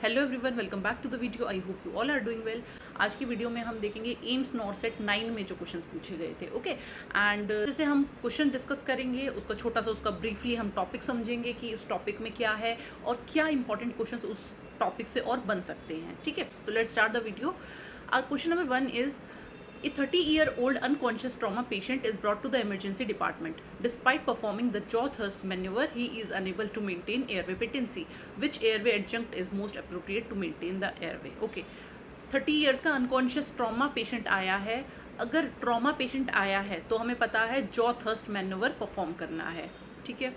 Hello everyone, welcome back to the video. I hope you all are doing well. आज की video में हम देखेंगे एम्स नॉर्सेट 9 में जो क्वेश्चंस पूछे गए थे। ओके एंड जैसे हम क्वेश्चन डिस्कस करेंगे, उसका छोटा सा उसका ब्रीफली हम टॉपिक समझेंगे कि उस टॉपिक में क्या है और क्या इंपॉर्टेंट क्वेश्चंस उस टॉपिक से और बन सकते हैं। ठीक है, तो let's start the video. Question number 1 is A 30-year-old unconscious trauma patient is brought to the emergency department. Despite performing the jaw thrust maneuver, he is unable to maintain airway patency. Which airway adjunct is most appropriate to maintain the airway? Okay, 30 years का unconscious trauma patient आया है। अगर trauma patient आया है तो हमें पता है jaw thrust maneuver perform करना है। ठीक है,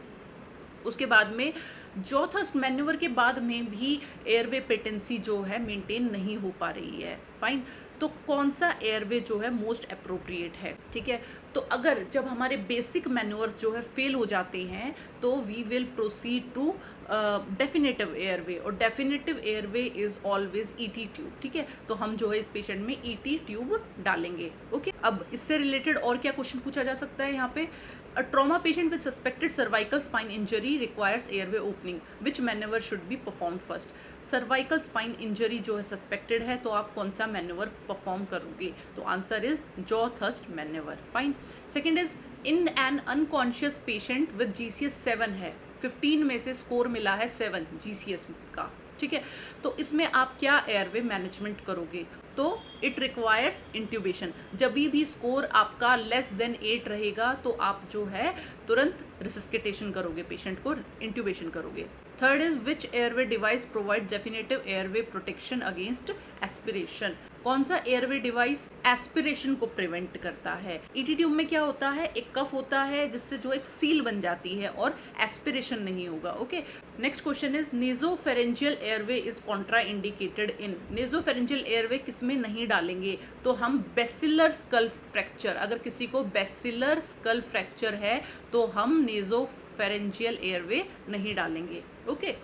उसके बाद में जॉ थ्रस्ट मैन्यूवर के बाद में भी एयरवे पेटेंसी जो है मेंटेन नहीं हो पा रही है। फाइन, तो कौन सा एयरवे जो है मोस्ट अप्रोप्रिएट है? ठीक है, तो अगर जब हमारे बेसिक मैन्यूअर्स जो है फेल हो जाते हैं तो we will proceed to definitive airway, और definitive airway is always ET tube. ठीक है, तो हम जो है इस पेशेंट में ईटी ट्यूब डालेंगे। ओके, अब इससे रिलेटेड और क्या क्वेश्चन पूछा जा सकता है यहाँ पे? A trauma patient with suspected cervical spine injury requires airway opening. Which maneuver should be performed first? Cervical spine injury जो है suspected है तो आप कौन सा maneuver perform करोगे? तो answer is jaw thrust maneuver. Fine. Second is in an unconscious patient with GCS 7 है, 15 में से स्कोर मिला है 7 GCS का। ठीक है, तो इसमें आप क्या एयरवे मैनेजमेंट करोगे? तो इट रिक्वायर्स इंट्यूबेशन। जब भी स्कोर आपका लेस देन 8 रहेगा तो आप जो है तुरंत रिसस्किटेशन करोगे, पेशेंट को इंट्यूबेशन करोगे। Third is which airway device provide definitive airway protection against aspiration? कौन सा एयरवे डिवाइस एस्पिरेशन को प्रिवेंट करता है? ईटी ट्यूब में क्या होता है, एक कफ होता है जिससे जो एक सील बन जाती है और एस्पिरेशन नहीं होगा। Okay, next question is nasopharyngeal airway is Contra indicated in? Nasopharyngeal airway किसमें नहीं डालेंगे? तो हम बेसिलर स्कल फ्रैक्चर, अगर किसी को बेसिलर स्कल फ्रैक्चर है तो हम नेजोफेरेंजियल एयरवे नहीं डालेंगे। Okay,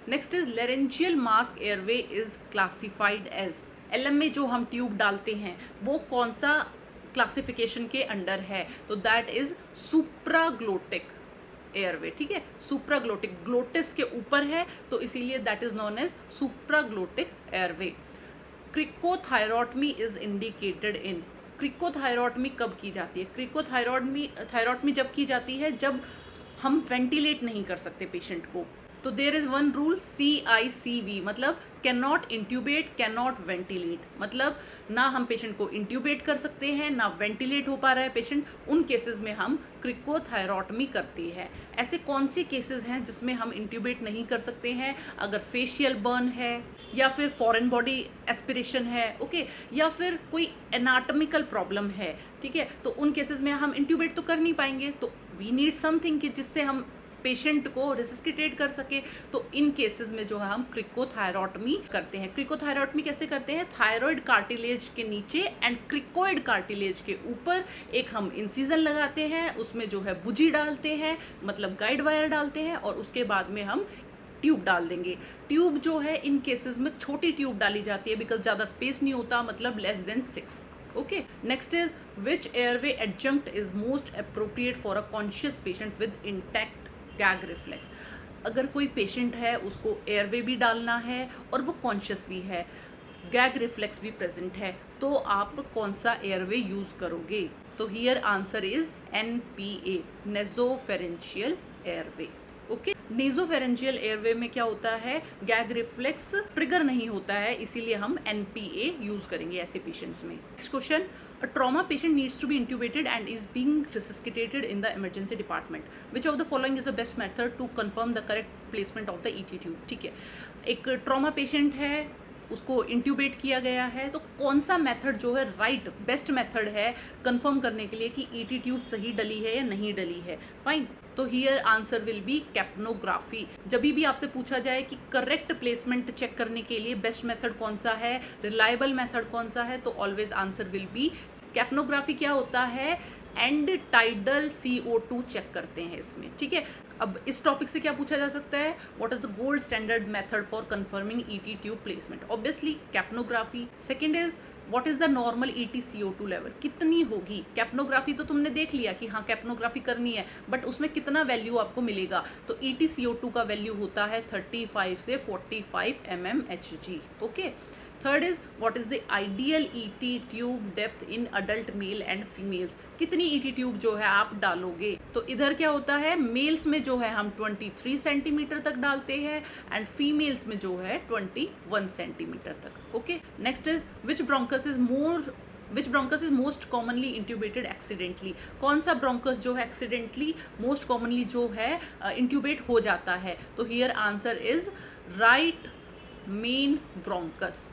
next is laryngeal mask airway is classified as? LM में जो हम ट्यूब डालते हैं वो कौन सा क्लासिफिकेशन के अंडर है? तो दैट इज सुप्राग्लोटिक एयरवे। ठीक है, सुप्राग्लोटिक, ग्लोटिस के ऊपर है तो इसीलिए that is known as supraglottic airway. Cricothyrotomy is indicated in? Cricothyrotomy कब की जाती है? क्रिकोथायरॉटमी जब की जाती है जब हम वेंटिलेट नहीं कर सकते पेशेंट को। तो there is one rule, CICV, मतलब can not intubate, can not ventilate. मतलब ना हम पेशेंट को इंट्यूबेट कर सकते हैं ना वेंटिलेट हो पा रहा है पेशेंट, उन केसेस में हम क्रिकोथायरॉटमी करते हैं। ऐसे कौन से केसेस हैं जिसमें हम इंट्यूबेट नहीं कर सकते हैं? अगर फेशियल बर्न है या फिर फॉरेन बॉडी एस्पिरेशन है, ओके, या फिर कोई एनाटॉमिकल प्रॉब्लम है, ठीक है, तो उन केसेस में हम इंट्यूबेट तो कर नहीं पाएंगे। तो वी नीड समथिंग कि जिससे हम पेशेंट को रिसस्किटेट कर सके। तो इन केसेस में जो है हम क्रिकोथायरॉटमी करते हैं। क्रिकोथायरॉटमी कैसे करते हैं? थायराइड कार्टिलेज के नीचे एंड क्रिकोइड कार्टिलेज के ऊपर एक हम इंसिजन लगाते हैं, उसमें जो है बुजी डालते हैं, मतलब गाइड वायर डालते हैं, और उसके बाद में हम ट्यूब डाल देंगे। ट्यूब जो है इन केसेस में छोटी ट्यूब डाली जाती है बिकॉज ज़्यादा स्पेस नहीं होता, मतलब less than 6। Okay, next is which airway adjunct is most appropriate for a conscious patient with intact gag reflex? अगर कोई पेशेंट है उसको एयरवे भी डालना है और वो कॉन्शियस भी है, गैग रिफ्लेक्स भी प्रेजेंट है, तो आप कौन सा एयरवे यूज करोगे? तो here answer is NPA, nasopharyngeal airway. Okay, nasopharyngeal airway में क्या होता है, गैग रिफ्लेक्स ट्रिगर नहीं होता है, इसीलिए हम NPA यूज करेंगे ऐसे पेशेंट्स में। Next question, a trauma patient needs to be intubated and is being resuscitated in the emergency department. Which of the following is the best method to confirm the correct placement of the ET tube? ठीक है, एक trauma patient है, उसको intubate किया गया है, तो कौन सा मेथड जो है राइट बेस्ट मेथड है कंफर्म करने के लिए कि ET ट्यूब सही डली है या नहीं डली है? फाइन, तो here answer will B capnography. जब भी आपसे पूछा जाए कि करेक्ट प्लेसमेंट चेक करने के लिए बेस्ट मेथड कौन सा है, रिलायबल मेथड कौन सा है, तो always answer will B capnography. क्या होता है? एंड टाइडल CO2 चेक करते हैं इसमें। ठीक है, अब इस टॉपिक से क्या पूछा जा सकता है? What is the gold standard method for confirming ET tube placement? Obviously capnography. Second is what is the normal EtCO2 level, कितनी होगी। कैप्नोग्राफी तो तुमने देख लिया कि हाँ कैप्नोग्राफी करनी है, बट उसमें कितना वैल्यू आपको मिलेगा, तो EtCO2 का वैल्यू होता है 35 से 45 mmHg। Okay, third is what is the ideal ET tube depth in adult male and females, कितनी ET ट्यूब जो है आप डालोगे। तो इधर क्या होता है, मेल्स में जो है हम 23 सेंटीमीटर तक डालते हैं एंड फीमेल्स में जो है 21 सेंटीमीटर तक। Okay, next is which bronchus is most commonly intubated accidentally, कौन सा ब्रोंकस जो है एक्सीडेंटली मोस्ट कॉमनली जो है इंट्यूबेट हो जाता है। तो here answer is right main bronchus.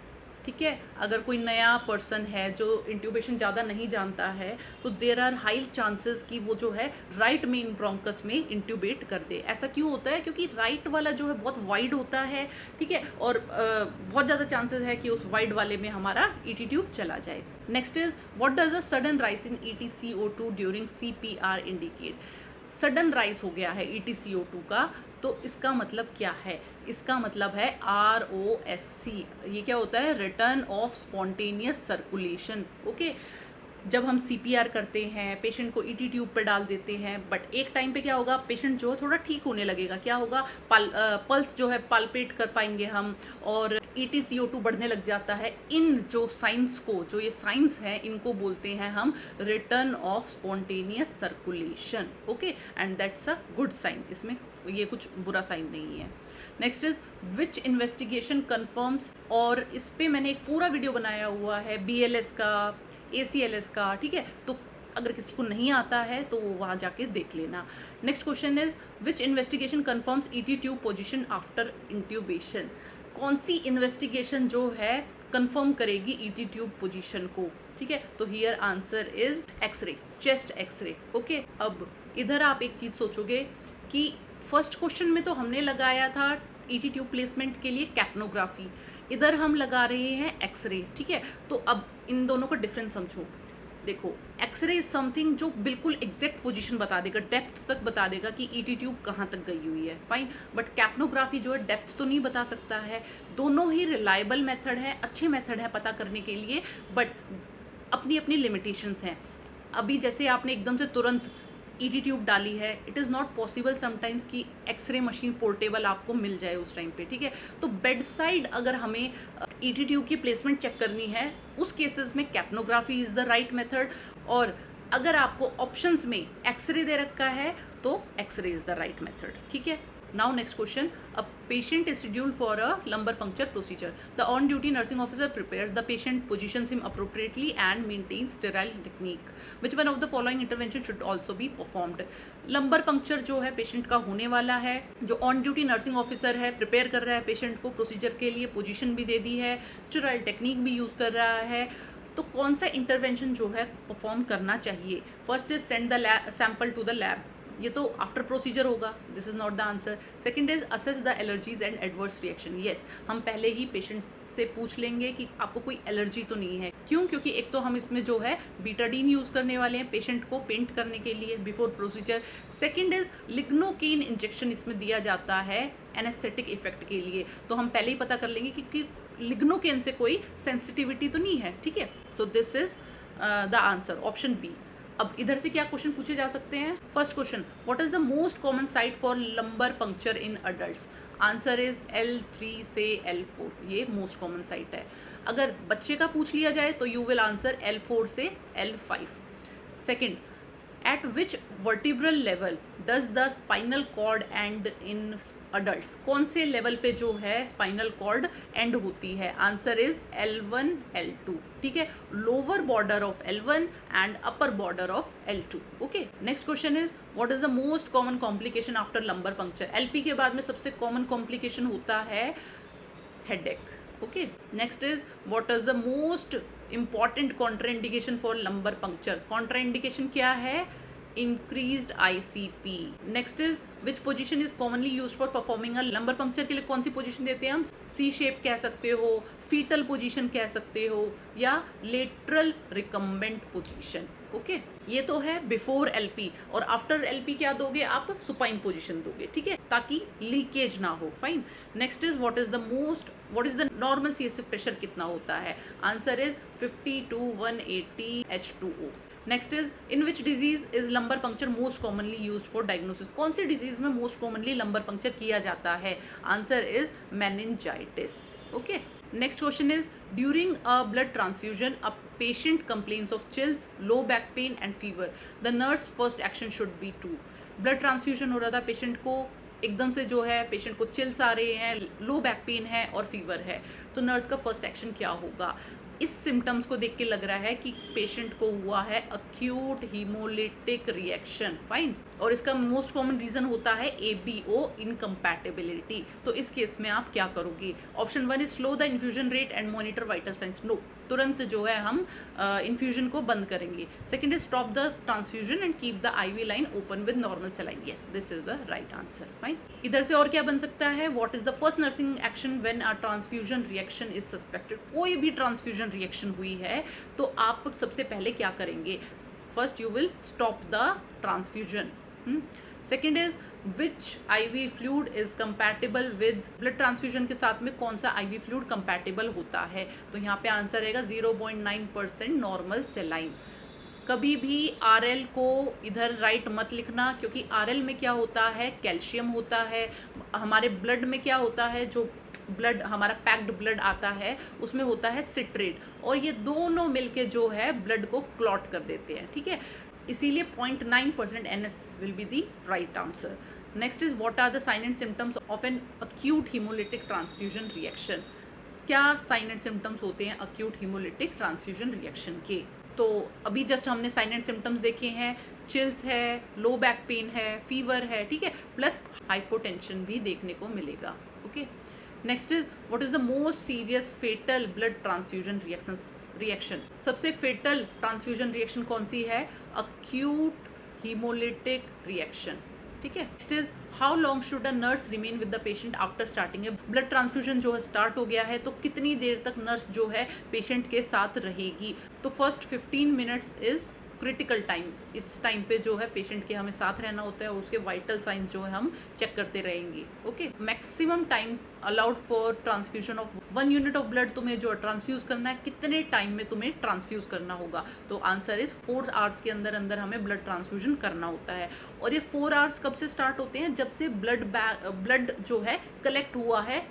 ठीक है, अगर कोई नया पर्सन है जो इंट्यूबेशन ज़्यादा नहीं जानता है तो देर आर हाई चांसेस कि वो जो है राइट मेन ब्रोंकस में इंट्यूबेट कर दे। ऐसा क्यों होता है, क्योंकि राइट वाला जो है बहुत वाइड होता है, ठीक है, और बहुत ज़्यादा चांसेस है कि उस वाइड वाले में हमारा ET ट्यूब चला जाए। Next is what does a sudden rise in EtCO2 during CPR indicate, sudden rise हो गया है EtCO2 का, तो इसका मतलब क्या है, इसका मतलब है ROSC। ये क्या होता है, return of spontaneous circulation. Okay, जब हम CPR करते हैं पेशेंट को ET ट्यूब पे डाल देते हैं, बट एक टाइम पे क्या होगा, पेशेंट जो है थोड़ा ठीक होने लगेगा, क्या होगा, पल्स जो है पाल्पेट कर पाएंगे हम और EtCO2 बढ़ने लग जाता है। इन जो साइंस को, जो ये साइंस है, इनको बोलते हैं हम return of spontaneous circulation. Okay, and that's a good sign, इसमें ये कुछ बुरा साइन नहीं है। Next is which investigation confirms, और इस पे मैंने एक पूरा वीडियो बनाया हुआ है BLS का, ACLS का, ठीक है, तो अगर किसी को नहीं आता है तो वो वहाँ जाके देख लेना। Next question is which investigation confirms ET tube position after intubation, कौन सी इन्वेस्टिगेशन जो है कंफर्म करेगी ET ट्यूब पोजीशन को। ठीक है, तो here answer is x-ray, chest x-ray. Okay, अब इधर आप एक चीज सोचोगे कि फर्स्ट क्वेश्चन में तो हमने लगाया था ET ट्यूब प्लेसमेंट के लिए कैप्नोग्राफी, इधर हम लगा रहे हैं एक्सरे। ठीक है, तो अब इन दोनों का डिफरेंस समझो। देखो, एक्सरे इज समथिंग जो बिल्कुल एग्जैक्ट पोजीशन बता देगा, डेप्थ तक बता देगा कि ET ट्यूब कहाँ तक गई हुई है, फाइन। बट कैप्नोग्राफी जो है डेप्थ तो नहीं बता सकता है। दोनों ही रिलायबल मेथड है, अच्छे मेथड है पता करने के लिए, बट अपनी अपनी लिमिटेशंस हैं। अभी जैसे आपने एकदम से तुरंत ET ट्यूब डाली है, it is not possible sometimes कि एक्सरे मशीन पोर्टेबल आपको मिल जाए उस टाइम पे। ठीक है, तो बेड साइड अगर हमें ET ट्यूब की प्लेसमेंट चेक करनी है, उस केसेस में capnography is the right method, और अगर आपको ऑप्शंस में एक्सरे दे रखा है तो x-ray is the right method. ठीक है, now next question, a patient is scheduled for a lumbar puncture procedure, the on duty nursing officer prepares the patient, positions him appropriately and maintains sterile technique, which one of the following intervention should also be performed। Lumbar puncture जो है patient का होने वाला है, जो on duty nursing officer है prepare कर रहा है पेशेंट को प्रोसीजर के लिए, पोजीशन भी दे दी है, स्टेराइल टेक्निक भी यूज़ कर रहा है, तो कौन सा इंटरवेंशन जो है परफॉर्म करना चाहिए। First is send the sample to the lab, ये तो आफ्टर प्रोसीजर होगा, this is not the answer. Second is assess the allergies and adverse reaction, yes, हम पहले ही पेशेंट से पूछ लेंगे कि आपको कोई एलर्जी तो नहीं है। क्यों? क्योंकि एक तो हम इसमें जो है बीटाडीन यूज़ करने वाले हैं पेशेंट को पेंट करने के लिए before procedure. Second is lignocaine injection इसमें दिया जाता है एनेस्थेटिक इफेक्ट के लिए, तो हम पहले ही पता कर लेंगे कि लिग्नोकेन से कोई सेंसिटिविटी तो नहीं है। ठीक है, so this is the answer, option B. अब इधर से क्या क्वेश्चन पूछे जा सकते हैं। First question, what is the most common site for lumbar puncture in adults. Answer is L3 से L4, ये मोस्ट कॉमन साइट है। अगर बच्चे का पूछ लिया जाए तो यू विल आंसर L4 से L5। Second, at which vertebral level does the spinal cord end in adults, कौन से लेवल पे जो है स्पाइनल कॉर्ड एंड होती है। Answer is L1 L2। ठीक है, lower border of L1 and upper border of L2। Okay, next question is what is the most common complication after lumbar puncture. LP के बाद में सबसे कॉमन कॉम्प्लिकेशन होता है headache. Okay, next is what is the most important contraindication for lumbar puncture. Contraindication क्या है? Increased ICP। Next is which position is commonly used for performing a lumbar puncture के लिए कौन सी पोजीशन देते हैं हम? C शेप कह सकते हो, फीटल पोजीशन कह सकते हो, या लेटरल रिकम्बेंट पोजीशन। ओके, ये तो है बिफोर LP, और आफ्टर LP क्या दोगे आप? सुपाइन पोजीशन दोगे। ठीक है, ताकि लीकेज ना हो। Fine. Next is what is the most what is the normal CSF pressure कितना होता है? Answer is 50 to 180 H2O। Next is in which disease is lumbar puncture most commonly used for diagnosis? कौन सी disease में most commonly lumbar puncture किया जाता है? Answer is meningitis. Okay, next question is during a blood transfusion a patient complains of chills, low back pain and fever, the nurse first action should be to. Blood transfusion हो रहा था patient को, एकदम से जो है patient को chills आ रहे हैं, लो बैक पेन है और फीवर है, तो नर्स का फर्स्ट एक्शन क्या होगा? इस सिम्टम्स को देख के लग रहा है कि पेशेंट को हुआ है अक्यूट हीमोलिटिक रिएक्शन, फाइन। और इसका मोस्ट कॉमन रीजन होता है ABO इनकम्पैटिबिलिटी। तो इस केस में आप क्या करोगे? Option 1 is slow the infusion rate and monitor vital signs. No, तुरंत जो है हम इन्फ्यूजन को बंद करेंगे। Second is stop the transfusion and keep the IV line open with normal saline. Yes, this is the right answer, fine. इधर से और क्या बन सकता है? What is the first nursing action when a transfusion reaction is suspected? कोई भी transfusion reaction हुई है तो आप सबसे पहले क्या करेंगे? First you will stop the transfusion. Second is which IV fluid is compatible with blood transfusion के साथ में कौन सा IV फ्लूइड कंपैटिबल होता है? तो यहाँ पे आंसर रहेगा 0.9% नॉर्मल सेलाइन। कभी भी RL को इधर राइट मत लिखना, क्योंकि RL में क्या होता है? कैल्शियम होता है। हमारे ब्लड में क्या होता है? जो ब्लड हमारा पैक्ड ब्लड आता है उसमें होता है सिट्रेट, और ये दोनों मिलके जो है ब्लड को क्लॉट कर देते हैं, ठीक है। इसीलिए 0.9% NS will be the right answer. Next is what are the sign and symptoms of an acute haemolytic transfusion reaction? क्या साइन एंड सिम्टम्स होते हैं अक्यूट हीमोलिटिक ट्रांसफ्यूजन रिएक्शन के? तो अभी जस्ट हमने साइन एंड सिम्टम्स देखे हैं, chills है, लो बैक पेन है, फीवर है, ठीक है, प्लस हाइपोटेंशन भी देखने को मिलेगा। Okay, next is what is the most serious fatal blood transfusion reaction? सबसे फेटल ट्रांसफ्यूजन रिएक्शन कौन सी है? अक्यूट हीमोलिटिक रिएक्शन, ठीक है। Next is how long should a nurse remain with the patient after starting A blood transfusion? जो है start हो गया है तो कितनी देर तक नर्स जो है पेशेंट के साथ रहेगी? तो first 15 minutes is critical time. इस टाइम पे जो है पेशेंट के हमें साथ रहना होता है और उसके वाइटल साइंस जो है हम चेक करते रहेंगे। Okay, maximum time allowed for transfusion of 1 unit of blood. तुम्हें जो ट्रांसफ्यूज करना है, कितने टाइम में तुम्हें ट्रांसफ्यूज करना होगा? तो आंसर इज 4 आवर्स के अंदर अंदर हमें ब्लड ट्रांसफ्यूजन करना होता है। और ये 4 आवर्स कब से स्टार्ट होते हैं? जब से ब्लड जो है कलेक्ट हुआ है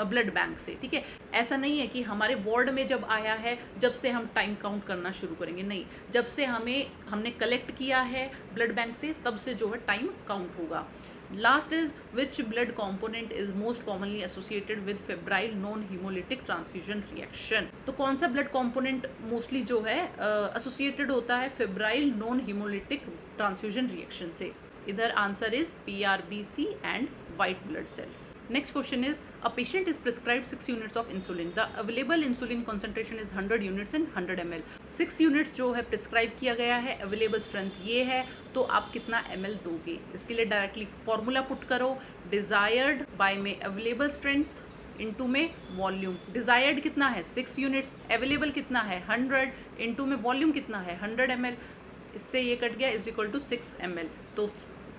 ब्लड बैंक से, ठीक है। ऐसा नहीं है कि हमारे वार्ड में जब आया है जब से हम टाइम काउंट करना शुरू करेंगे, नहीं, जब से हमने कलेक्ट किया है ब्लड बैंक से तब से जो है टाइम काउंट होगा। Last is which blood component is most commonly associated with febrile non haemolytic transfusion reaction? तो कौन सा ब्लड कॉम्पोनेंट मोस्टली जो है एसोसिएटेड होता है febrile non haemolytic transfusion reaction से? इधर answer is PRBC and white blood cells. Next question is a patient is prescribed 6 units of insulin. The available insulin concentration is 100 units in 100 ml. 6 units जो है prescribe किया गया है, available strength ये है, तो आप कितना ml दोगे? इसके लिए डायरेक्टली फॉर्मूला पुट करो, डिजायर्ड बाय में अवेलेबल स्ट्रेंथ इनटू में वॉल्यूम। डिजायर्ड कितना है? 6 यूनिट्स, अवेलेबल कितना है? 100, इनटू में वॉल्यूम कितना है? 100 ml। इससे ये कट गया इज इक्वल टू 6 ml। तो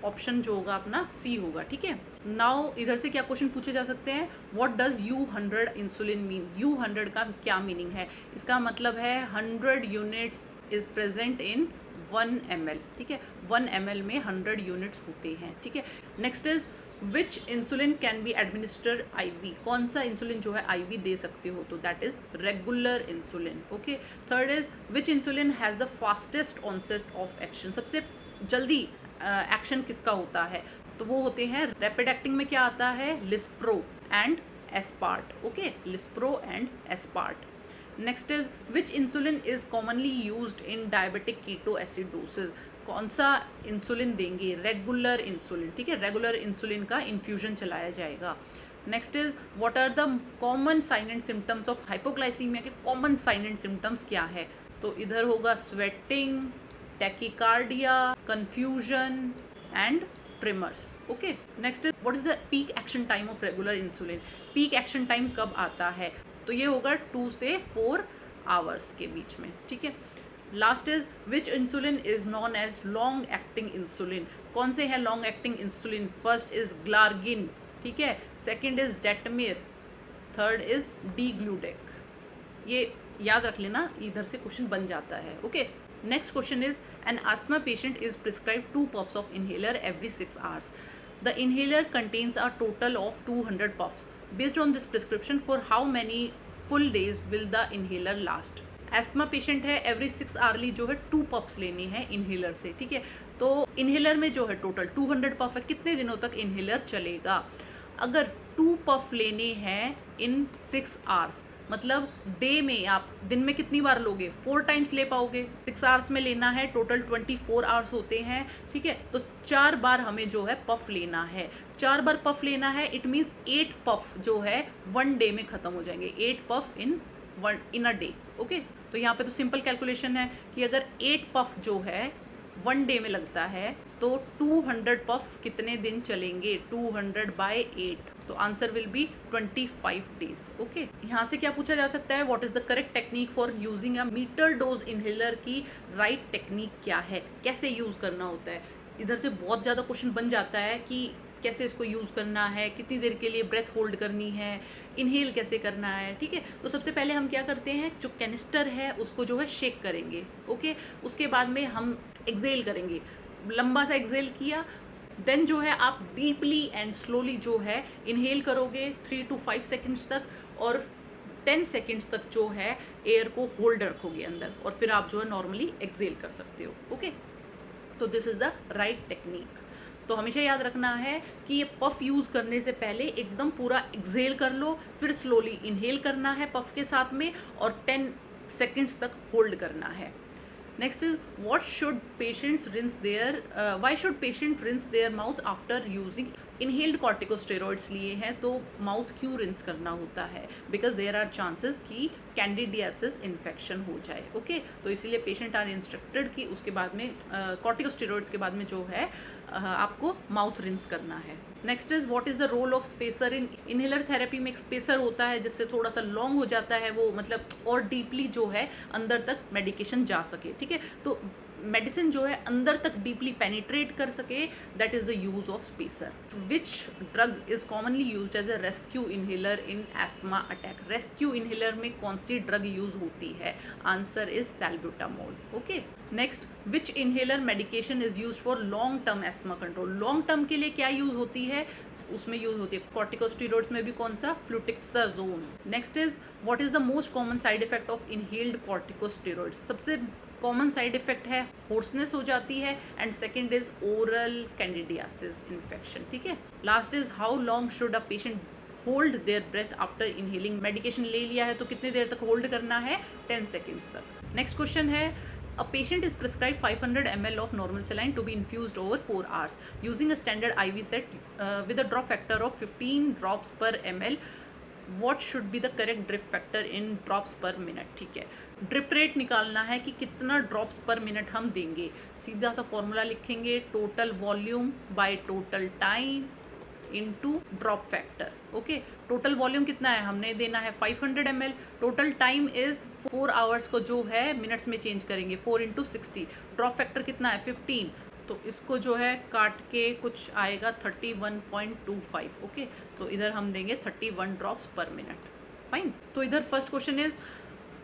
ऑप्शन जो होगा अपना C होगा, ठीक है। नाउ इधर से क्या क्वेश्चन पूछे जा सकते हैं? What does U100 insulin mean? U100 का क्या मीनिंग है? इसका मतलब है 100 units is present in 1 ml, ठीक है। 1 ml में 100 यूनिट्स होते हैं, ठीक है। Next is which insulin can be administer IV? कौन सा इंसुलिन जो है IV दे सकते हो? तो that is regular insulin, okay. Third is which insulin has the fastest onset of action? सबसे जल्दी एक्शन किसका होता है? तो वो होते हैं रैपिड एक्टिंग में क्या आता है? Lispro and aspart, okay, lispro and aspart. Next is which insulin is commonly used in diabetic ketoacidosis? कौन सा इंसुलिन देंगे? रेगुलर इंसुलिन, ठीक है। रेगुलर इंसुलिन का इन्फ्यूजन चलाया जाएगा। Next is what are the common sign and symptoms of hypoglycaemia के common sign and symptoms क्या है? तो इधर होगा sweating, tachycardia, confusion and tremors, okay. Next is what is the peak action time of regular insulin? Peak action time कब आता है? तो ये होगा 2 से 4 आवर्स के बीच में, ठीक है। Last is which insulin is known as long acting insulin? कौन से हैं long acting insulin? First is glargine, ठीक है। Second is detemir, third is degludec. ये याद रख लेना, इधर से क्वेश्चन बन जाता है। Okay, next question is an asthma patient is prescribed 2 puffs of inhaler every 6 hours. The inhaler contains a total of 200 puffs. Based on this prescription, for how many full days will the inhaler last? Asthma patient है, every 6 hourly जो है 2 puffs लेने हैं inhaler से, ठीक है। तो inhaler में जो है टोटल 200 पफ है, कितने दिनों तक इनहेलर चलेगा? अगर 2 पफ लेने हैं इन 6 आवर्स, मतलब डे में आप दिन में कितनी बार लोगे? 4 टाइम्स ले पाओगे। 6 आवर्स में लेना है, टोटल 24 आवर्स होते हैं, ठीक है। तो 4 बार हमें जो है पफ लेना है, 4 बार पफ लेना है। इट मीन्स 8 पफ जो है 1 डे में ख़त्म हो जाएंगे, 8 puff in a day. Okay, तो यहाँ पे तो सिंपल कैलकुलेशन है कि अगर 8 पफ जो है 1 डे में लगता है तो 200 पफ कितने दिन चलेंगे? 200 बाय 8, तो answer will be 25 days. Okay, यहाँ से क्या पूछा जा सकता है? What is the correct technique for using a meter dose inhaler की राइट टेक्निक क्या है, कैसे यूज़ करना होता है? इधर से बहुत ज़्यादा क्वेश्चन बन जाता है कि कैसे इसको यूज़ करना है, कितनी देर के लिए ब्रेथ होल्ड करनी है, इनहेल कैसे करना है, ठीक है। तो सबसे पहले हम क्या करते हैं, जो कैनिस्टर है उसको जो है शेक करेंगे। ओके, उसके बाद में हम एक्सेल करेंगे, लंबा सा एक्सेल किया, देन जो है आप डीपली एंड स्लोली जो है इनहेल करोगे 3 to 5 सेकेंड्स तक, और 10 सेकेंड्स तक जो है एयर को होल्ड रखोगे अंदर, और फिर आप जो है नॉर्मली एक्सेल कर सकते हो। ओके, तो this is the right technique. तो हमेशा याद रखना है कि ये पफ यूज़ करने से पहले एकदम पूरा एक्सेल कर लो, फिर स्लोली इनहेल करना है पफ के साथ में, और 10 सेकेंड्स तक होल्ड करना है। Next is what should patients rinse their why should patient rinse their mouth after using inhaled corticosteroids लिए हैं तो माउथ क्यों रिंस करना होता है? बिकॉज देयर आर चांसेस कि कैंडिडियासिस इन्फेक्शन हो जाए। ओके, तो इसीलिए पेशेंट आर इंस्ट्रक्टेड कि उसके बाद में कॉर्टिकोस्टेरॉइड्स के बाद में जो है आपको माउथ रिंस करना है। Next is what is the role of spacer in inhaler therapy में? एक स्पेसर होता है जिससे थोड़ा सा लॉन्ग हो जाता है वो, मतलब और डीपली जो है अंदर तक मेडिकेशन जा सके, ठीक है। तो मेडिसिन जो है अंदर तक डीपली पेनिट्रेट कर सके, that is the use of spacer. Which drug is commonly used as a rescue inhaler in asthma attack? Rescue inhaler में कौन सी ड्रग यूज होती है? Answer is salbutamol. Okay, next, which inhaler medication is use for long term asthma control? Long term के लिए क्या use होती है? उसमें यूज होती है कॉर्टिकोस्टेरॉइड्स में भी कौन सा? Fluticasone. Next is what is the most common side effect of inhaled corticosteroids? सबसे कॉमन साइड इफेक्ट है होर्सनेस हो जाती है, and second is oral candidiasis infection, ठीक है। Last is how long should a patient hold their breath after inhaling? Medication ले लिया है तो कितनी देर तक होल्ड करना है? 10 सेकेंड्स तक। नेक्स्ट क्वेश्चन है, a patient is prescribed 500 ml of normal saline to be infused over 4 hours using a standard IV set with a drop factor of 15 drops per ml. What should be the correct drip factor in drops per minute? ठीक है, drip rate निकालना है कि कितना drops पर minute हम देंगे। सीधा सा फॉर्मूला लिखेंगे, total volume by total time into drop factor. Okay, total volume कितना है? हमने देना है 500 ml, total time is 4 hours को जो है मिनट्स में चेंज करेंगे, 4 × 60। ड्रॉप फैक्टर कितना है? 15, तो इसको जो है काट के कुछ आएगा 31.25। ओके, तो इधर हम देंगे 31 ड्रॉप्स पर मिनट। फाइन, तो इधर first question is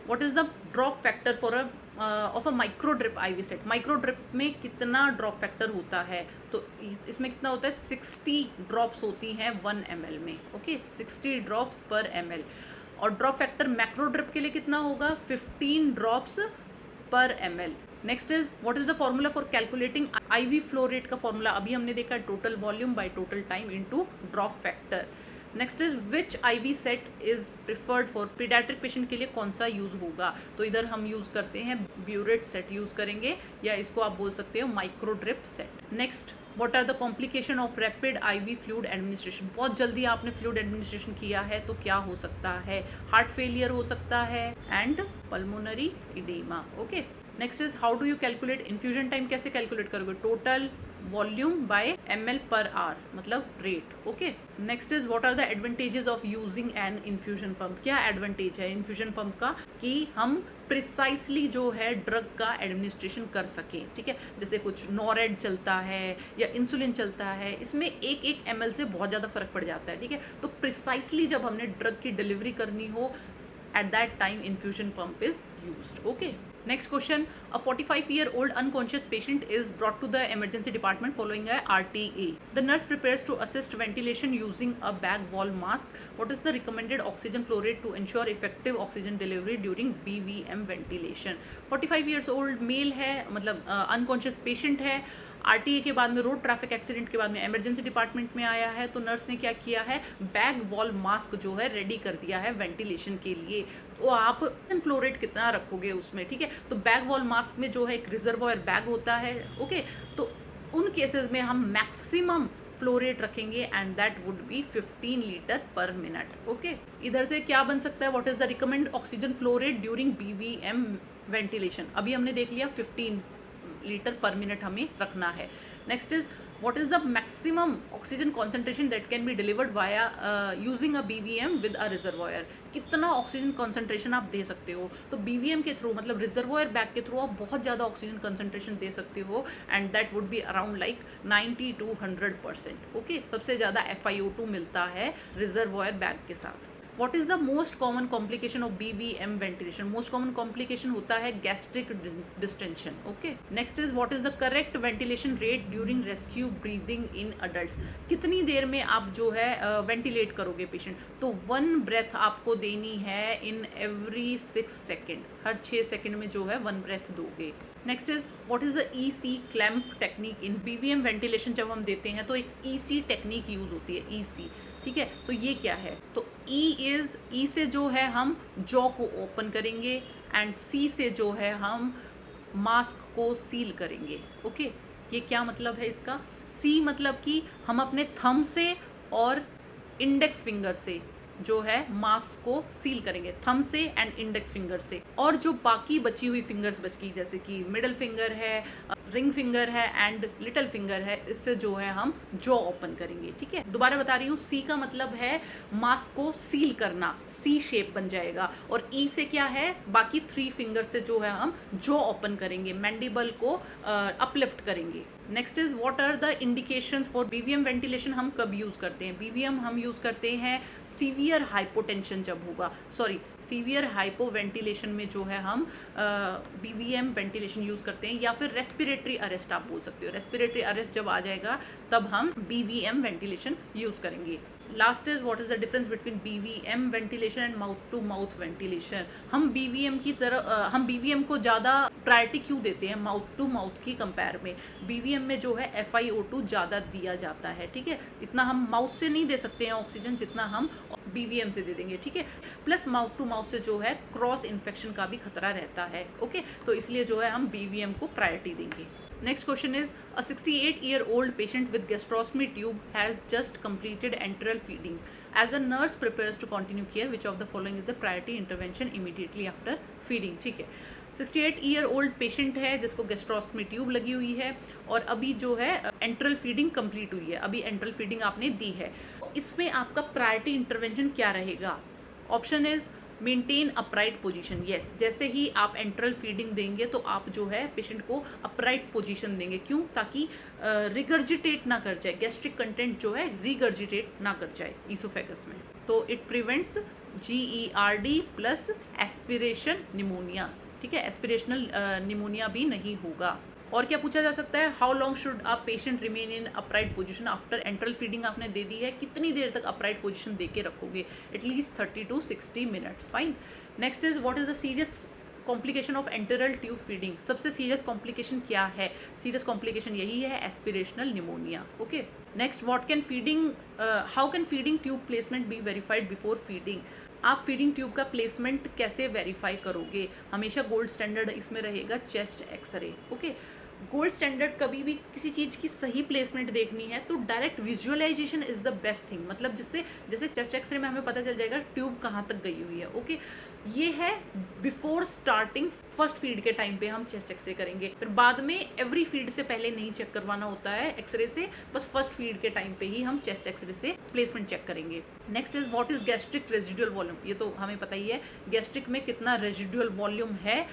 what is the drop factor for of a micro drip IV set? Micro drip में कितना ड्रॉप फैक्टर होता है? तो इसमें कितना होता है? 60 ड्रॉप्स होती हैं 1 ml में। ओके, 60 ड्रॉप्स पर ml। और ड्रॉप फैक्टर मैक्रो ड्रिप के लिए कितना होगा? 15 ड्रॉप्स पर ml। Next is what is the formula for calculating IV flow rate का फॉर्मूला? अभी हमने देखा total volume by total time into drop factor. Next is which IV set is preferred for paediatric patient? के लिए कौन सा use होगा? तो इधर हम यूज करते हैं ब्यूरेट सेट यूज करेंगे, या इसको आप बोल सकते हो micro drip set. Next, what are the complication of rapid IV fluid administration? बहुत जल्दी आपने फ्लूइड एडमिनिस्ट्रेशन किया है तो क्या हो सकता है? हार्ट फेलियर हो सकता है and pulmonary oedema. Okay, next is how do you calculate infusion time? कैसे कैलकुलेट करोगे? Total volume by ml per hour, मतलब rate. Okay, next is what are the advantages of using an infusion pump. क्या advantage है infusion pump का कि हम precisely जो है ड्रग का एडमिनिस्ट्रेशन कर सकें, ठीक है। जैसे कुछ नॉरेड चलता है या इंसुलिन चलता है, इसमें एक एक ml से बहुत ज़्यादा फर्क पड़ जाता है, ठीक है। तो प्रिसाइसली जब हमने ड्रग की डिलीवरी करनी हो, at that time infusion pump is used. Okay, next question, a 45-year-old unconscious patient is brought to the emergency department following a RTA. The nurse prepares to assist ventilation using a bag wall mask. What is the recommended oxygen flow rate to ensure effective oxygen delivery during BVM ventilation? 45 years old male है, मतलब unconscious patient है, RTA के बाद में, road traffic accident के बाद में emergency department में आया है। तो नर्स ने क्या किया है, बैग वॉल मास्क जो है रेडी कर दिया है वेंटिलेशन के लिए। तो आप फ्लो रेट कितना रखोगे उसमें, ठीक है। तो बैग वॉल मास्क में जो है एक रिजर्वॉयर बैग होता है, ओके। तो उन केसेस में हम मैक्सिमम फ्लो रेट रखेंगे and that would be 15 litre per minute. Okay, इधर से क्या बन सकता है, what is the recommend oxygen flow rate during BVM ventilation. अभी हमने देख लिया 15 लीटर पर मिनट हमें रखना है। Next is what is the maximum oxygen concentration that can be delivered via using a BVM with a reservoir. कितना oxygen concentration आप दे सकते हो। तो बीवीएम के थ्रू, मतलब रिजर्वॉयर बैग के थ्रू, आप बहुत ज़्यादा ऑक्सीजन कॉन्सेंट्रेशन दे सकते हो and that would be around like 90 to 100%। Okay, सबसे ज़्यादा FiO2 मिलता है रिजर्वॉयर बैग के साथ। What is the most common complication of BVM ventilation? Most common complication होता है gastric distension. Okay. Next is what is the correct ventilation rate during rescue breathing in adults? कितनी देर में आप जो है वेंटिलेट करोगे पेशेंट। तो 1 ब्रेथ आपको देनी है in every 6 second, her 6 second में जो है 1 ब्रेथ दोगे। Next is what is the EC clamp technique in BVM ventilation. जब हम देते हैं तो एक EC टेक्निक यूज होती है, EC, ठीक है। तो ये क्या है, तो E से जो है हम जॉ को ओपन करेंगे एंड C से जो है हम मास्क को सील करेंगे। ओके, ये क्या मतलब है इसका, C मतलब कि हम अपने थंब से और इंडेक्स फिंगर से जो है मास्क को सील करेंगे, थंब से एंड इंडेक्स फिंगर से। और जो बाकी बची हुई फिंगर्स बच गई, जैसे कि मिडल फिंगर है, रिंग फिंगर है एंड लिटिल फिंगर है, इससे जो है हम जॉ ओपन करेंगे, ठीक है। दोबारा बता रही हूँ, C का मतलब है मास्क को सील करना, C शेप बन जाएगा। और E से क्या है, बाकी 3 फिंगर से जो है हम जॉ ओपन करेंगे, मैंडिबल को अपलिफ्ट करेंगे। Next is what are the indications for BVM ventilation. हम कब यूज़ करते हैं BVM, हम यूज़ करते हैं सीवियर हाइपोटेंशन जब होगा, सॉरी सीवियर हाइपो वेंटिलेशन में जो है हम BVM वेंटिलेशन यूज़ करते हैं, या फिर रेस्पिरेटरी अरेस्ट आप बोल सकते हो। रेस्पिरेटरी अरेस्ट जब आ जाएगा तब हम BVM वेंटिलेशन यूज़ करेंगे। Last is what is the difference between BVM ventilation and mouth to mouth ventilation. हम BVM की तरह हम BVM को ज़्यादा प्रायोरिटी क्यों देते हैं माउथ टू माउथ की कंपेयर में। BVM में जो है FiO2 ज़्यादा दिया जाता है, ठीक है। इतना हम माउथ से नहीं दे सकते हैं ऑक्सीजन जितना हम BVM से दे देंगे, ठीक है। प्लस माउथ टू माउथ से जो है क्रॉस इन्फेक्शन का भी खतरा रहता है, ओके। तो इसलिए जो है हम BVM को प्रायोरिटी देंगे। Next question is, a 68-year-old patient with gastrostomy tube has just completed enteral feeding. As the nurse prepares to continue care, which of the following is the priority intervention immediately after feeding? ठीक है, 68-year-old patient है जिसको गैस्ट्रोस्टमी tube लगी हुई है और अभी जो है एंट्रल फीडिंग कंप्लीट हुई है, अभी एंट्रल फीडिंग आपने दी है। इसमें आपका प्रायोरिटी इंटरवेंशन क्या रहेगा? Option is maintain upright position. Yes, जैसे ही आप एंट्रल फीडिंग देंगे तो आप जो है पेशेंट को अपराइट पोजीशन देंगे। क्यों? ताकि रिगर्जिटेट ना कर जाए, गैस्ट्रिक कंटेंट जो है रिगर्जिटेट ना कर जाए ईसोफेगस में। तो it prevents GERD plus aspiration pneumonia, ठीक है। एस्पिरेशनल निमोनिया भी नहीं होगा। और क्या पूछा जा सकता है? How long should a patient remain in upright position after enteral feeding आपने दे दी है, कितनी देर तक अपराइट पोजीशन दे के रखोगे? At least 30 to 60 minutes. Fine. Next is what is the serious complication of enteral tube feeding. सबसे सीरियस कॉम्प्लिकेशन क्या है? सीरियस कॉम्प्लिकेशन यही है, aspirational pneumonia. Okay. Next, how can feeding tube placement be verified before feeding. आप feeding tube का placement कैसे verify करोगे? हमेशा गोल्ड स्टैंडर्ड इसमें रहेगा chest x-ray. Okay. Gold standard कभी भी किसी चीज़ की सही प्लेसमेंट देखनी है तो direct visualisation is the best thing, मतलब जिससे जैसे चेस्ट एक्सरे में हमें पता चल जाएगा ट्यूब कहाँ तक गई हुई है। ओके, ये है बिफोर स्टार्टिंग फर्स्ट फीड के टाइम पे हम चेस्ट एक्सरे करेंगे, फिर बाद में एवरी फीड से पहले नहीं चेक करवाना होता है एक्सरे से, बस फर्स्ट फीड के टाइम पे ही हम चेस्ट एक्सरे से प्लेसमेंट चेक करेंगे। Next is what is gastric residual volume, ये तो हमें पता ही है गैस्ट्रिक में कितना रेजिडुअल वॉल्यूम है,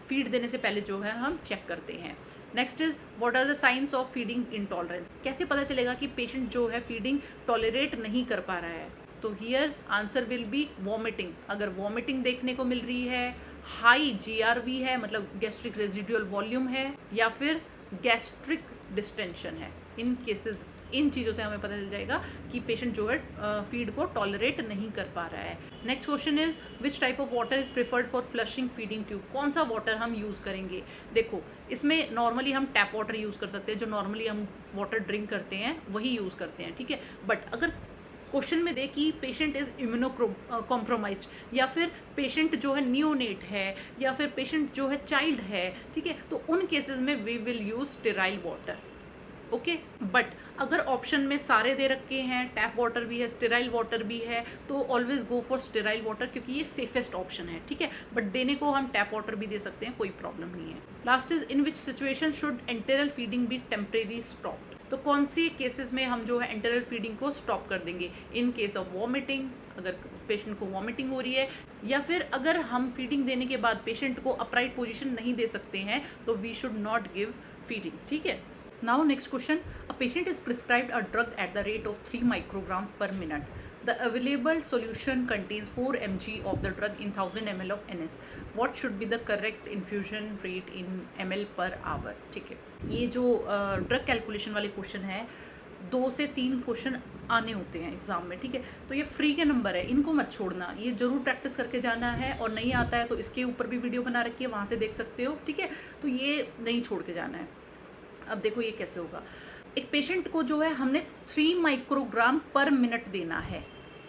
फीड देने से पहले जो है हम चेक करते हैं। Next is what are the signs of feeding intolerance, कैसे पता चलेगा कि पेशेंट जो है फीडिंग टॉलरेट नहीं कर पा रहा है, तो here answer will B vomiting. अगर वॉमिटिंग देखने को मिल रही है, हाई जीआरवी है मतलब गैस्ट्रिक रेजिडुअल वॉल्यूम है, या फिर गैस्ट्रिक डिस्टेंशन है, इन केसेस इन चीज़ों से हमें पता चल जाएगा कि पेशेंट जो है फीड को टॉलरेट नहीं कर पा रहा है। Next question is which type of water is preferred for flushing feeding tube, कौन सा वाटर हम यूज़ करेंगे। देखो इसमें नॉर्मली हम टैप वाटर यूज़ कर सकते हैं, जो नॉर्मली हम वाटर ड्रिंक करते हैं वही यूज़ करते हैं, ठीक है। बट अगर क्वेश्चन में दे कि पेशेंट इज़ इम्यूनो कॉम्प्रोमाइज, या फिर पेशेंट जो है नियोनेट है, या फिर पेशेंट जो है चाइल्ड है, ठीक है, तो उन केसेस में we will use sterile water. Okay, but अगर ऑप्शन में सारे दे रखे हैं, टैप वाटर भी है, स्टेराइल वाटर भी है, तो always go for sterile water क्योंकि ये सेफेस्ट ऑप्शन है, ठीक है। बट देने को हम टैप वाटर भी दे सकते हैं, कोई प्रॉब्लम नहीं है। Last is in which situation should enteral feeding be temporary stopped, तो कौन सी केसेस में हम जो है एंटेरल फीडिंग को स्टॉप कर देंगे। इन केस ऑफ वॉमिटिंग, अगर पेशेंट को वॉमिटिंग हो रही है, या फिर अगर हम फीडिंग देने के बाद पेशेंट को अपराइट पोजीशन नहीं दे सकते हैं तो we should not give feeding, ठीक है। Now next question, a patient is prescribed a drug at the rate of 3 micrograms per minute. The available solution contains 4 mg of the drug in 1000 ml of NS. What should be the correct infusion rate in ml per hour? ठीक है, ये जो drug calculation वाले question है 2 से 3 question आने होते हैं एग्जाम में, ठीक है। तो ये फ्री के नंबर है, इनको मत छोड़ना, ये जरूर प्रैक्टिस करके जाना है, और नहीं आता है तो इसके ऊपर भी वीडियो बना रखी है, वहाँ से देख सकते हो, ठीक है। तो ये नहीं छोड़ के जाना है। अब देखो ये कैसे होगा, एक पेशेंट को जो है हमने 3 माइक्रोग्राम पर मिनट देना है,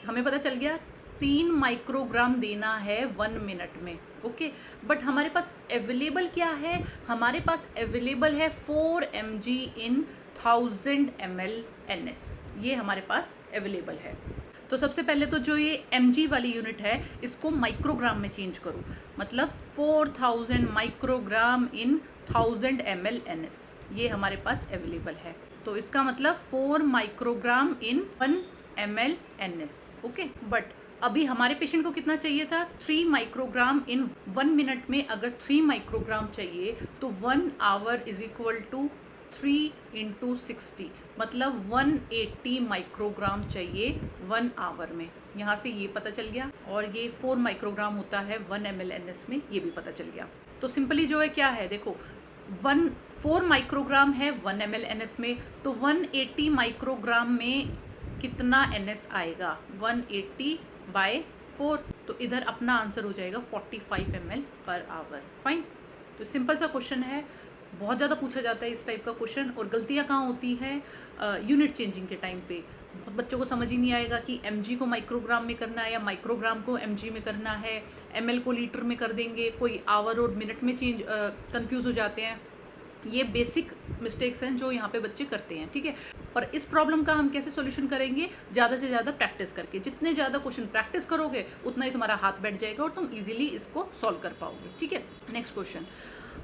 हमें पता चल गया 3 माइक्रोग्राम देना है 1 मिनट में, ओके। बट हमारे पास अवेलेबल क्या है, हमारे पास अवेलेबल है 4 mg इन 1000 ml NS, ये हमारे पास अवेलेबल है। तो सबसे पहले तो जो ये mg वाली यूनिट है इसको माइक्रोग्राम में चेंज करो, मतलब 4000 माइक्रोग्राम इन 1000 ml NS, ये हमारे पास अवेलेबल है। तो इसका मतलब 4 microgram in 1 ml NS, okay. But अभी हमारे पेशेंट को कितना चाहिए था, 3 माइक्रोग्राम इन 1 मिनट में अगर 3 माइक्रोग्राम चाहिए तो 1 आवर इज इक्वल टू 3 × 60, मतलब 180 माइक्रोग्राम चाहिए 1 आवर में। यहाँ से ये पता चल गया, और ये 4 माइक्रोग्राम होता है 1 ml NS में, ये भी पता चल गया। तो सिंपली जो है क्या है, देखो 4 माइक्रोग्राम है 1 ml NS में, तो 180 माइक्रोग्राम में कितना NS आएगा, 180/4, तो इधर अपना आंसर हो जाएगा 45 ml पर आवर। फाइन, तो सिंपल सा क्वेश्चन है, बहुत ज़्यादा पूछा जाता है इस टाइप का क्वेश्चन, और गलतियाँ कहाँ होती हैं, यूनिट चेंजिंग के टाइम पे। बहुत बच्चों को समझ ही नहीं आएगा कि mg को माइक्रोग्राम में करना है या माइक्रोग्राम को mg में करना है, ml को लीटर में कर देंगे, कोई आवर और मिनट में चेंज कंफ्यूज हो जाते हैं। ये बेसिक मिस्टेक्स हैं जो यहाँ पे बच्चे करते हैं, ठीक है। और इस प्रॉब्लम का हम कैसे सॉल्यूशन करेंगे, ज़्यादा से ज़्यादा प्रैक्टिस करके। जितने ज़्यादा क्वेश्चन प्रैक्टिस करोगे उतना ही तुम्हारा हाथ बैठ जाएगा और तुम इजीली इसको सॉल्व कर पाओगे, ठीक है। Next question,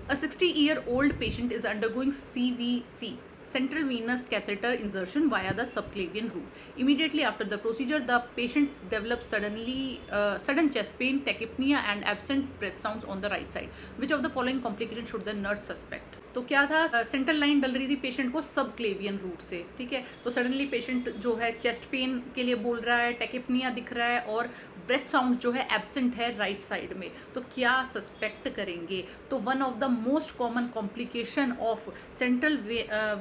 a 60-year-old patient is undergoing CVC, central venous catheter insertion via the subclavian route. Immediately after the procedure, the patient develops sudden chest pain, tachypnea and absent breath sounds on the right side. Which of the following complication should the nurse suspect? तो क्या था, central line डल रही थी patient को सब क्लेवियन root से, ठीक है। तो सडनली पेशेंट जो है चेस्ट पेन के लिए बोल रहा है, टैकिपनिया दिख रहा है, और ब्रेथ साउंड जो है एब्सेंट है राइट साइड में, तो क्या सस्पेक्ट करेंगे। तो one of the most common complication of central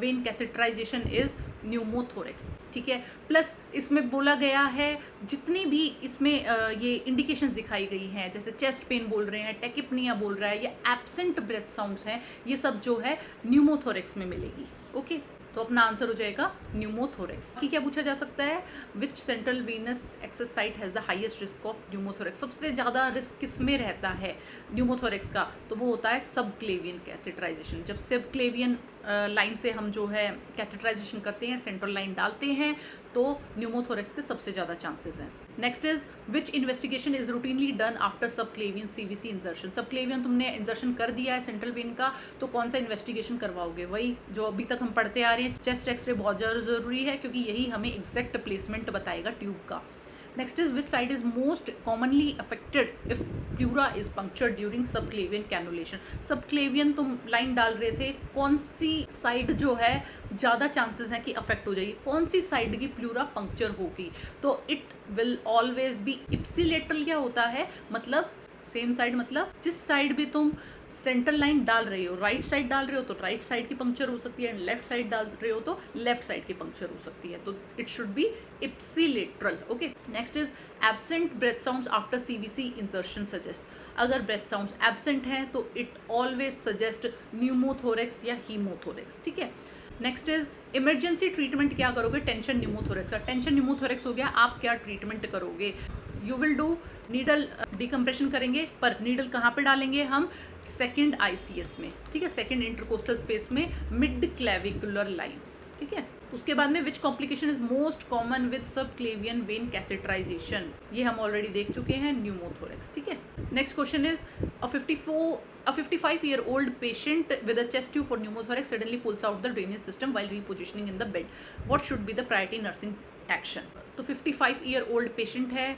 vein catheterisation is pneumothorax, ठीक है। प्लस इसमें बोला गया है जितनी भी इसमें ये इंडिकेशंस दिखाई गई हैं, जैसे चेस्ट पेन बोल रहे हैं, टैकिपनिया बोल रहा है, या एब्सेंट ब्रेथ साउंड्स हैं, ये सब जो है न्यूमोथोरेक्स में मिलेगी, ओके। तो अपना आंसर हो जाएगा न्यूमोथोरेक्स। कि क्या पूछा जा सकता है, which central venous access site has the highest risk of pneumothorax. सबसे ज़्यादा रिस्क किस में रहता है न्यूमोथोरेक्स का, तो वो होता है सबक्लेवियन कैथेटराइजेशन। जब सबक्लेवियन लाइन से हम जो है कैथेटराइजेशन करते हैं, सेंट्रल लाइन डालते हैं, तो न्यूमोथोरेक्स के सबसे ज़्यादा चांसेस हैं। Next is which investigation is routinely done after subclavian CVC इंजर्शन। Subclavian तुमने इंजर्शन कर दिया है सेंट्रल वेन का, तो कौन सा इन्वेस्टिगेशन करवाओगे, वही जो अभी तक हम पढ़ते आ रहे हैं। चेस्ट एक्सरे बहुत ज़रूरी है क्योंकि यही हमें एग्जैक्ट प्लेसमेंट बताएगा ट्यूब का। Next is which side is most commonly affected if pura is punctured during subclavian cannulation. Subclavian तुम लाइन डाल रहे थे, कौन सी साइड जो है ज़्यादा चांसेस हैं कि अफेक्ट हो जाएगी, कौन सी साइड की प्लूरा पंक्चर होगी, तो it will always be ipsilateral. क्या होता है, मतलब सेम साइड, मतलब जिस साइड भी तुम सेंट्रल लाइन डाल रहे हो, राइट साइड डाल रहे हो तो राइट साइड की पंक्चर हो सकती है, एंड लेफ्ट साइड डाल रहे हो तो लेफ्ट साइड की पंक्चर हो सकती है, तो it should be ipsilateral. Okay, next is absent breath sounds after CVC insertion suggest. अगर ब्रेथ साउंड्स एब्सेंट हैं तो इट ऑलवेज सजेस्ट न्यूमोथोरेक्स या हीमोथोरेक्स। ठीक है, नेक्स्ट इज इमरजेंसी ट्रीटमेंट क्या करोगे टेंशन न्यूमोथोरेक्स का। टेंशन न्यूमोथोरेक्स हो गया, आप क्या ट्रीटमेंट करोगे, you will do needle decompression करेंगे, पर नीडल कहाँ पे डालेंगे हम, सेकंड आईसीएस में। ठीक है, सेकंड इंटरकोस्टल स्पेस में मिड क्लेविकुलर लाइन। ठीक है, उसके बाद में which complication is most common with subclavian vein catheterisation, ये हम ऑलरेडी देख चुके हैं, न्यूमोथोरेक्स। ठीक है, next question is a 55-year-old patient with a chest tube for pneumothorax suddenly pulls out the drainage system while repositioning in the bed. What should be the priority nursing action? तो 55-year-old patient है,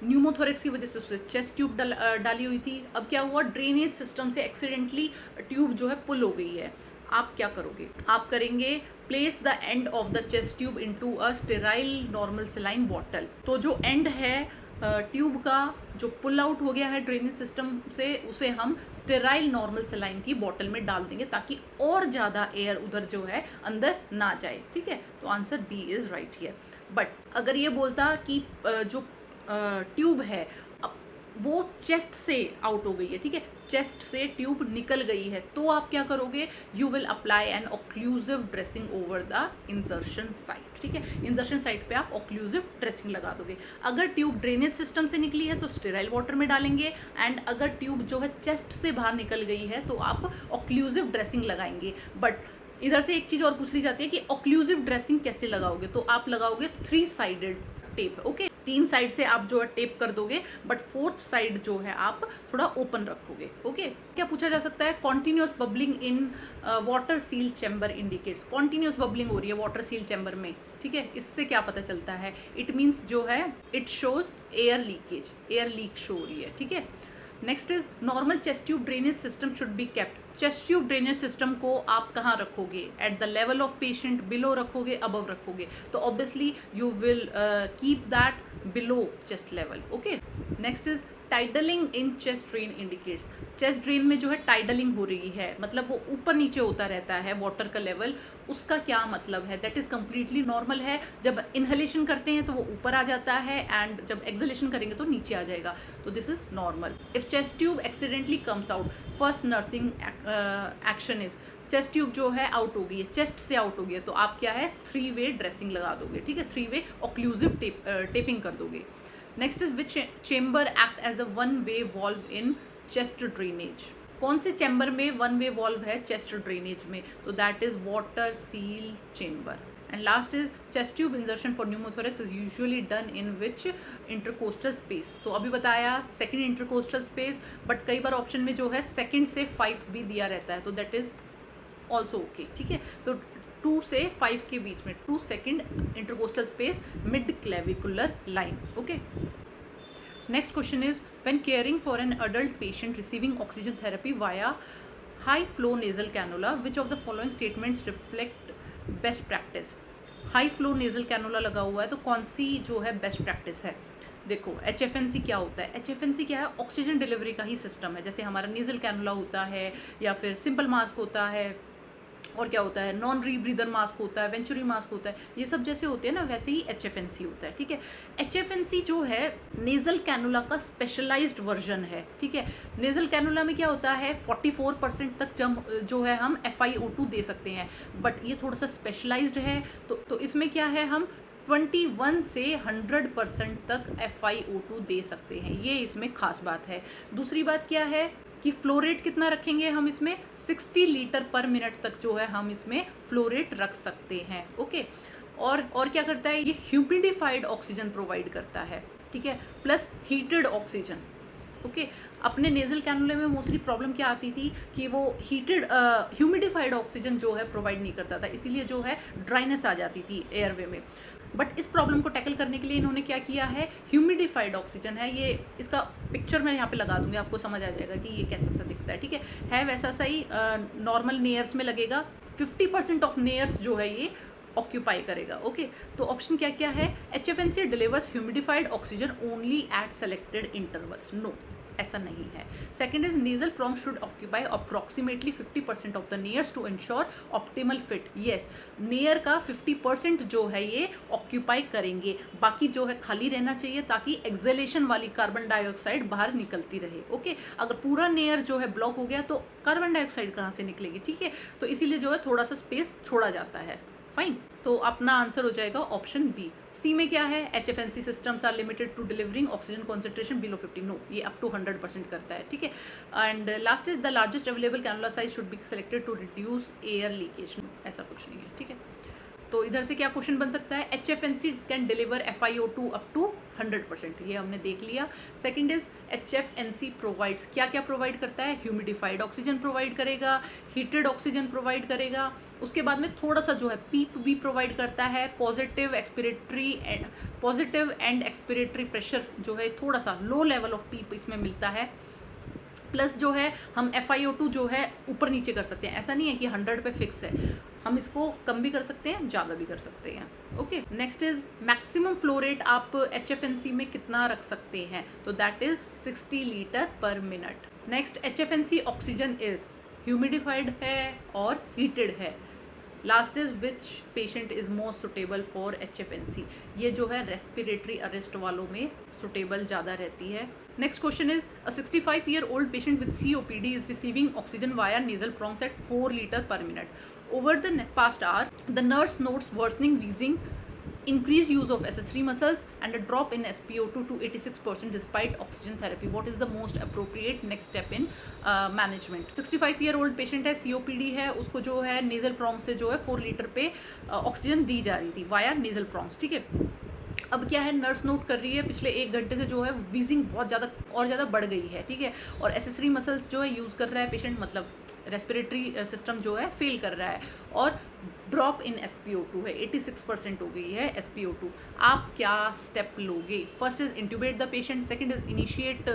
pneumothorax की वजह से उससे chest tube डाली हुई थी। अब क्या हुआ, ड्रेनेज सिस्टम से एक्सीडेंटली ट्यूब जो है पुल हो गई है। आप क्या करोगे, आप करेंगे place the end of the chest tube into a sterile normal saline bottle. तो जो एंड है ट्यूब का जो पुल आउट हो गया है ड्रेनेज सिस्टम से, उसे हम स्टेराइल नॉर्मल सेलाइन की बॉटल में डाल देंगे ताकि और ज़्यादा एयर उधर जो है अंदर ना जाए। ठीक है, तो answer B is right here. But अगर ये बोलता कि जो ट्यूब है वो चेस्ट से आउट हो गई है, ठीक है, चेस्ट से ट्यूब निकल गई है, तो आप क्या करोगे, you will apply N occlusive dressing over the insertion site. ठीक है, इंसर्शन साइट पे आप ऑक्लूसिव ड्रेसिंग लगा दोगे। अगर ट्यूब ड्रेनेज सिस्टम से निकली है तो स्टेराइल वाटर में डालेंगे, एंड अगर ट्यूब जो है चेस्ट से बाहर निकल गई है तो आप ऑक्लूसिव ड्रेसिंग लगाएंगे। बट इधर से एक चीज़ और पूछ ली जाती है कि ऑक्लूसिव ड्रेसिंग कैसे लगाओगे, तो आप लगाओगे 3 साइडेड टेप। ओके, 3 साइड से आप जो है टेप कर दोगे, बट 4th साइड जो है आप थोड़ा ओपन रखोगे। ओके, क्या पूछा जा सकता है, continuous bubbling in water seal chamber indicates. Continuous bubbling हो रही है वाटर सील चैम्बर में, ठीक है, इससे क्या पता चलता है, इट मीन्स जो है it shows air leakage, air leak show हो रही है। ठीक है, next is normal chest tube drainage system should be kept. Chest tube drainage system को आप कहाँ रखोगे, at the level of patient, below रखोगे, अबव रखोगे, तो obviously you will keep that below chest level. Okay, next is tidaling in chest drain indicates. Chest drain में जो है टाइडलिंग हो रही है, मतलब वो ऊपर नीचे होता रहता है वाटर का लेवल, उसका क्या मतलब है, दैट इज़ कम्प्लीटली नॉर्मल है। जब इनहेलेशन करते हैं तो वो ऊपर आ जाता है, एंड जब एक्सहेलेशन करेंगे तो नीचे आ जाएगा, तो this is normal. If chest tube accidentally comes out, first nursing action is, chest tube जो है आउट हो गई है, चेस्ट से आउट हो गई है, तो आप क्या है 3 वे ड्रेसिंग लगा दोगे। ठीक है, 3 वे ऑक्लूसिव टेपिंग कर दोगे। Next is which chamber act as a 1 way valve in chest drainage. कौन से चैम्बर में 1 वे वॉल्व है चेस्ट ड्रेनेज में, तो that is water seal chamber. And last is chest tube insertion for pneumothorax is usually done in which intercostal space. तो अभी बताया second intercostal space, but कई बार ऑप्शन में जो है 2 से 5 भी दिया रहता है, तो दैट इज ऑल्सो ओके। ठीक है, तो 2 से 5 के बीच में 2 second intercostal space, mid clavicular line. Okay, next question is when caring for an adult patient receiving oxygen therapy via high flow nasal cannula, which of the following statements reflect best practice. High flow nasal cannula लगा हुआ है, तो कौन सी जो है best practice है। देखो HFNC क्या होता है, HFNC क्या है, ऑक्सीजन डिलीवरी का ही सिस्टम है, जैसे हमारा नेजल कैनोला होता है या फिर सिंपल मास्क होता है, और क्या होता है, नॉन रीब्रीदर मास्क होता है, वेंचुरी मास्क होता है, ये सब जैसे होते हैं ना, वैसे ही HFNC होता है। ठीक है, HFNC जो है नेजल कैनुला का स्पेशलाइज्ड वर्जन है। ठीक है, नेजल कैनुला में क्या होता है, 44% तक जो है हम FiO2 दे सकते हैं, बट ये थोड़ा सा स्पेशलाइज्ड है। तो इसमें क्या है, हम 21 से 100% तक FiO2 दे सकते हैं, ये इसमें खास बात है। दूसरी बात क्या है कि फ्लो रेट कितना रखेंगे हम इसमें, 60 लीटर पर मिनट तक जो है हम इसमें फ्लो रेट रख सकते हैं। ओके, और क्या करता है, ये ह्यूमिडिफाइड ऑक्सीजन प्रोवाइड करता है। ठीक है, प्लस हीटेड ऑक्सीजन। ओके, अपने नेजल कैनुले में मोस्टली प्रॉब्लम क्या आती थी कि वो ह्यूमिडिफाइड ऑक्सीजन जो है प्रोवाइड नहीं करता था, इसीलिए जो है ड्राइनेस आ जाती थी एयरवे में। बट इस प्रॉब्लम को टैकल करने के लिए इन्होंने क्या किया है, ह्यूमिडिफाइड ऑक्सीजन है, ये इसका पिक्चर मैं यहाँ पे लगा दूंगी, आपको समझ आ जाएगा कि ये कैसा सा दिखता है। ठीक है वैसा सा ही नॉर्मल नेयर्स में लगेगा, 50% ऑफ नेयर्स जो है ये ऑक्यूपाई करेगा। ओके, तो ऑप्शन क्या क्या है, HFNC delivers humidified oxygen only at selected intervals, no ऐसा नहीं है। Second is nasal prong should occupy approximately 50% of the nares to ensure optimal fit, yes nares का 50% जो है ये ऑक्यूपाई करेंगे, बाकी जो है खाली रहना चाहिए ताकि एक्सलेशन वाली कार्बन डाइऑक्साइड बाहर निकलती रहे। ओके, अगर पूरा नेयर जो है ब्लॉक हो गया तो कार्बन डाइऑक्साइड कहाँ से निकलेगी। ठीक है, तो इसीलिए जो है थोड़ा सा स्पेस छोड़ा जाता है। फाइन, तो अपना आंसर हो जाएगा ऑप्शन बी। सी में क्या है, HFNC systems are limited to delivering oxygen concentration below 50, no ये अप टू 100% करता है। ठीक है, and last is the largest available cannula size should be selected to reduce air leakage, ऐसा कुछ नहीं है। ठीक है, तो इधर से क्या क्वेश्चन बन सकता है, HFNC can deliver FiO2 up to 100%, ये हमने देख लिया। सेकंड इज HFNC प्रोवाइड्स, क्या क्या प्रोवाइड करता है, ह्यूमिडिफाइड ऑक्सीजन प्रोवाइड करेगा, हीटेड ऑक्सीजन प्रोवाइड करेगा, उसके बाद में थोड़ा सा जो है पीप भी प्रोवाइड करता है, पॉजिटिव एंड एक्सपिरेटरी प्रेशर जो है थोड़ा सा लो लेवल ऑफ पीप इसमें मिलता है, प्लस जो है हम FiO2 जो है ऊपर नीचे कर सकते हैं, ऐसा नहीं है कि 100 पे फिक्स है, हम इसको कम भी कर सकते हैं, ज़्यादा भी कर सकते हैं। Okay, next is maximum flow rate आप HFNC में कितना रख सकते हैं, तो that is 60 litre per minute. Next, HFNC oxygen is humidified है और हीटेड है। Last is which patient is most suitable for HFNC, ये जो है रेस्पिरेटरी अरेस्ट वालों में सुटेबल ज़्यादा रहती है। Next question is a 65-year-old patient with COPD is receiving oxygen via nasal prongs at 4 liters per minute. Over the past hour, the nurse notes worsening wheezing, increased use of accessory muscles, and a drop in SpO2 to 86% despite oxygen therapy. What is the most appropriate next step in management? 65-year-old patient है, COPD है, उसको जो है nasal prongs से जो है 4 litre पे oxygen दी जा रही थी वाया nasal prongs। ठीक है, अब क्या है, नर्स नोट कर रही है पिछले 1 घंटे से जो है वीजिंग बहुत ज़्यादा बढ़ गई है। ठीक है, और एसेसरी मसल्स जो है यूज़ कर रहा है पेशेंट, मतलब रेस्पिरेटरी सिस्टम जो है फेल कर रहा है, और ड्रॉप इन SpO2 है, 86% हो गई है SpO2। आप क्या स्टेप लोगे? First is intubate the patient, second is initiate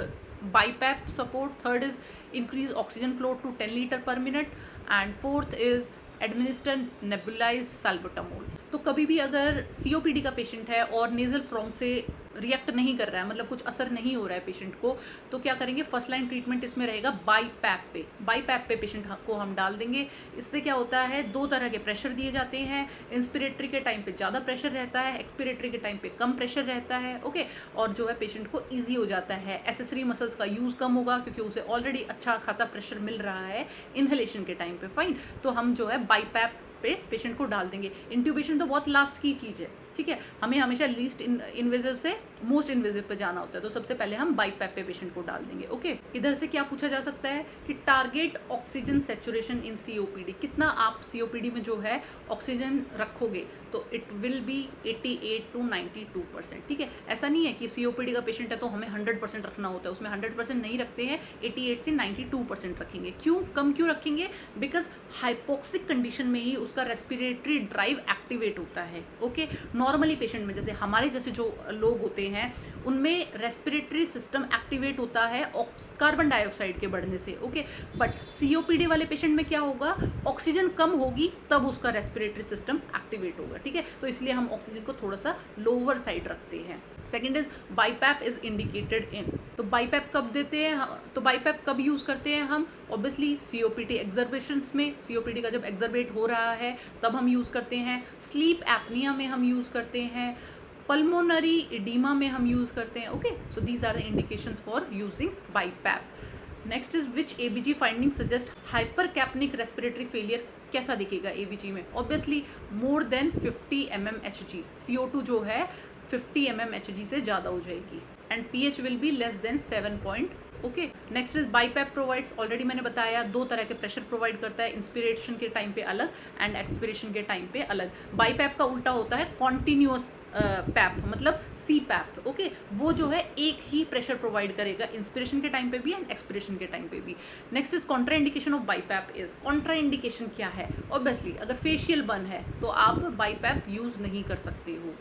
BiPAP support, third is increase oxygen flow to 10 litre per minute, and fourth is administer nebulised salbutamol. तो कभी भी अगर COPD का पेशेंट है और नेजल प्रोंग से रिएक्ट नहीं कर रहा है, मतलब कुछ असर नहीं हो रहा है पेशेंट को, तो क्या करेंगे, फर्स्ट लाइन ट्रीटमेंट इसमें रहेगा BiPAP पे पेशेंट को हम डाल देंगे। इससे क्या होता है, 2 तरह के प्रेशर दिए जाते हैं, इंस्पिरेटरी के टाइम पे ज़्यादा प्रेशर रहता है, एक्सपिरेटरी के टाइम पे कम प्रेशर रहता है। ओके, और जो है पेशेंट को ईजी हो जाता है, एसेसरी मसल्स का यूज़ कम होगा क्योंकि उसे ऑलरेडी अच्छा खासा प्रेशर मिल रहा है इनहेलेशन के टाइम पे। फाइन, तो हम जो है BiPAP पे पेशेंट को डाल देंगे। इंट्यूबेशन तो बहुत लास्ट की चीज़ है। ठीक है, हमें हमेशा लीस्ट इन्वेजिव से मोस्ट इन्वेजिव पे जाना होता है, तो सबसे पहले हम BiPAP पे पेशेंट को डाल देंगे। ओके, इधर से क्या पूछा जा सकता है कि टारगेट ऑक्सीजन सैचुरेशन इन COPD, कितना आप COPD में जो है ऑक्सीजन रखोगे, तो इट विल बी 88 to 92%। ठीक है, ऐसा नहीं है कि COPD का पेशेंट है तो हमें 100% रखना होता है, उसमें 100% नहीं रखते हैं, 88 से 92% रखेंगे। कम क्यों रखेंगे? बिकॉज हाइपोक्सिक कंडीशन में ही उसका रेस्पिरेटरी ड्राइव एक्टिवेट होता है। ओके, नॉर्मली पेशेंट में, जैसे हमारे जैसे जो लोग होते हैं उनमें रेस्पिरेटरी सिस्टम एक्टिवेट होता है कार्बन डाइऑक्साइड के बढ़ने से। ओके, बट COPD वाले पेशेंट में क्या होगा, ऑक्सीजन कम होगी तब उसका रेस्पिरेटरी सिस्टम एक्टिवेट होगा। ठीक है, तो इसलिए हम ऑक्सीजन को थोड़ा सा लोअर साइड रखते हैं। Second is BiPAP is indicated इन, तो बाईपैप कब देते हैं, तो बाईपैप कब यूज़ करते हैं हम, ऑब्वियसली सीओपीडी एक्जर्बेशंस में, सीओपीडी का जब एक्जर्बेट हो रहा है तब हम यूज़ करते हैं, स्लीप एपनिया में हम यूज़ करते हैं, पल्मोनरी इडीमा में हम यूज़ करते हैं। Okay, so these are the indications for using BiPAP. Next is which ABG finding suggest hypercapnic respiratory failure कैसा दिखेगा एबीजी में, obviously more than 50 mmHg, CO2 जो है 50 mmHg से ज़्यादा हो जाएगी and pH will be less than 7. Okay, next is BiPAP provides, already मैंने बताया 2 तरह के प्रेशर प्रोवाइड करता है, इंस्पिरेशन के टाइम पे अलग एंड एक्सपिरेशन के टाइम पे अलग। बाईपैप का उल्टा होता है कॉन्टिन्यूस पैप, मतलब सी पैप। ओके, वो जो है एक ही प्रेशर प्रोवाइड करेगा इंस्पिरेशन के टाइम पे भी एंड एक्सपिरेशन के टाइम पे भी। Next is Contra indication of BiPAP is, Contra indication क्या है, ऑब्वियसली अगर फेशियल बर्न है तो आप बाईपैप यूज़ नहीं कर सकते हो,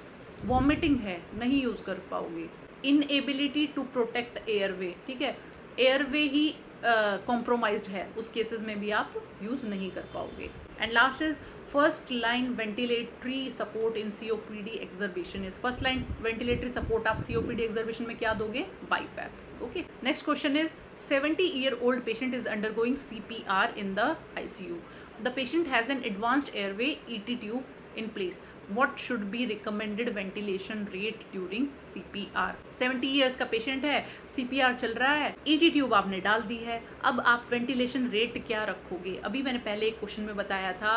वॉमिटिंग है नहीं यूज़ कर पाओगे, इनएबिलिटी टू प्रोटेक्ट एयरवे, ठीक है, एयरवे ही कॉम्प्रोमाइज्ड है, उस केसेस में भी आप यूज़ नहीं कर पाओगे। And last is first line ventilatory support in COPD exacerbation is, first line ventilatory support आप सीओपीडी एक्जर्बेशन में क्या दोगे, BiPAP. Okay, next question is 70-year-old patient is undergoing CPR in the ICU. The patient has an advanced airway ET tube in place. What should be recommended ventilation rate during CPR? 70 years का patient है, CPR चल रहा है, ET tube आपने डाल दी है, अब आप वेंटिलेशन रेट क्या रखोगे। अभी मैंने पहले एक क्वेश्चन में बताया था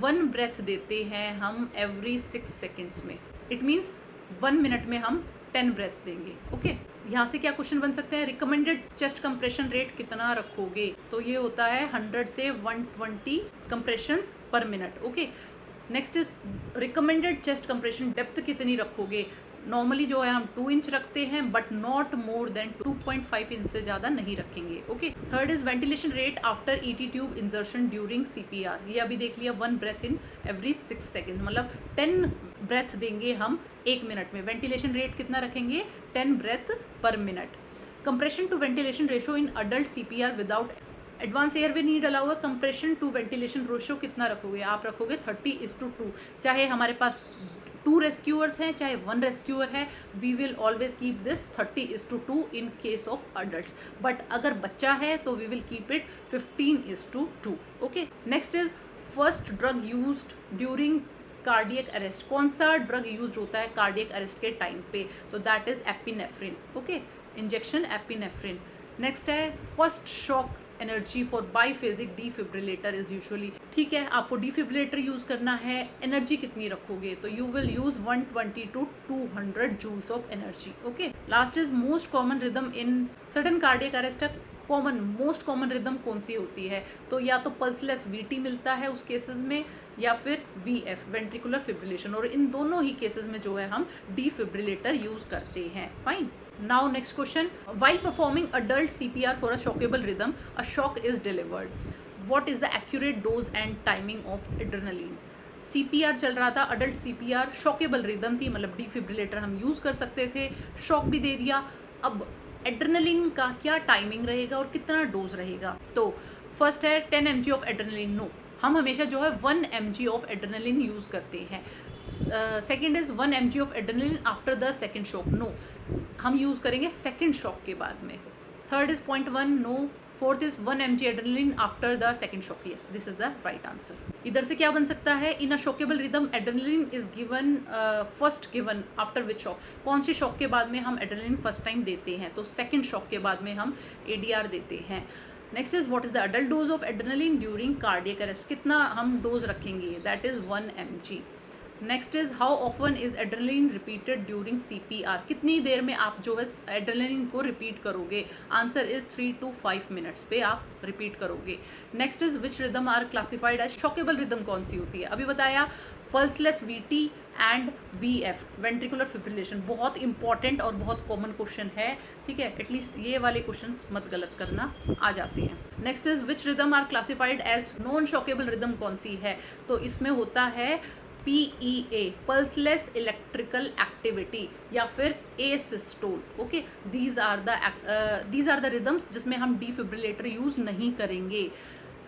1 ब्रेथ देते हैं हम एवरी 6 seconds में, इट मीन्स 1 मिनट में हम 10 ब्रेथ्स देंगे। ओके, यहाँ से क्या क्वेश्चन बन सकता है, रिकमेंडेड चेस्ट कंप्रेशन रेट कितना रखोगे, तो ये होता है 100 से 120 कंप्रेशंस पर minute. Okay, next is recommended chest compression depth कितनी रखोगे, नॉर्मली जो है हम 2 इंच रखते हैं but not more than 2.5 inch से ज़्यादा नहीं रखेंगे। Okay, third is ventilation rate after ET tube इंजर्शन during CPR, ये अभी देख लिया 1 ब्रेथ इन एवरी 6 सेकेंड, मतलब 10 ब्रेथ देंगे हम 1 मिनट में, वेंटिलेशन रेट कितना रखेंगे, 10 breath per minute. Compression to ventilation ratio in adult CPR without advance airway need allow, compression to ventilation ratio कितना रखोगे, आप रखोगे 30:2, चाहे हमारे पास 2 रेस्क्यूअर्स हैं चाहे 1 रेस्क्यूअर है, we will always keep this 30:2 in case of adult, but अगर बच्चा है तो we will keep it 15:2। Okay, next is first drug used during cardiac arrest, कौन सा ड्रग यूज होता है कार्डियक अरेस्ट के टाइम पे, तो that is epinephrine. Okay, injection epinephrine. Next है first shock energy for biphasic defibrillator is usually, ठीक है, आपको डिफिब्रिलेटर यूज करना है, एनर्जी कितनी रखोगे, तो you will use 120 to 200 joules of energy. Okay, last is most common rhythm in sudden cardiac arrest, most common rhythm कौन सी होती है, तो या तो पल्सलेस VT मिलता है उस केसेस में, या फिर VF वेंट्रिकुलर फिब्रिलेशन, और इन दोनों ही केसेस में जो है हम डिफिब्रिलेटर यूज करते हैं। Fine, now next question, while performing adult CPR for a shockable rhythm, a shock is delivered, what is the accurate dose and timing of adrenaline? CPR चल रहा था, अडल्ट CPR, शॉकेबल रिदम थी, मतलब defibrillator हम use कर सकते थे, shock भी दे दिया, अब एड्रेनलिन का क्या टाइमिंग रहेगा और कितना डोज रहेगा, तो फर्स्ट है 10 mg ऑफ एड्रेनलिन, नो, हम हमेशा जो है 1 mg ऑफ एड्रेनलिन यूज़ करते हैं। Second is 1 mg of adrenaline after the second shock, no, हम यूज़ करेंगे सेकेंड शॉक के बाद में। Third is 0.1, no. Fourth is 1 mg adrenaline after the second shock, yes, this is the right answer. इधर से क्या बन सकता है, in a shockable rhythm adrenaline is given first given after which shock, कौन सी शॉक के बाद में हम एड्रेनलिन फर्स्ट टाइम देते हैं, तो सेकेंड शॉक के बाद में हम ADR देते हैं। Next is what is the adult dose of adrenaline during cardiac arrest, कितना हम डोज रखेंगे, that is 1 mg। Next is how often is adrenaline repeated during CPR, कितनी देर में आप जो है एड्रेनलिन को रिपीट करोगे, आंसर इज 3 to 5 मिनट्स पे आप रिपीट करोगे। Next is which rhythm are classified as shockable rhythm, कौन सी होती है, अभी बताया pulseless VT and VF ventricular fibrillation, बहुत इंपॉर्टेंट और बहुत कॉमन क्वेश्चन है, ठीक है, एटलीस्ट ये वाले क्वेश्चंस मत गलत करना, आ जाते हैं। Next is which rhythm are classified as non shockable rhythm, कौन सी है, तो इसमें होता है PEA पल्सलेस इलेक्ट्रिकल एक्टिविटी या फिर asystole. Okay, these are the rhythms जिसमें हम डिफिब्रिलेटर यूज नहीं करेंगे।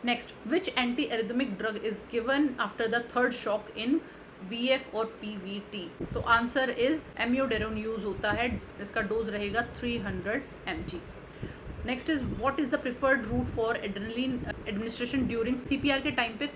Next, which anti arrhythmic drug is given after the third shock in VF और PVT? तो आंसर इज एम्योडेरोन यूज होता है, इसका डोज रहेगा 300 mg। Next is what is the preferred route for adrenaline administration during CPR के time पे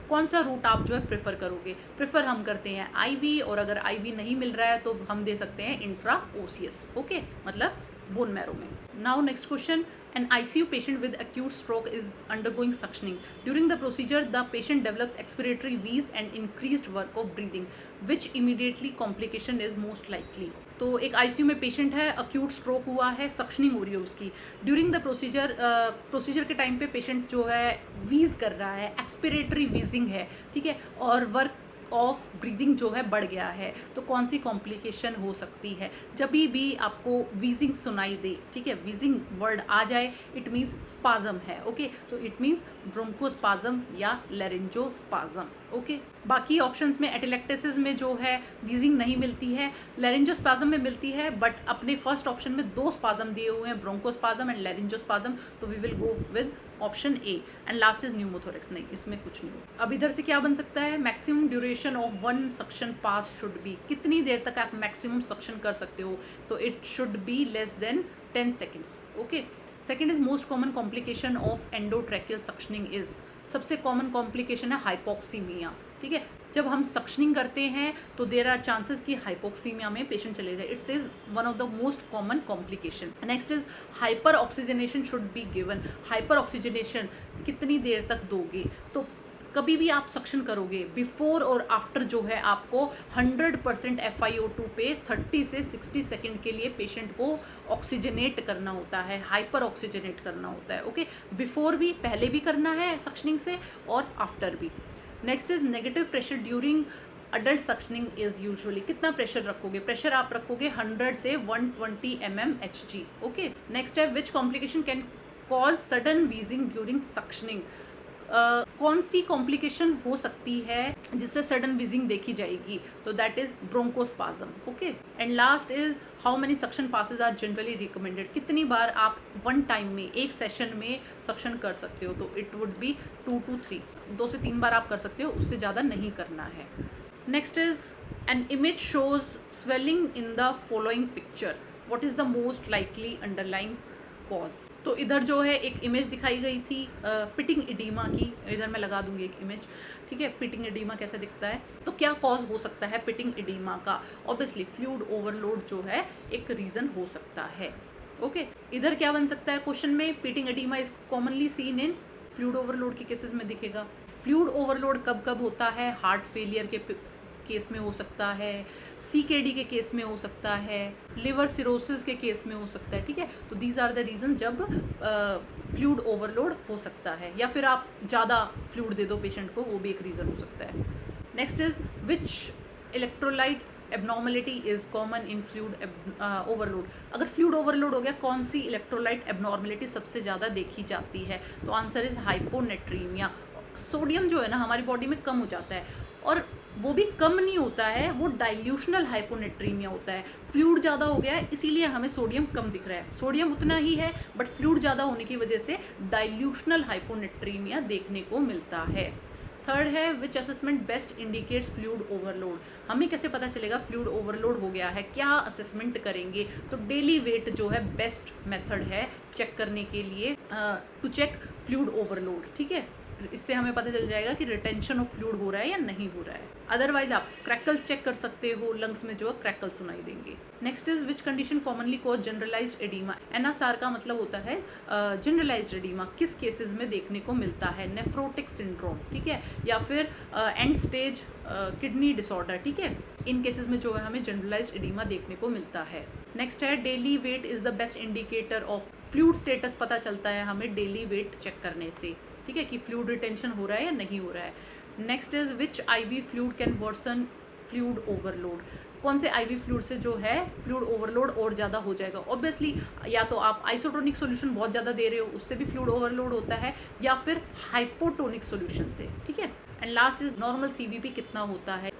कौन सा रूट आप जो है प्रेफर करोगे? प्रेफर हम करते हैं IV, और अगर IV नहीं मिल रहा है तो हम दे सकते हैं इंट्राओसियस, ओके, मतलब बोन मैरो में। Now next question, an ICU patient with acute stroke is undergoing suctioning. During the procedure, the patient develops expiratory wheeze and increased work of breathing. Which immediately complication is most likely? तो एक ICU में patient है, acute stroke हुआ है, suctioning हो रही है उसकी। ड्यूरिंग द प्रोसीजर के टाइम पे पेशेंट जो है वीज कर रहा है, एक्सपिरेटरी वीजिंग है, ठीक है, और वर्क ऑफ ब्रीदिंग जो है बढ़ गया है, तो कौन सी कॉम्प्लिकेशन हो सकती है? जब भी आपको वीजिंग सुनाई दे, ठीक है, वीजिंग वर्ड आ जाए, इट मीन्स स्पाजम है, ओके, तो इट मीन्स ब्रोंकोस्पाजम या लैरिंजोस्पाजम, ओके। बाकी ऑप्शंस में एटेलेक्टेसिस में जो है वीजिंग नहीं मिलती है, लैरिंजोस्पाजम में मिलती है, बट अपने फर्स्ट ऑप्शन में 2 स्पाजम दिए हुए हैं, ब्रोंकोस्पाजम एंड लैरिंजोस्पाजम, तो we will go with option A. And last is pneumothorax, नहीं, इसमें कुछ नहीं हो। अब इधर से क्या बन सकता है? Maximum duration of 1 suction pass should be, कितनी देर तक आप मैक्सिमम सक्शन कर सकते हो? तो it should be less than 10 seconds, okay. Second is most common complication of endotracheal suctioning is, सबसे कॉमन कॉम्प्लिकेशन है हाइपोक्सीमिया, ठीक है। जब हम सक्शनिंग करते हैं तो देयर आर चांसेस कि हाइपोक्सीमिया में पेशेंट चले जाए, it is one of the most common complication. Next is hyper oxygenation should be given, hyper oxygenation कितनी देर तक दोगे? तो कभी भी आप सक्शन करोगे, बिफोर और आफ्टर जो है आपको 100% FiO2 पे 30 से 60 सेकेंड के लिए पेशेंट को ऑक्सीजनेट करना होता है, हाइपर ऑक्सीजनेट करना होता है, ओके। बिफोर भी, पहले भी करना है सक्शनिंग से, और आफ्टर भी। Next is negative pressure during adult suctioning is usually, कितना प्रेशर रखोगे? प्रेशर आप रखोगे 100 से 120 mmHg, ओके। नेक्स्ट है which complication can cause sudden wheezing during suctioning, कौन सी कॉम्प्लिकेशन हो सकती है जिससे सडन वीजिंग देखी जाएगी? तो that is bronchospasm, okay. And last is how many suction passes are generally recommended, कितनी बार आप वन टाइम में, एक सेशन में सक्शन कर सकते हो? तो इट वुड बी 2 to 3, 2 से 3 बार आप कर सकते हो, उससे ज़्यादा नहीं करना है। Next is an image shows swelling in the following picture, what is the most likely underline cause? तो इधर जो है एक इमेज दिखाई गई थी पिटिंग इडीमा की, इधर मैं लगा दूंगी एक इमेज, ठीक है। पिटिंग इडीमा कैसे दिखता है? तो क्या कॉज हो सकता है पिटिंग इडीमा का? ऑब्वियसली फ्लूइड ओवरलोड जो है एक रीजन हो सकता है, ओके। इधर क्या बन सकता है क्वेश्चन में? Pitting oedema is commonly seen in fluid overload के केसेस में दिखेगा। फ्लूइड ओवरलोड कब कब होता है? हार्ट फेलियर के केस में हो सकता है, CKD के केस में हो सकता है, लिवर सिरोसिस के केस में हो सकता है, ठीक है। तो दीज आर द रीज़न जब फ्लूइड ओवरलोड हो सकता है, या फिर आप ज़्यादा फ्लूइड दे दो पेशेंट को, वो भी एक रीज़न हो सकता है। Next is which electrolyte abnormality is common in fluid overload, अगर फ्लूइड ओवरलोड हो गया, कौन सी इलेक्ट्रोलाइट एबनॉर्मलिटी सबसे ज़्यादा देखी जाती है? तो आंसर इज हाइपोनेट्रीमिया। सोडियम जो है ना हमारी बॉडी में कम हो जाता है, और वो भी कम नहीं होता है, वो डाइल्यूशनल हाइपोनेट्रीमिया होता है। फ्लूइड ज़्यादा हो गया है इसीलिए हमें सोडियम कम दिख रहा है, सोडियम उतना ही है बट फ्लूइड ज़्यादा होने की वजह से डाइल्यूशनल हाइपोनेट्रीमिया देखने को मिलता है। थर्ड है विच assessment best indicates fluid overload, हमें कैसे पता चलेगा फ्लूइड ओवरलोड हो गया है, क्या असेसमेंट करेंगे? तो डेली वेट जो है बेस्ट मेथड है चेक करने के लिए, टू चेक फ्लूइड ओवरलोड, ठीक है। इससे हमें पता चल जाएगा कि रिटेंशन ऑफ फ्लूइड हो रहा है या नहीं हो रहा है। अदरवाइज आप क्रैकल्स चेक कर सकते हो, लंग्स में जो है क्रैकल सुनाई देंगे। Next is which condition commonly cause generalised oedema, NSR का मतलब होता है जनरलाइज्ड एडीमा, किस केसेस में देखने को मिलता है? नेफ्रोटिक सिंड्रोम, ठीक है, या फिर एंड स्टेज किडनी डिसऑर्डर, ठीक है। इन केसेस में जो है हमें जनरलाइज्ड एडीमा देखने को मिलता है। नेक्स्ट है daily wait is the best indicator of fluid status, पता चलता है हमें डेली वेट चेक करने से, ठीक है, कि फ्लूइड रिटेंशन हो रहा है या नहीं हो रहा है। Next is which IV fluid can worsen fluid overload, कौन से IV फ्लूइड से जो है फ्लूइड ओवरलोड और ज़्यादा हो जाएगा? ऑब्वियसली या तो आप आइसोटोनिक सोल्यूशन बहुत ज़्यादा दे रहे हो, उससे भी फ्लूइड ओवरलोड होता है, या फिर हाइपोटोनिक सोल्यूशन से, ठीक है। And last is normal CVP कितना होता है?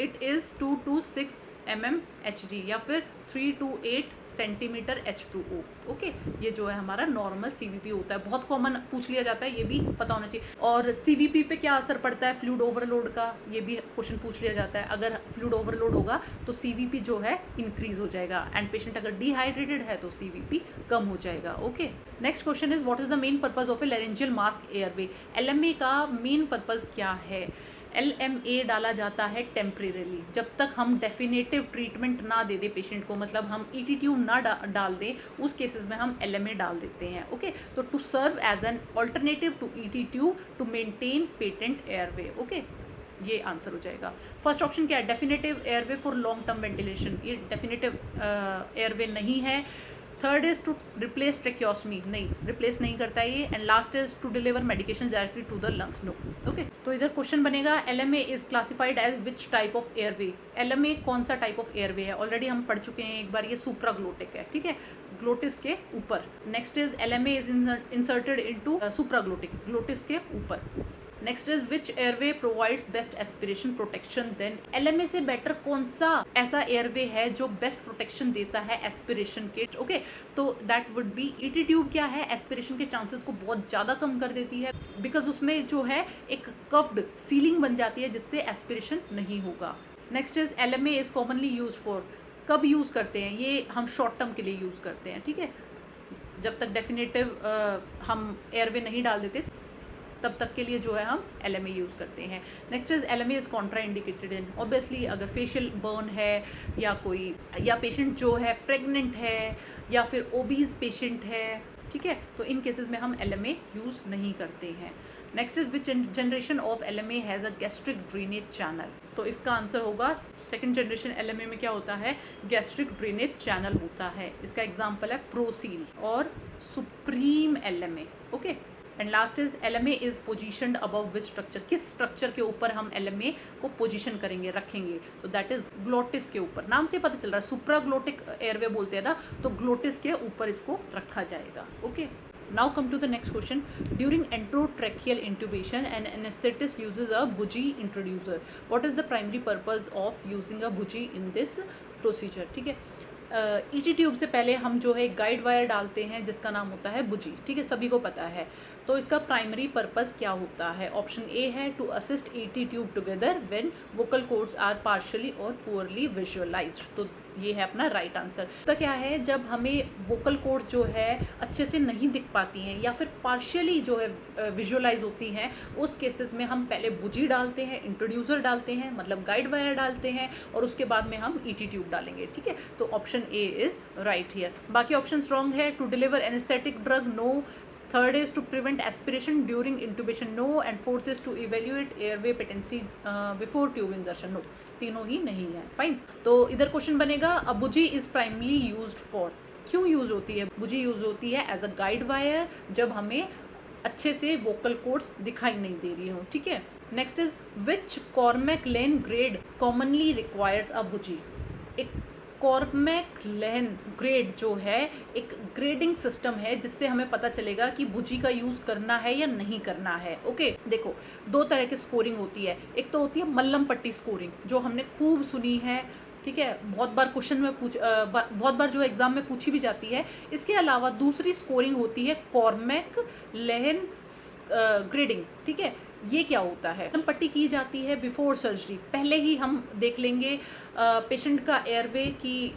It is 2 to 6 mm Hg या फिर 3 to 8 सेंटीमीटर H2O। ओके, ये जो है हमारा नॉर्मल CVP होता है, बहुत कॉमन पूछ लिया जाता है, ये भी पता होना चाहिए। और CVP पे क्या असर पड़ता है फ्लूइड ओवरलोड का, ये भी क्वेश्चन पूछ लिया जाता है। अगर फ्लूइड ओवरलोड होगा तो CVP जो है इंक्रीज हो जाएगा, एंड पेशेंट अगर डिहाइड्रेटेड है तो CVP कम हो जाएगा। Okay, next question is what is the main purpose of A laryngeal mask airway. LMA का मेन पर्पज क्या है? LMA डाला जाता है टेम्परेरीली, जब तक हम डेफिनेटिव ट्रीटमेंट ना दे दे पेशेंट को, मतलब हम ET ट्यूब ना डाल दें, उस केसेस में हम LMA डाल देते हैं। ओके, तो to serve as an alternative to ET tube to maintain patent airway. Okay, ये आंसर हो जाएगा। फर्स्ट ऑप्शन क्या है? Definitive airway for long term ventilation, ये डेफिनेटिव एयरवे नहीं है। Third is to replace tracheostomy, नहीं, रिप्लेस नहीं करता ये। And last is to deliver medication directly to the lungs, no. Okay, तो इधर क्वेश्चन बनेगा LMA is classified as which type of airway. LMA कौन सा टाइप ऑफ एयरवे है? ऑलरेडी हम पढ़ चुके हैं एक बार, ये सुप्राग्लोटिक है, ठीक है, ग्लोटिस के ऊपर। Next is LMA is inserted into supraglottic, glottis के ऊपर। Next is which airway provides best aspiration protection then. LMA से बेटर कौन सा ऐसा एयरवे है जो बेस्ट प्रोटेक्शन देता है एस्पिरेशन के? ओके, तो that would be ET tube. क्या है? एस्पिरेशन के चांसेस को बहुत ज़्यादा कम कर देती है, बिकॉज उसमें जो है एक कफ्ड सीलिंग बन जाती है जिससे एस्पिरेशन नहीं होगा। Next is LMA is commonly use for, कब यूज़ करते हैं ये? हम शॉर्ट टर्म के लिए यूज़ करते हैं, ठीक है, जब तक डेफिनेटिव हम एयरवे नहीं डाल देते तब तक के लिए जो है हम LMA यूज़ करते हैं। Next is LMA is Contra indicated in, obviously अगर फेशियल बर्न है या कोई, या पेशेंट जो है प्रेग्नेंट है या फिर ओबीज पेशेंट है, ठीक है, तो इन केसेस में हम LMA यूज़ नहीं करते हैं। Next is which generation of LMA has a gastric drainage channel, तो इसका आंसर होगा सेकेंड जनरेशन LMA में क्या होता है? गैस्ट्रिक ड्रेनेज चैनल होता है। इसका एग्जाम्पल है प्रोसील और supreme LMA। Okay, and last is LMA is positioned above which structure, किस स्ट्रक्चर के ऊपर हम LMA को पोजीशन करेंगे, रखेंगे? तो दैट इज ग्लोटिस के ऊपर। नाम से पता चल रहा है, सुप्राग्लोटिक एयरवे बोलते हैं ना, तो ग्लोटिस के ऊपर इसको रखा जाएगा। Okay, now come to the next question. During enterotracheal intubation an anesthetist uses a bougie introducer. What is the primary purpose of using a bougie in this procedure? ठीक है, ET ट्यूब से पहले हम जो है गाइड वायर डालते हैं जिसका नाम होता है बुजी, ठीक है, सभी को पता है। तो इसका प्राइमरी पर्पस क्या होता है? ऑप्शन ए है to assist ET tube together when vocal cords are partially और पुअरली विजुअलाइज्ड, तो ये है अपना राइट आंसर। तो क्या है, जब हमें वोकल कॉर्ड जो है अच्छे से नहीं दिख पाती हैं या फिर पार्शियली जो है विजुअलाइज होती हैं, उस केसेस में हम पहले बुजी डालते हैं, इंट्रोड्यूसर डालते हैं, मतलब गाइड वायर डालते हैं, और उसके बाद में हम ET ट्यूब डालेंगे, ठीक है। तो option A is right here. बाकी ऑप्शन रॉन्ग है। To deliver anesthetic drug, no. Third is to prevent aspiration during intubation, no. And fourth is to evaluate airway patency before tube insertion, no. तीनों ही नहीं है, fine. तो इधर question बनेगा a bougie is primarily used for, क्यों use होती है? बुजी यूज होती है एज अ गाइड वायर जब हमें अच्छे से वोकल कॉर्ड्स दिखाई नहीं दे रही हो, ठीक है। Next is which Cormack Lehane grade commonly requires a bougie. एक कॉर्मेक-लेन ग्रेड जो है एक ग्रेडिंग सिस्टम है जिससे हमें पता चलेगा कि बुजी का यूज़ करना है या नहीं करना है। ओके, देखो दो तरह की स्कोरिंग होती है। एक तो होती है मल्लम पट्टी स्कोरिंग, जो हमने खूब सुनी है, ठीक है, बहुत बार क्वेश्चन में बहुत बार जो एग्जाम में पूछी भी जाती है। इसके अलावा दूसरी स्कोरिंग होती है कॉर्मेक-लेन ग्रेडिंग, ठीक है। ये क्या होता है? पट्टी की जाती है बिफोर सर्जरी, पहले ही हम देख लेंगे पेशेंट का एयरवे कि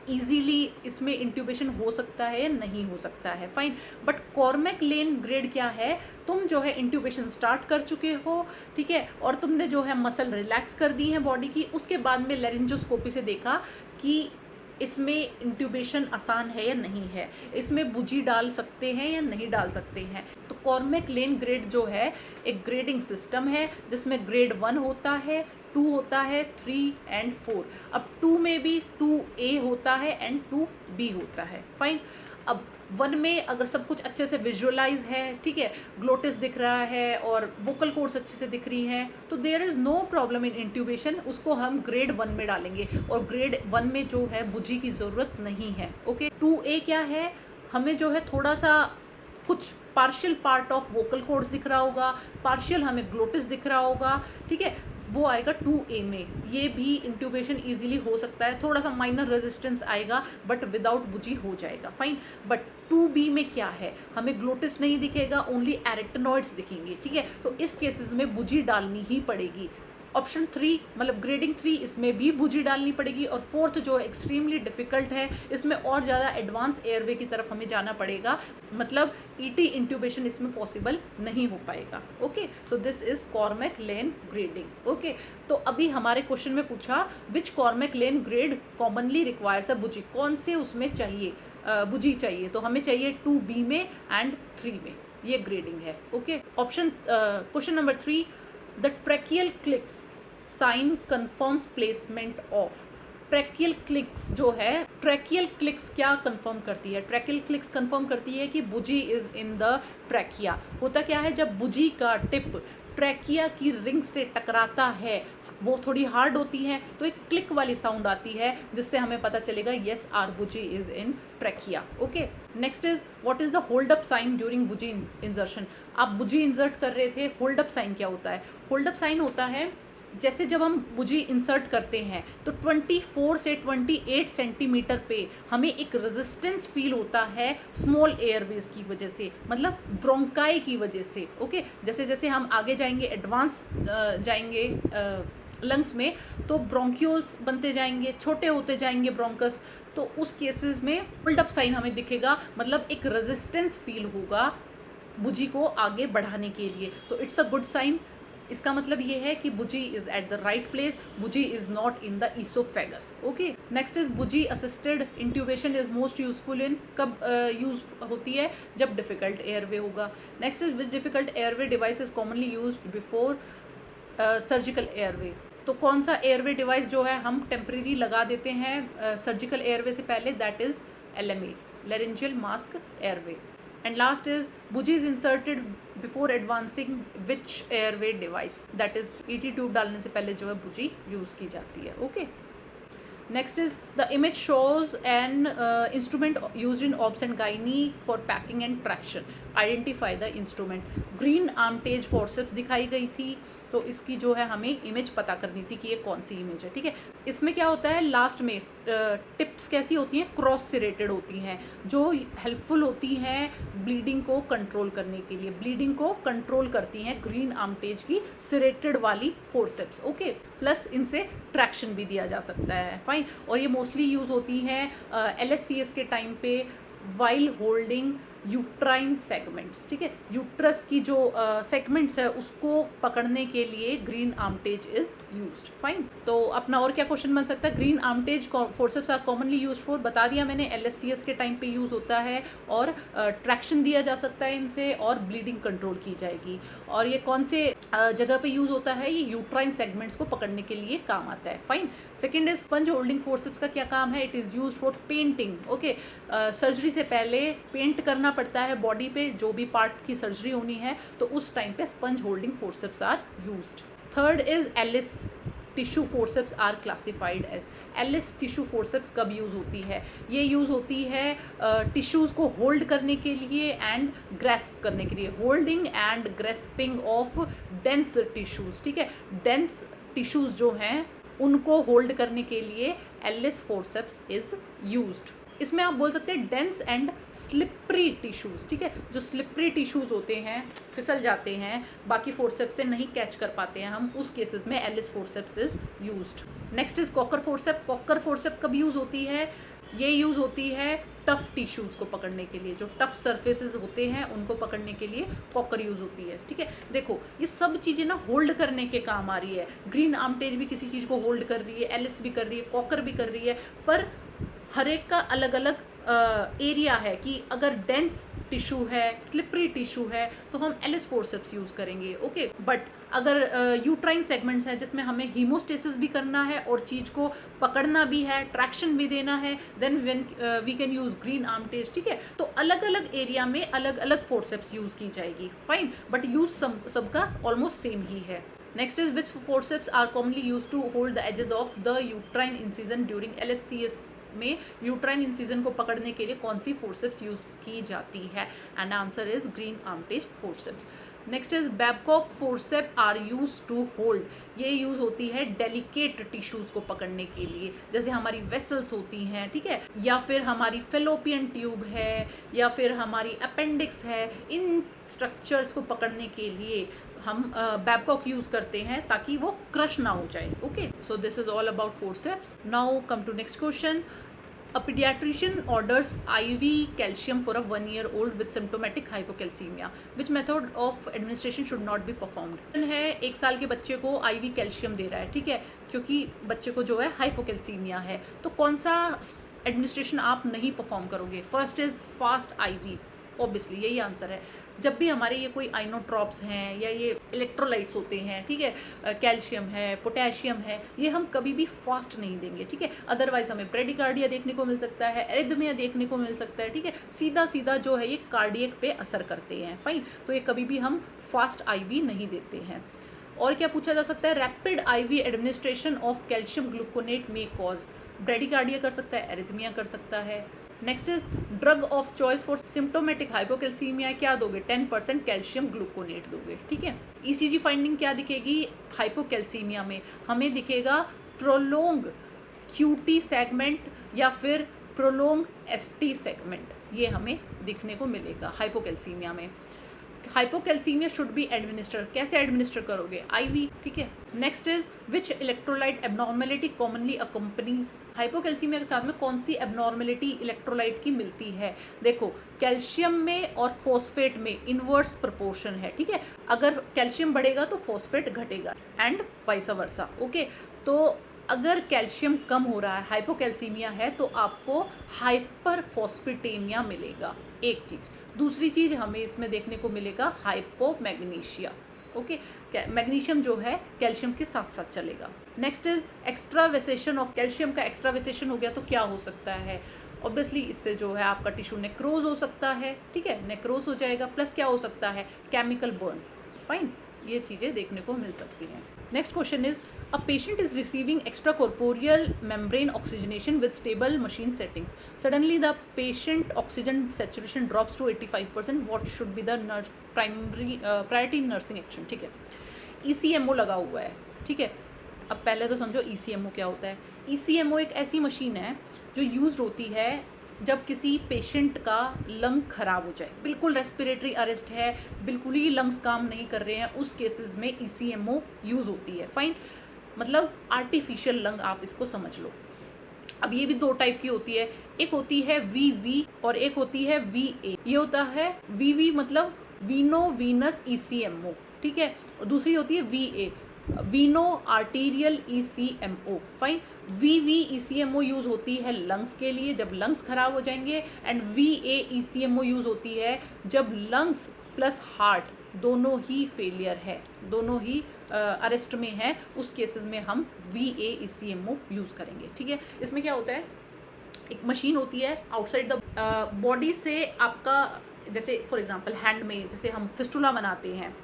इजीली इसमें इंट्यूबेशन हो सकता है या नहीं हो सकता है, फाइन। बट कॉर्मेक-लेन ग्रेड क्या है? तुम जो है इंट्यूबेशन स्टार्ट कर चुके हो, ठीक है, और तुमने जो है मसल रिलैक्स कर दी है बॉडी की, उसके बाद में लेरिंजोस्कोपी से देखा कि इसमें इंट्यूबेशन आसान है या नहीं है, इसमें बुजी डाल सकते हैं या नहीं डाल सकते हैं। तो कॉर्मेक-लेन ग्रेड जो है एक ग्रेडिंग सिस्टम है जिसमें ग्रेड 1 होता है, 2 होता है, 3 एंड 4। अब 2 में भी 2A होता है एंड 2B होता है, फाइन। अब 1 में अगर सब कुछ अच्छे से विजुअलाइज है, ठीक है, ग्लोटिस दिख रहा है और वोकल कॉर्ड्स अच्छे से दिख रही हैं, तो there is no problem in intubation, उसको हम ग्रेड 1 में डालेंगे। और ग्रेड 1 में जो है बुजी की ज़रूरत नहीं है। ओके, 2A क्या है? हमें जो है थोड़ा सा कुछ partial part of vocal cords दिख रहा होगा, पार्शियल हमें ग्लोटिस दिख रहा होगा, ठीक है। वो आएगा 2A में। ये भी इंट्यूबेशन ईजिली हो सकता है, थोड़ा सा माइनर रेजिस्टेंस आएगा बट विदाउट बुजी हो जाएगा, फाइन। बट 2B में क्या है, हमें ग्लोटिस नहीं दिखेगा, ओनली एरेक्टिनॉइड्स दिखेंगे, ठीक है। तो इस केसेस में बुजी डालनी ही पड़ेगी। ऑप्शन 3 मतलब ग्रेडिंग 3, इसमें भी बुजी डालनी पड़ेगी। और फोर्थ जो एक्सट्रीमली डिफिकल्ट है, इसमें और ज़्यादा एडवांस एयरवे की तरफ हमें जाना पड़ेगा, मतलब ईटी इंट्यूबेशन इसमें पॉसिबल नहीं हो पाएगा। Okay, so this is Cormack Lehane grading. Okay, तो अभी हमारे क्वेश्चन में पूछा which Cormack Lehane grade commonly requires a bougie, कौन से उसमें चाहिए बुजी चाहिए, तो हमें चाहिए 2B में एंड 3 में, ये ग्रेडिंग है। Okay, option question number 3, the tracheal clicks sign confirms placement of. Tracheal clicks जो है, ट्रैकियल क्लिक्स क्या कंफर्म करती है, ट्रैकियल क्लिक्स कंफर्म करती है कि bougie is in the trachea. होता क्या है, जब बुजी का टिप ट्रैकिया की रिंग से टकराता है, वो थोड़ी हार्ड होती है, तो एक क्लिक वाली साउंड आती है जिससे हमें पता चलेगा yes our bougie is in trachea. Okay, next is what is the hold up sign during bougie insertion. आप बुजी इंसर्ट कर रहे थे, होल्ड अप साइन क्या होता है, होल्ड अप साइन होता है जैसे जब हम बुजी इंसर्ट करते हैं तो 24 से 28 सेंटीमीटर पे हमें एक रेजिस्टेंस फील होता है स्मॉल एयरवेज की वजह से, मतलब ब्रोंकाई की वजह से। ओके, जैसे जैसे हम आगे जाएंगे, एडवांस जाएंगे लंग्स में, तो ब्रोंक्यूल्स बनते जाएंगे, छोटे होते जाएंगे ब्रोंकस, तो उस केसेस में होल्ड अप साइन हमें दिखेगा, मतलब एक रेजिस्टेंस फील होगा बुजी को आगे बढ़ाने के लिए, तो इट्स अ गुड साइन। इसका मतलब ये है कि bougie is at the right place, bougie is not in the oesophagus. Okay, next is bougie assisted intubation is most useful in, कब यूज होती है, जब डिफिकल्ट एयरवे होगा। Next is which difficult airway device is commonly used before surgical airway. तो कौन सा airway device जो है हम टेम्परेरी लगा देते हैं सर्जिकल एयरवे से पहले, that is LMA, laryngeal mask airway. And last is bougie is inserted before advancing which airway device, that is ET tube डालने से पहले जो है बुजी यूज़ की जाती है। Okay, next is the image shows an instrument use in obs and gynae for packing and traction, identify the instrument. Green Armytage forceps दिखाई गई थी, तो इसकी जो है हमें इमेज पता करनी थी कि ये कौन सी इमेज है, ठीक है। इसमें क्या होता है, लास्ट में टिप्स कैसी होती हैं, क्रॉस सिरेटेड होती हैं, जो हेल्पफुल होती हैं ब्लीडिंग को कंट्रोल करने के लिए, ब्लीडिंग को कंट्रोल करती हैं ग्रीन आर्मटेज की सिरेटेड वाली फोर्सेप्स। ओके, प्लस इनसे ट्रैक्शन भी दिया जा सकता है, फाइन। और ये मोस्टली यूज़ होती हैं LSCS के टाइम पे वाइल होल्डिंग यूट्राइन सेगमेंट्स, ठीक है। यूट्रस की जो सेगमेंट्स है उसको पकड़ने के लिए Green Armytage is used, fine. तो अपना और क्या क्वेश्चन बन सकता है, Green Armytage forceps are commonly used for, बता दिया मैंने, LSCS के टाइम पे यूज़ होता है, और ट्रैक्शन दिया जा सकता है इनसे, और ब्लीडिंग कंट्रोल की जाएगी। और ये कौन से जगह पे यूज़ होता है, ये यूट्राइन सेगमेंट्स को पकड़ने के लिए काम आता है, fine. Second is sponge holding forceps का क्या काम है, it is use for painting. Okay, surgery से पहले पेंट करना पड़ता है बॉडी पे, जो भी पार्ट की सर्जरी होनी है, तो उस टाइम पे sponge holding forceps are used. Third is Allis tissue forceps are classified as. Allis tissue forceps कब यूज़ होती है, ये यूज़ होती है टिश्यूज़ को होल्ड करने के लिए एंड ग्रेस्प करने के लिए, holding and grasping of dense tissues, ठीक है। डेंस टिश्यूज़ जो हैं उनको होल्ड करने के लिए एलिस फोर्सेप्स इज यूज्ड। इसमें आप बोल सकते हैं डेंस एंड स्लिपरी टिश्यूज़, ठीक है। जो स्लिपरी टिश्यूज़ होते हैं, फिसल जाते हैं, बाकी फोर्सेप्स से नहीं कैच कर पाते हैं हम, उस केसेस में Allis forceps is used. Next is Kocher forceps. Kocher forceps कब यूज़ होती है, ये यूज़ होती है टफ टिश्यूज़ को पकड़ने के लिए, जो टफ सर्फेसेस होते हैं उनको पकड़ने के लिए कॉकर यूज़ होती है, ठीक है। देखो ये सब चीज़ें ना होल्ड करने के काम आ रही है, ग्रीन आर्मटेज भी किसी चीज़ को होल्ड कर रही है, एलिस भी कर रही है, कॉकर भी कर रही है, पर हर एक का अलग अलग एरिया है कि अगर डेंस टिश्यू है, स्लिपरी टिश्यू है, तो हम एलिस फोर्सेप्स यूज़ करेंगे। ओके, बट अगर यूट्राइन सेगमेंट्स है जिसमें हमें हीमोस्टेसिस भी करना है और चीज़ को पकड़ना भी है, ट्रैक्शन भी देना है, then when we can use Green Armytage, ठीक है। तो अलग अलग एरिया में अलग अलग फोर्सेप्स यूज़ की जाएगी, फाइन, बट यूज़ सबका ऑलमोस्ट सेम ही है। Next is which forceps are commonly use to hold the edges of the uterine incision during LSCS में यूट्राइन इंसिजन को पकड़ने के लिए कौन सी फोर्सेप्स यूज की जाती है, and answer is Green Armytage forceps. Next is Babcock forcep are use to hold, ये यूज होती है डेलिकेट टिश्यूज को पकड़ने के लिए, जैसे हमारी वेसल्स होती हैं, ठीक है, या फिर हमारी फेलोपियन ट्यूब है, या फिर हमारी अपेंडिक्स है। इन स्ट्रक्चर्स को पकड़ने के लिए हम बैबकॉक यूज करते हैं ताकि वो क्रश ना हो जाए। Okay, so this is all about forceps. Now come to next question. A pediatrician orders IV calcium for a 1-year-old with symptomatic hypocalcemia. Which method of administration should not be performed? है 1 साल के बच्चे को IV calcium दे रहा है, ठीक है, क्योंकि बच्चे को जो है हाइपोकैल्सीमिया है, तो कौन सा एडमिनिस्ट्रेशन आप नहीं परफॉर्म करोगे? First is fast IV, obviously यही आंसर है। जब भी हमारे ये कोई आइनोट्रॉप्स हैं या ये इलेक्ट्रोलाइट्स होते हैं, ठीक है, कैल्शियम है, पोटेशियम है, ये हम कभी भी फास्ट नहीं देंगे, ठीक है, अदरवाइज हमें ब्रेडिकार्डिया देखने को मिल सकता है, एरिथमिया देखने को मिल सकता है, ठीक है, सीधा सीधा जो है ये कार्डियक पे असर करते हैं। फाइन, तो ये कभी भी हम फास्ट IV नहीं देते हैं। और क्या पूछा जा सकता है? Rapid IV administration of calcium gluconate में कॉज ब्रेडिकार्डिया कर सकता है, एरिथमिया कर सकता है। Next is drug of choice for symptomatic hypocalcaemia, क्या दोगे? 10% कैल्शियम ग्लूकोनेट दोगे, ठीक है। ECG फाइंडिंग क्या दिखेगी हाइपोकैल्सीमिया में? हमें दिखेगा प्रोलोंग QT सेगमेंट या फिर प्रोलोंग ST सेगमेंट, ये हमें दिखने को मिलेगा हाइपोकैल्सीमिया में। हाइपोकैल्सीमिया शुड बी एडमिनिस्टर, कैसे एडमिनिस्टर करोगे? IV, ठीक है। Next is which electrolyte abnormality commonly accompanies, hypocalcaemia के साथ में कौन सी एबनॉर्मेलिटी इलेक्ट्रोलाइट की मिलती है? देखो, कैल्शियम में और फॉस्फेट में इनवर्स प्रोपोर्शन है, ठीक है, अगर कैल्शियम बढ़ेगा तो फॉस्फेट घटेगा एंड वाइस वर्सा। ओके, तो अगर कैल्शियम कम हो रहा है, हाइपोकैल्सीमिया है, तो आपको हाइपरफॉस्फेटेमिया मिलेगा, एक चीज़। दूसरी चीज़ हमें इसमें देखने को मिलेगा हाइपोमैग्नीशिया। ओके, मैग्नीशियम जो है कैल्शियम के साथ साथ चलेगा। नेक्स्ट इज एक्स्ट्रावेसेशन ऑफ कैल्शियम का एक्स्ट्रावेसेशन हो गया तो क्या हो सकता है? ऑब्वियसली इससे जो है आपका टिश्यू नेक्रोज हो सकता है, ठीक है, नेक्रोज हो जाएगा, प्लस क्या हो सकता है? Chemical burn. फाइन, ये चीज़ें देखने को मिल सकती हैं। Next question is a patient is receiving extracorporeal membrane oxygenation with stable machine settings, suddenly the patient oxygen saturation drops to 85%, what should be the priority nursing action, ठीक है। ECMO लगा हुआ है, ठीक है। अब पहले तो समझो ECMO क्या होता है। ECMO एक ऐसी मशीन है जो यूज्ड होती है जब किसी पेशेंट का लंग खराब हो जाए, बिल्कुल रेस्पिरेटरी अरेस्ट है, बिल्कुल ही लंग्स काम नहीं कर रहे हैं, उस केसेस में ECMO यूज़ होती है। फाइन, मतलब आर्टिफिशियल लंग आप इसको समझ लो। अब ये भी 2 टाइप की होती है, एक होती है VV और एक होती है VA। ये होता है VV मतलब वीनो वीनस ECMO, ठीक है, और दूसरी होती है VA, veno arterial ECMO। Fine, VV ECMO use होती है लंग्स के लिए जब लंग्स खराब हो जाएंगे, एंड VA ECMO यूज़ होती है जब लंग्स प्लस हार्ट दोनों ही फेलियर है, दोनों ही अरेस्ट में है, उस केसेस में हम VA ECMO यूज़ करेंगे, ठीक है। इसमें क्या होता है, एक मशीन होती है आउटसाइड द बॉडी से, आपका जैसे फॉर एग्जांपल हैंड में जैसे हम फिस्टुला बनाते हैं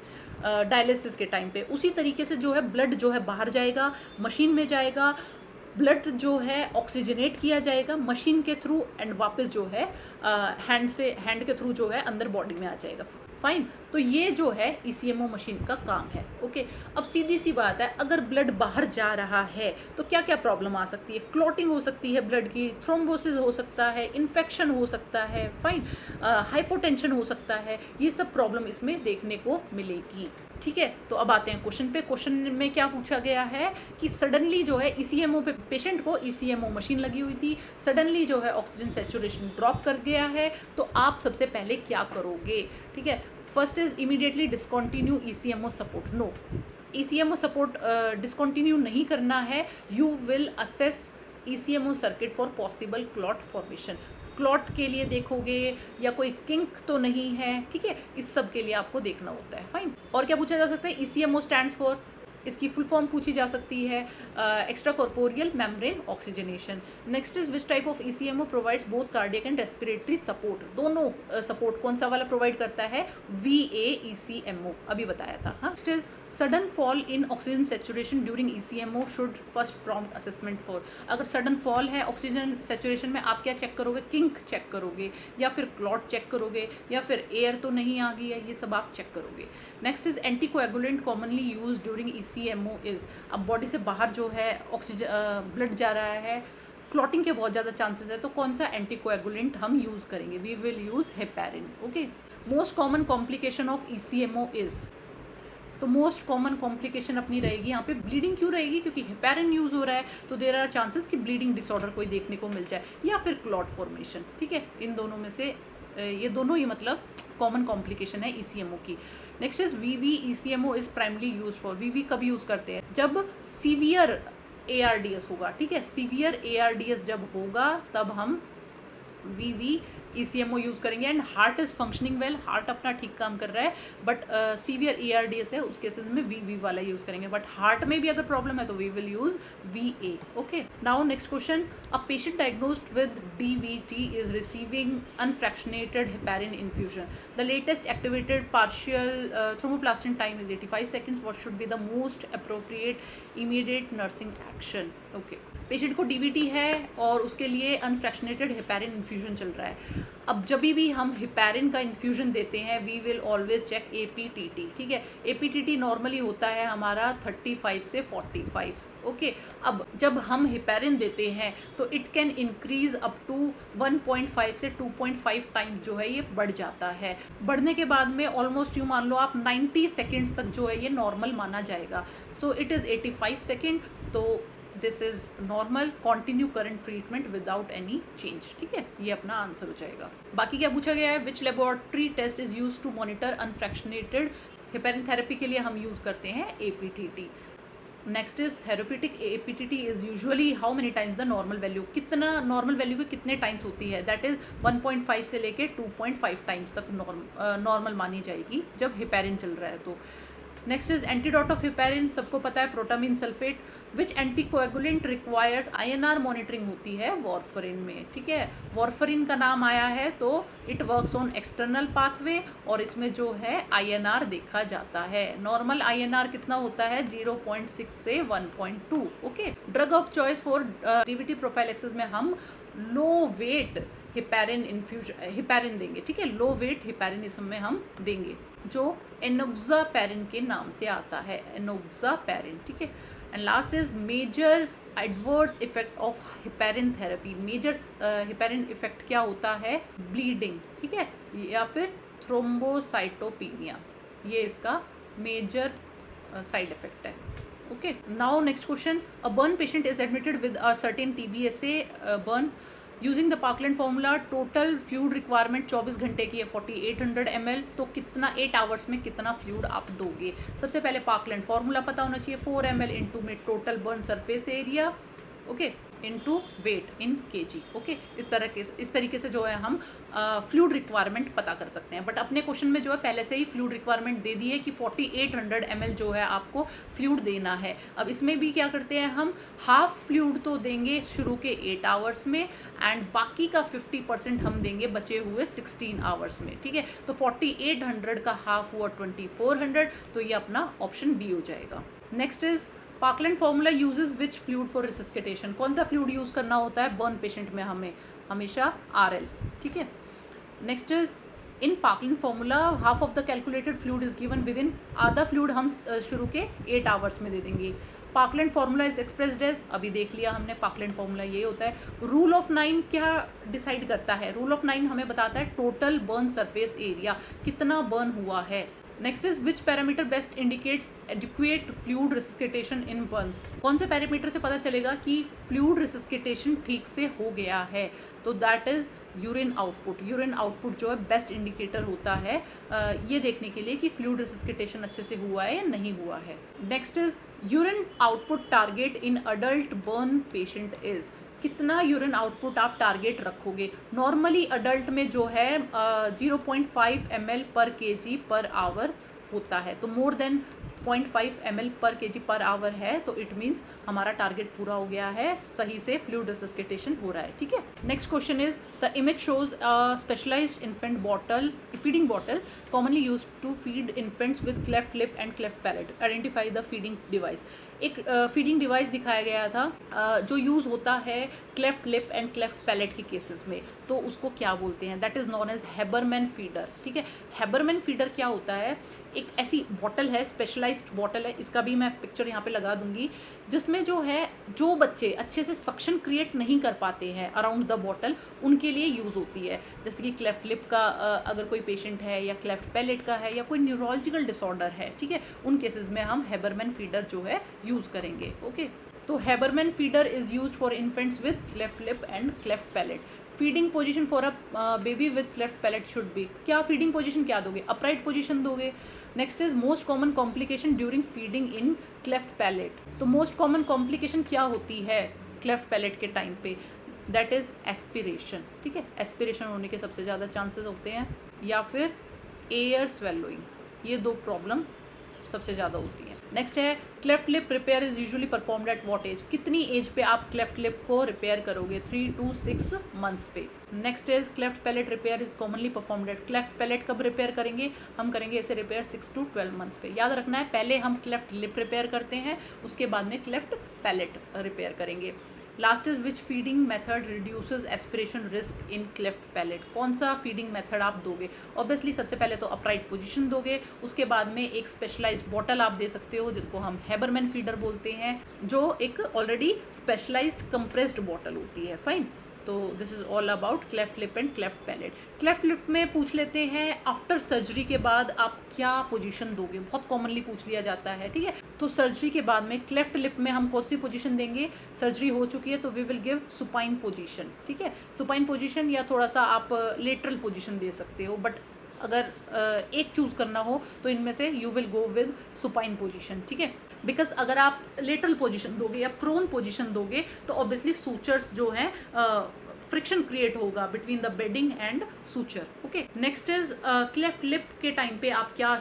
डायलिसिस के टाइम पे, उसी तरीके से जो है ब्लड जो है बाहर जाएगा, मशीन में जाएगा, ब्लड जो है ऑक्सीजनेट किया जाएगा मशीन के थ्रू, एंड वापस जो है हैंड के थ्रू जो है अंदर बॉडी में आ जाएगा। फाइन, तो ये जो है ECMO मशीन का काम है। ओके, अब सीधी सी बात है, अगर ब्लड बाहर जा रहा है तो क्या क्या प्रॉब्लम आ सकती है? क्लॉटिंग हो सकती है ब्लड की, थ्रोम्बोसिस हो सकता है, इन्फेक्शन हो सकता है, फाइन, हाइपोटेंशन हो सकता है, ये सब प्रॉब्लम इसमें देखने को मिलेगी, ठीक है। तो अब आते हैं क्वेश्चन पे। क्वेश्चन में क्या पूछा गया है कि सडनली जो है ECMO पे पेशेंट को ECMO मशीन लगी हुई थी, सडनली जो है ऑक्सीजन सैचुरेशन ड्रॉप कर गया है, तो आप सबसे पहले क्या करोगे, ठीक है। First is immediately discontinue ECMO support. No, ECMO support discontinue नहीं करना है। You will assess ECMO circuit for possible clot formation, clot के लिए देखोगे या कोई किंक तो नहीं है, ठीक है, इस सब के लिए आपको देखना होता है। फाइन, और क्या पूछा जा सकता है? ECMO स्टैंड्स फॉर इसकी फुल फॉर्म पूछी जा सकती है, extra corporeal membrane oxygenation. Next is which type of ECMO provides both cardiac and respiratory support, दोनों सपोर्ट कौन सा वाला प्रोवाइड करता है, VAECMO, अभी बताया था। हाँ, next is sudden fall in oxygen saturation during ECMO should first prompt assessment for, अगर सडन फॉल है ऑक्सीजन सेचुरेशन में, आप क्या चेक करोगे, किंक चेक करोगे या फिर क्लॉट चेक करोगे या फिर एयर तो नहीं आ गई है, ये सब आप चेक करोगे। Next is anticoagulant commonly use during ECMO is, अब बॉडी से बाहर जो है ऑक्सीजन ब्लड जा रहा है, क्लॉटिंग के बहुत ज़्यादा चांसेस है, तो कौन सा एंटीकोएगुलेंट हम यूज़ करेंगे, we will use heparin. Okay, most common complication of ECMO is, तो मोस्ट कॉमन कॉम्प्लिकेशन अपनी रहेगी यहाँ पे ब्लीडिंग, क्यों रहेगी, क्योंकि हेपेरिन यूज़ हो रहा है तो देयर आर चांसेस कि ब्लीडिंग डिसऑर्डर कोई देखने को मिल जाए या फिर क्लॉट फॉर्मेशन। ठीक है, इन दोनों में से ये दोनों ही मतलब कॉमन कॉम्प्लिकेशन है ईसीएमओ की। Next is VVECMO is primarily use for, VV कब यूज़ करते हैं, जब सीवियर ARDS होगा। ठीक है, सीवियर ARDS जब होगा तब हम VVECMO यूज़ करेंगे। And heart is functioning well, heart अपना ठीक काम कर रहा है, बट सीवियर ARDS है उस केसेस में VV वाला यूज़ करेंगे, बट हार्ट में भी अगर प्रॉब्लम है तो we will use VA। Okay, now next question, a patient diagnosed with DVT is receiving unfractionated heparin infusion, the latest activated partial thromboplastin time is 85 seconds, what should be the most appropriate immediate nursing action. Okay, patient को DVT है और उसके लिए unfractionated heparin infusion चल रहा है। अब जब भी हम हेपेरिन का इन्फ्यूजन देते हैं we will always check APTT। ठीक है, APTT नॉर्मली होता है हमारा 35 से 45। ओके, अब जब हम हेपेरिन देते हैं तो it can increase up to 1.5 से 2.5 टाइम्स जो है ये बढ़ जाता है। बढ़ने के बाद में ऑलमोस्ट यूँ मान लो आप 90 सेकेंड्स तक जो है ये नॉर्मल माना जाएगा। सो इट इज़ 85 सेकेंड, तो this is normal, continue current treatment without any change. ठीक है, ये अपना आंसर हो जाएगा। बाकी क्या पूछा गया है, which laboratory test is use to monitor unfractionated heparin therapy, के लिए हम यूज़ करते हैं APTT। Next is therapeutic APTT is usually how many times the normal value, कितना नॉर्मल वैल्यू के कितने टाइम्स होती है, दैट इज 1.5 से लेके 2.5 टाइम्स तक नॉर्मल मानी जाएगी जब हेपेरिन चल रहा है तो। Next is antidote of heparin, सबको पता है प्रोटामिन सल्फेट। विच एंटीकोएगुलेंट रिक्वायर्स INR मॉनिटरिंग होती है वार्फरिन में। ठीक है, वार्फरिन का नाम आया है तो it works on external pathway और इसमें जो है INR देखा जाता है। नॉर्मल INR कितना होता है, 0.6 से 1.2। Okay, drug of choice for DVT prophylaxis में हम लो वेट हेपेरिन देंगे। ठीक है, लो वेट हेपेरिनिज्म में हम देंगे जो एनोक्सापैरिन के नाम से आता है, एनोक्सापैरिन। ठीक है, and last is major adverse effect of heparin therapy. Major heparin effect क्या होता है, ब्लीडिंग। ठीक है, या फिर थ्रोम्बोसाइटोपिनिया, ये इसका मेजर साइड इफेक्ट है। Okay, now next question, a burn patient is admitted with a certain TBSA burn using the parkland formula, total fluid requirement 24 घंटे की है 4800 ml, तो कितना 8 आवर्स में कितना फ्लूइड आप दोगे। सबसे पहले पार्कलैंड फॉर्मूला पता होना चाहिए, 4 ml इंटू में total burn surface area, okay, into weight in kg। Okay, इस तरीके से जो है हम फ्लूइड रिक्वायरमेंट पता कर सकते हैं। बट अपने क्वेश्चन में जो है पहले से ही फ्लूइड रिक्वायरमेंट दे दी है कि 4800 ml जो है आपको फ्लूइड देना है। अब इसमें भी क्या करते हैं हम, हाफ फ्लूइड तो देंगे शुरू के 8 आवर्स में एंड बाकी का 50% हम देंगे बचे हुए 16 आवर्स में। ठीक है, तो 4800 का हाफ हुआ 2400, तो ये अपना ऑप्शन बी हो जाएगा। Next is Parkland formula uses which fluid for resuscitation, कौन सा फ्लूइड यूज़ करना होता है बर्न पेशेंट में, हमें हमेशा RL। ठीक है, next is in parkland formula half of the calculated fluid is given with in, आधा फ्लूइड हम शुरू के 8 आवर्स में दे देंगे। Parkland formula is expressed as, अभी देख लिया हमने पार्कलैंड फॉर्मूला ये होता है। रूल ऑफ 9 क्या डिसाइड करता है, रूल ऑफ 9 हमें बताता है टोटल बर्न सरफेस एरिया, कितना बर्न हुआ है। Next is which parameter best indicates adequate fluid resuscitation in burns, कौन से पैरामीटर से पता चलेगा कि फ्लूइड रिसस्किटेशन ठीक से हो गया है, तो that is urine output. Urine output जो है बेस्ट इंडिकेटर होता है ये देखने के लिए कि फ्लूइड रिसस्किटेशन अच्छे से हुआ है या नहीं हुआ है। Next is urine output target in adult burn patient is, कितना यूरिन आउटपुट आप टारगेट रखोगे। नॉर्मली अडल्ट में जो है 0.5 ml पर kg पर आवर होता है, तो मोर देन 0.5 ml पर kg पर आवर है तो इट मीन्स हमारा टारगेट पूरा हो गया है, सही से फ्लूइड रिसस्सिटेशन हो रहा है, ठीक है। Next question is the image shows a specialised infant bottle, feeding bottle commonly used to feed infants with cleft lip and cleft palate, identify the feeding device. एक फीडिंग डिवाइस दिखाया गया था जो यूज़ होता है cleft lip and cleft palate के cases में, तो उसको क्या बोलते हैं? That is known as Haberman feeder, ठीक है। हैबरमैन फीडर क्या होता है? एक ऐसी बॉटल है, स्पेशलाइज्ड बॉटल है, इसका भी मैं पिक्चर यहाँ पे लगा दूंगी, जिसमें जो है जो बच्चे अच्छे से सक्शन क्रिएट नहीं कर पाते हैं अराउंड द बॉटल, उनके लिए यूज़ होती है। जैसे कि क्लेफ्ट लिप का अगर कोई पेशेंट है, या क्लेफ्ट पैलेट का है, या कोई न्यूरोलॉजिकल डिसऑर्डर है, ठीक है, उन केसेस में हम हैबरमैन फीडर जो है यूज़ करेंगे, ओके। तो Haberman feeder is use for infants with cleft lip and cleft palate. Feeding position for a baby with cleft palate should be, क्या फीडिंग पोजीशन क्या दोगे? अपराइट पोजीशन दोगे। Next is most common complication during feeding in cleft palate. तो most common complication क्या होती है cleft palate के time पे? दैट इज एस्पिरेशन, ठीक है। एस्पिरेशन होने के सबसे ज़्यादा चांसेस होते हैं, या फिर एयर स्वेलोइंग, ये दो प्रॉब्लम सबसे ज़्यादा होती है। नेक्स्ट है cleft lip repair is usually performed at what age? कितनी एज पे आप क्लेफ्ट लिप को रिपेयर करोगे? 3 to 6 मंथ्स पे। Next is cleft palate repair is commonly performed eight, cleft palate कब रिपेयर करेंगे? हम करेंगे इसे रिपेयर 6 to 12 मंथ्स पे। याद रखना है, पहले हम क्लेफ्ट लिप रिपेयर करते हैं, उसके बाद में क्लेफ्ट पैलेट रिपेयर करेंगे। Last is which feeding method reduces aspiration risk in cleft palette? कौन सा फीडिंग मेथड आप दोगे? ऑब्वियसली सबसे पहले तो अपराइट पोजीशन दोगे, उसके बाद में एक स्पेशलाइज्ड बॉटल आप दे सकते हो जिसको हम हैबरमैन फीडर बोलते हैं, जो एक ऑलरेडी स्पेशलाइज्ड कंप्रेस्ड बॉटल होती है, फाइन। तो this is all about cleft lip and cleft palette. Cleft lip में पूछ लेते हैं आफ्टर सर्जरी के बाद आप क्या पोजीशन दोगे? बहुत कॉमनली पूछ लिया जाता है, ठीक है। तो सर्जरी के बाद में क्लेफ्ट लिप में हम कौन सी पोजीशन देंगे? सर्जरी हो चुकी है तो we will give supine position, ठीक है। सुपाइन पोजीशन, या थोड़ा सा आप लेटरल पोजीशन दे सकते हो, बट अगर एक चूज करना हो तो इनमें से you will go with supine position, ठीक है। बिकॉज अगर आप लेटरल पोजीशन दोगे या प्रोन पोजीशन दोगे तो ऑब्वियसली सूचर्स जो हैं फ्रिक्शन क्रिएट होगा between the bedding and suture, okay. Next is cleft lip के टाइम पे आप क्या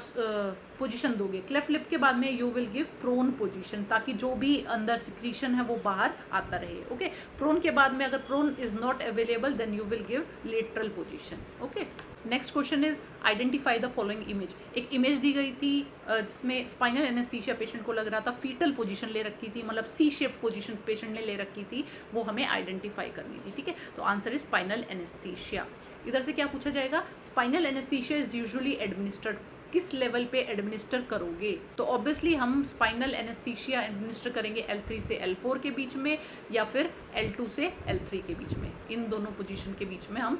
पोजीशन दोगे? क्लेफ्ट लिप के बाद में you will give prone position, ताकि जो भी अंदर सिक्रीशन है वो बाहर आता रहे, ओके। प्रोन के बाद में अगर prone is not available then you will give lateral position, okay. Next question is identify the following image. एक इमेज दी गई थी जिसमें स्पाइनल एनेस्थीसिया पेशेंट को लग रहा था, फीटल पोजीशन ले रखी थी, मतलब सी शेप पोजीशन पेशेंट ने ले रखी थी, वो हमें आइडेंटिफाई करनी थी, ठीक है। तो आंसर इज स्पाइनल एनेस्थीसिया। इधर से क्या पूछा जाएगा? Spinal anaesthesia is usually administered, किस लेवल पे एडमिनिस्टर करोगे? तो ऑब्वियसली हम स्पाइनल एनेस्थीसिया एडमिनिस्टर करेंगे L3 से L4 के बीच में, या फिर L2 से L3 के बीच में, इन दोनों पोजीशन के बीच में हम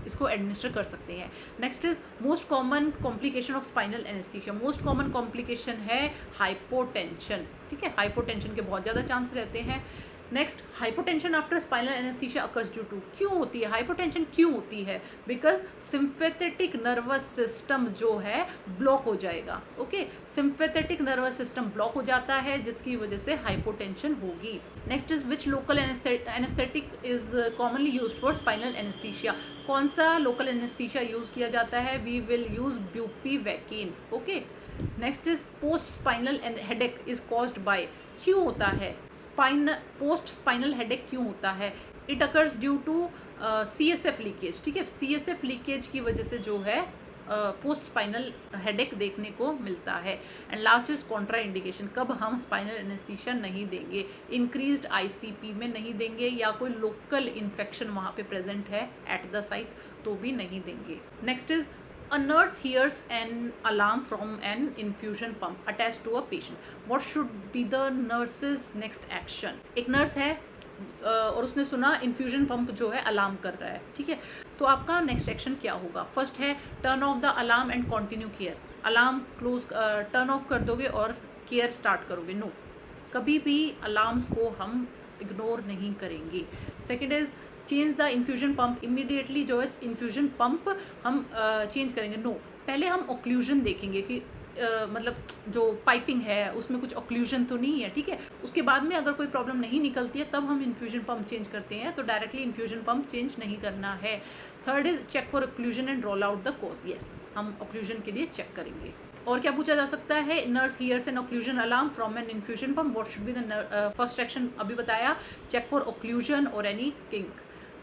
इसको एडमिनिस्टर कर सकते हैं। Next is most common complication of spinal anesthesia. Most common complication है हाइपोटेंशन, ठीक है। हाइपोटेंशन के बहुत ज़्यादा चांस रहते हैं। Next, hypotension after spinal anesthesia occurs due to, क्यों होती है हाइपोटेंशन? क्यों होती है? बिकॉज सिम्पैथेटिक नर्वस सिस्टम जो है ब्लॉक हो जाएगा, ओके। सिम्पैथेटिक नर्वस सिस्टम ब्लॉक हो जाता है जिसकी वजह से हाइपोटेंशन होगी। Next is which local anaesthetic is commonly used for spinal anaesthesia? कौन सा लोकल एनेस्थीसिया यूज किया जाता है? We will use bupivacaine, okay. Next is post spinal headache is caused by, क्यों होता है पोस्ट स्पाइनल हेडेक क्यों होता है? It occurs due to CSF leakage, ठीक है। CSF लीकेज की वजह से जो है पोस्ट स्पाइनल हेडेक देखने को मिलता है। And last is Contra indication, कब हम स्पाइनल एनेस्थीसिया नहीं देंगे? इंक्रीज्ड ICP में नहीं देंगे, या कोई लोकल इन्फेक्शन वहाँ पे प्रेजेंट है एट द साइट तो भी नहीं देंगे। Next is A nurse hears an alarm from an infusion pump attached to a patient. What should be the nurse's next action? एक नर्स है और उसने सुना इन्फ्यूजन पंप जो है अलार्म कर रहा है, ठीक है। तो आपका नेक्स्ट एक्शन क्या होगा? फर्स्ट है turn off the alarm and continue care. Alarm close turn off कर दोगे और केयर स्टार्ट करोगे? नो, कभी भी अलार्म्स को हम इग्नोर नहीं करेंगे। Second is change the infusion pump, immediately जो है इन्फ्यूजन पंप हम चेंज करेंगे? नो, पहले हम ओक्लूजन देखेंगे कि मतलब जो पाइपिंग है उसमें कुछ ऑक्लूजन तो नहीं है, ठीक है। उसके बाद में अगर कोई प्रॉब्लम नहीं निकलती है तब हम इन्फ्यूजन पंप चेंज करते हैं, तो डायरेक्टली इन्फ्यूजन पंप चेंज नहीं करना है। Third is check for occlusion and rule out the cause. Yes, हम ऑक्लूजन के लिए चेक करेंगे। और क्या पूछा जा सकता है, nurse hears an occlusion alarm from an infusion pump, what should be the first action? अभी बताया, चेक फॉर ऑक्लूजन और any kink.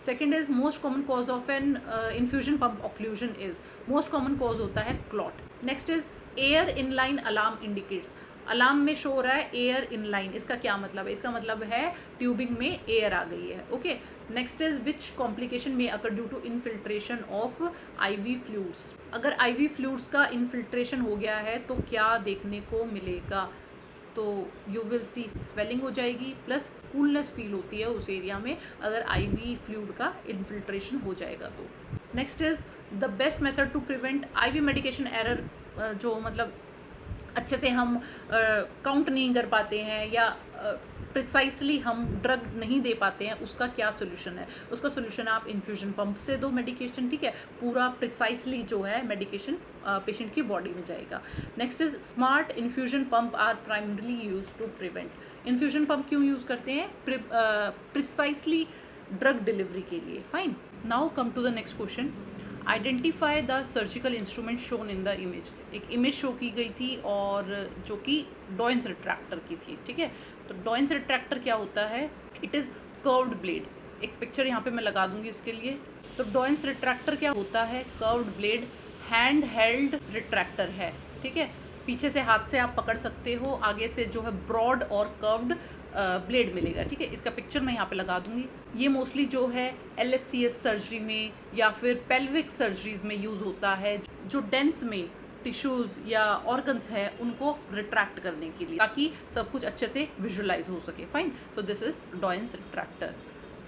Second is most common cause of an infusion pump occlusion is, most common cause होता है clot. Next is air inline alarm indicates, alarm में show हो रहा है air inline, इसका क्या मतलब है? इसका मतलब है ट्यूबिंग में एयर आ गई है, okay. Next is which complication may occur due to infiltration of IV fluids, अगर आईवी फ्लूइड्स का इनफिल्ट्रेशन हो गया है तो क्या देखने को मिलेगा? तो यू विल सी स्वेलिंग हो जाएगी प्लस कूलनेस फील होती है उस एरिया में अगर आईवी फ्लूइड का इन्फिल्ट्रेशन हो जाएगा तो। Next is the best method to prevent IV medication error, जो मतलब अच्छे से हम काउंट नहीं कर पाते हैं या प्रिसाइसली हम ड्रग नहीं दे पाते हैं, उसका क्या सोल्यूशन है? उसका सोल्यूशन आप इन्फ्यूजन पंप से दो मेडिकेशन, ठीक है, पूरा प्रिसाइसली जो है मेडिकेशन पेशेंट की बॉडी में जाएगा। Next is smart infusion pump are primarily use to prevent, infusion pump क्यों यूज़ करते हैं? प्रिसाइसली ड्रग डिलीवरी के लिए। Fine, now come to the next question, identify the surgical instrument shown in the image. एक image show की गई थी और जो कि डॉयंस रिट्रैक्टर की थी, ठीक है। तो डॉयंस रिट्रैक्टर क्या होता है? इट इज़ कर्व्ड ब्लेड, एक पिक्चर यहाँ पे मैं लगा दूंगी इसके लिए। तो डॉयंस रिट्रैक्टर क्या होता है? Curved blade, hand held retractor है, ठीक है। पीछे से हाथ से आप पकड़ सकते हो, आगे से जो है ब्रॉड और कर्व्ड ब्लेड मिलेगा, ठीक है। इसका पिक्चर मैं यहाँ पे लगा दूंगी। ये मोस्टली जो है LSCS सर्जरी में या फिर पेल्विक सर्जरीज में यूज़ होता है, जो डेंस में टिश्यूज़ या ऑर्गन्स है उनको रिट्रैक्ट करने के लिए, ताकि सब कुछ अच्छे से विजुअलाइज हो सके। Fine, so this is Doyen's retractor.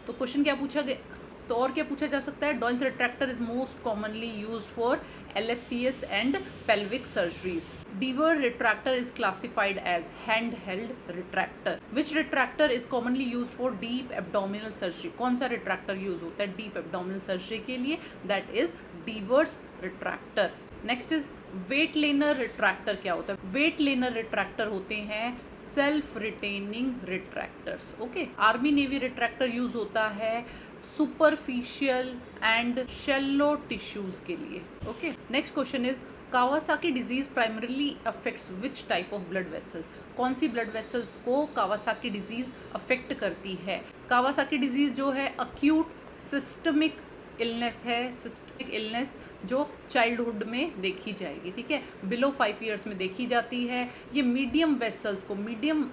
तो क्वेश्चन क्या पूछा गया? तो और क्या पूछा जा सकता है? Doyen's retractor is most commonly used for LSCS and pelvic surgeries. Deaver retractor is classified as hand-held retractor. Which retractor is commonly used for deep abdominal surgery? कौन सा retractor use होता है deep abdominal surgery के लिए? That is Deaver's retractor. Next is weight laner retractor. क्या होता है? weight laner retractor होते हैं self retaining retractors, okay. Army navy retractor use होता है सुपरफिशियल एंड शेलो टिश्यूज के लिए, okay. Next question is Kawasaki disease primarily affects which type of blood vessels? कौन सी ब्लड वेसल्स को कावासाकी डिजीज अफेक्ट करती है? कावासाकी डिजीज जो है अक्यूट सिस्टमिक इलनेस है, सिस्टमिक इलनेस जो चाइल्डहुड में देखी जाएगी, ठीक है, बिलो 5 ईयर्स में देखी जाती है। ये मीडियम वेसल्स को, मीडियम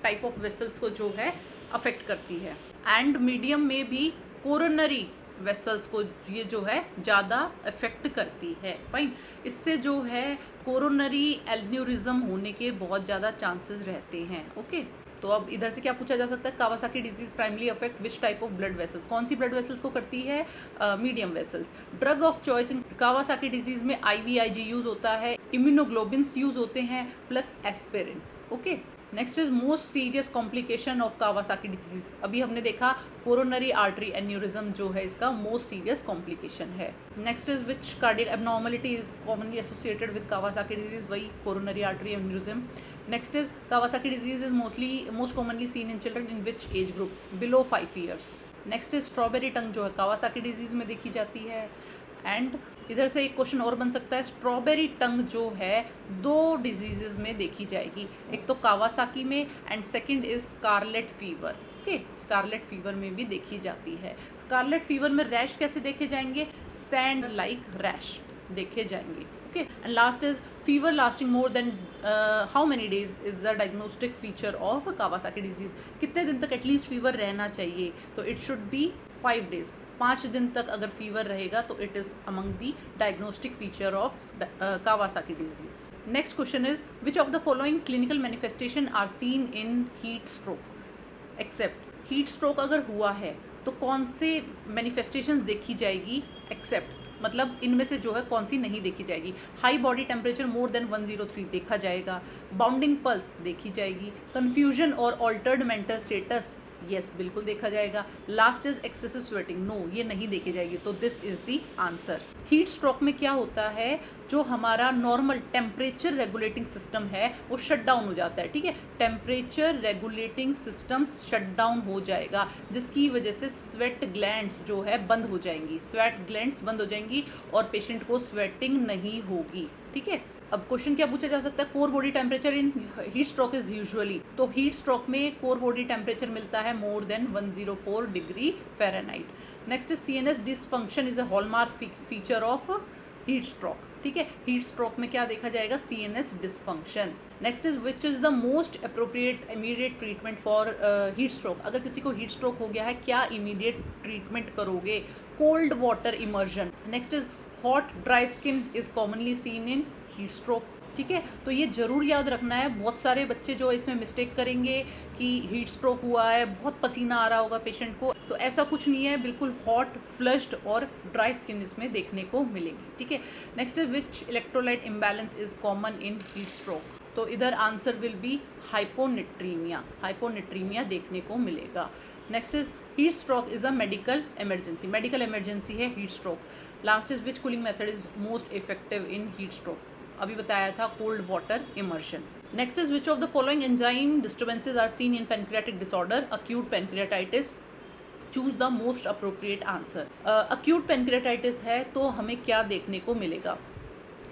टाइप ऑफ वेसल्स को जो है अफेक्ट करती है, एंड मीडियम में भी कोरोनरी वेसल्स को ये जो है ज़्यादा अफेक्ट करती है। फाइन, इससे जो है कोरोनरी एन्यूरिज्म होने के बहुत ज़्यादा चांसेस रहते हैं, ओके। तो अब इधर से क्या पूछा जा सकता है? Kawasaki disease primary affect which type of blood vessels? कौन सी ब्लड वेसल्स को करती है? Medium vessels. Drug of choice in Kawasaki disease में IVIG यूज होता है, इम्यूनोग्लोबिन्स यूज होते हैं plus aspirin, okay. Next is most serious complication of Kawasaki disease. अभी हमने देखा कोरोनरी आर्टरी एन्यूरिज्म जो है इसका मोस्ट सीरियस कॉम्प्लिकेशन है। Next is which cardiac abnormality is commonly associated with Kawasaki disease? वही coronary artery aneurysm. Next is Kawasaki disease is most commonly seen in children in which age group? Below 5 years. Next is strawberry tongue जो है Kawasaki disease में देखी जाती है। And इधर से एक क्वेश्चन और बन सकता है, स्ट्रॉबेरी टंग जो है 2 डिजीजेस में देखी जाएगी, एक तो कावासाकी में and second is scarlet fever, okay. Scarlet fever में भी देखी जाती है। स्कारलेट फीवर में रैश कैसे देखे जाएंगे? सैंड लाइक रैश देखे जाएंगे, okay. And last is fever lasting more then how many days is the diagnostic feature of Kawasaki disease? कितने दिन तक एटलीस्ट फीवर रहना चाहिए? तो इट शुड बी 5 डेज, 5 दिन तक अगर फीवर रहेगा तो it is among the diagnostic feature of Kawasaki disease. Next question is which of the following clinical manifestation are seen in heat stroke? Except heat stroke अगर हुआ है तो कौन से मैनिफेस्टेशंस देखी जाएगी? एक्सेप्ट मतलब इनमें से जो है कौन सी नहीं देखी जाएगी? High body temperature more than 103 देखा जाएगा, बाउंडिंग पल्स देखी जाएगी, कन्फ्यूजन और ऑल्टर्ड मेंटल स्टेटस यस, बिल्कुल देखा जाएगा। Last is excessive sweating, no ये नहीं देखी जाएगी, तो this is the answer. Heat stroke में क्या होता है, जो हमारा नॉर्मल टेम्परेचर रेगुलेटिंग सिस्टम है वो शट डाउन हो जाता है, ठीक है। Temperature regulating system shut down हो जाएगा, जिसकी वजह से स्वेट ग्लैंड्स जो है बंद हो जाएंगी, स्वेट ग्लैंड्स बंद हो जाएंगी और पेशेंट को स्वेटिंग नहीं होगी, ठीक है। अब क्वेश्चन क्या पूछा जा सकता है, core body temperature in heat stroke is usually, तो हीट स्ट्रोक में कोर बॉडी टेम्परेचर मिलता है more than 104 degree Fahrenheit. Next is CNS dysfunction is a hallmark feature of heat stroke, ठीक है। हीट स्ट्रोक में क्या देखा जाएगा, CNS dysfunction. Next is which is the most appropriate immediate treatment for heat stroke, अगर किसी को heat stroke हो गया है क्या इमीडिएट ट्रीटमेंट करोगे, cold water immersion. Next is hot dry skin is commonly seen in heat stroke, ठीक है। तो ये ज़रूर याद रखना है, बहुत सारे बच्चे जो इसमें मिस्टेक करेंगे कि हीट स्ट्रोक हुआ है, बहुत पसीना आ रहा होगा पेशेंट को, तो ऐसा कुछ नहीं है, बिल्कुल हॉट, फ्लश्ड और ड्राई स्किन इसमें देखने को मिलेगी, ठीक है। Next is which electrolyte imbalance is common in heat stroke, तो इधर answer will be hyponatraemia, hyponatraemia देखने को मिलेगा। Next is heat stroke is a medical emergency, medical emergency है heat stroke. Last is which cooling method is most effective in heat stroke, अभी बताया था cold water immersion. Next is which of the following enzyme disturbances are seen in pancreatic disorder, acute pancreatitis, choose the most appropriate answer. Acute pancreatitis है तो हमें क्या देखने को मिलेगा,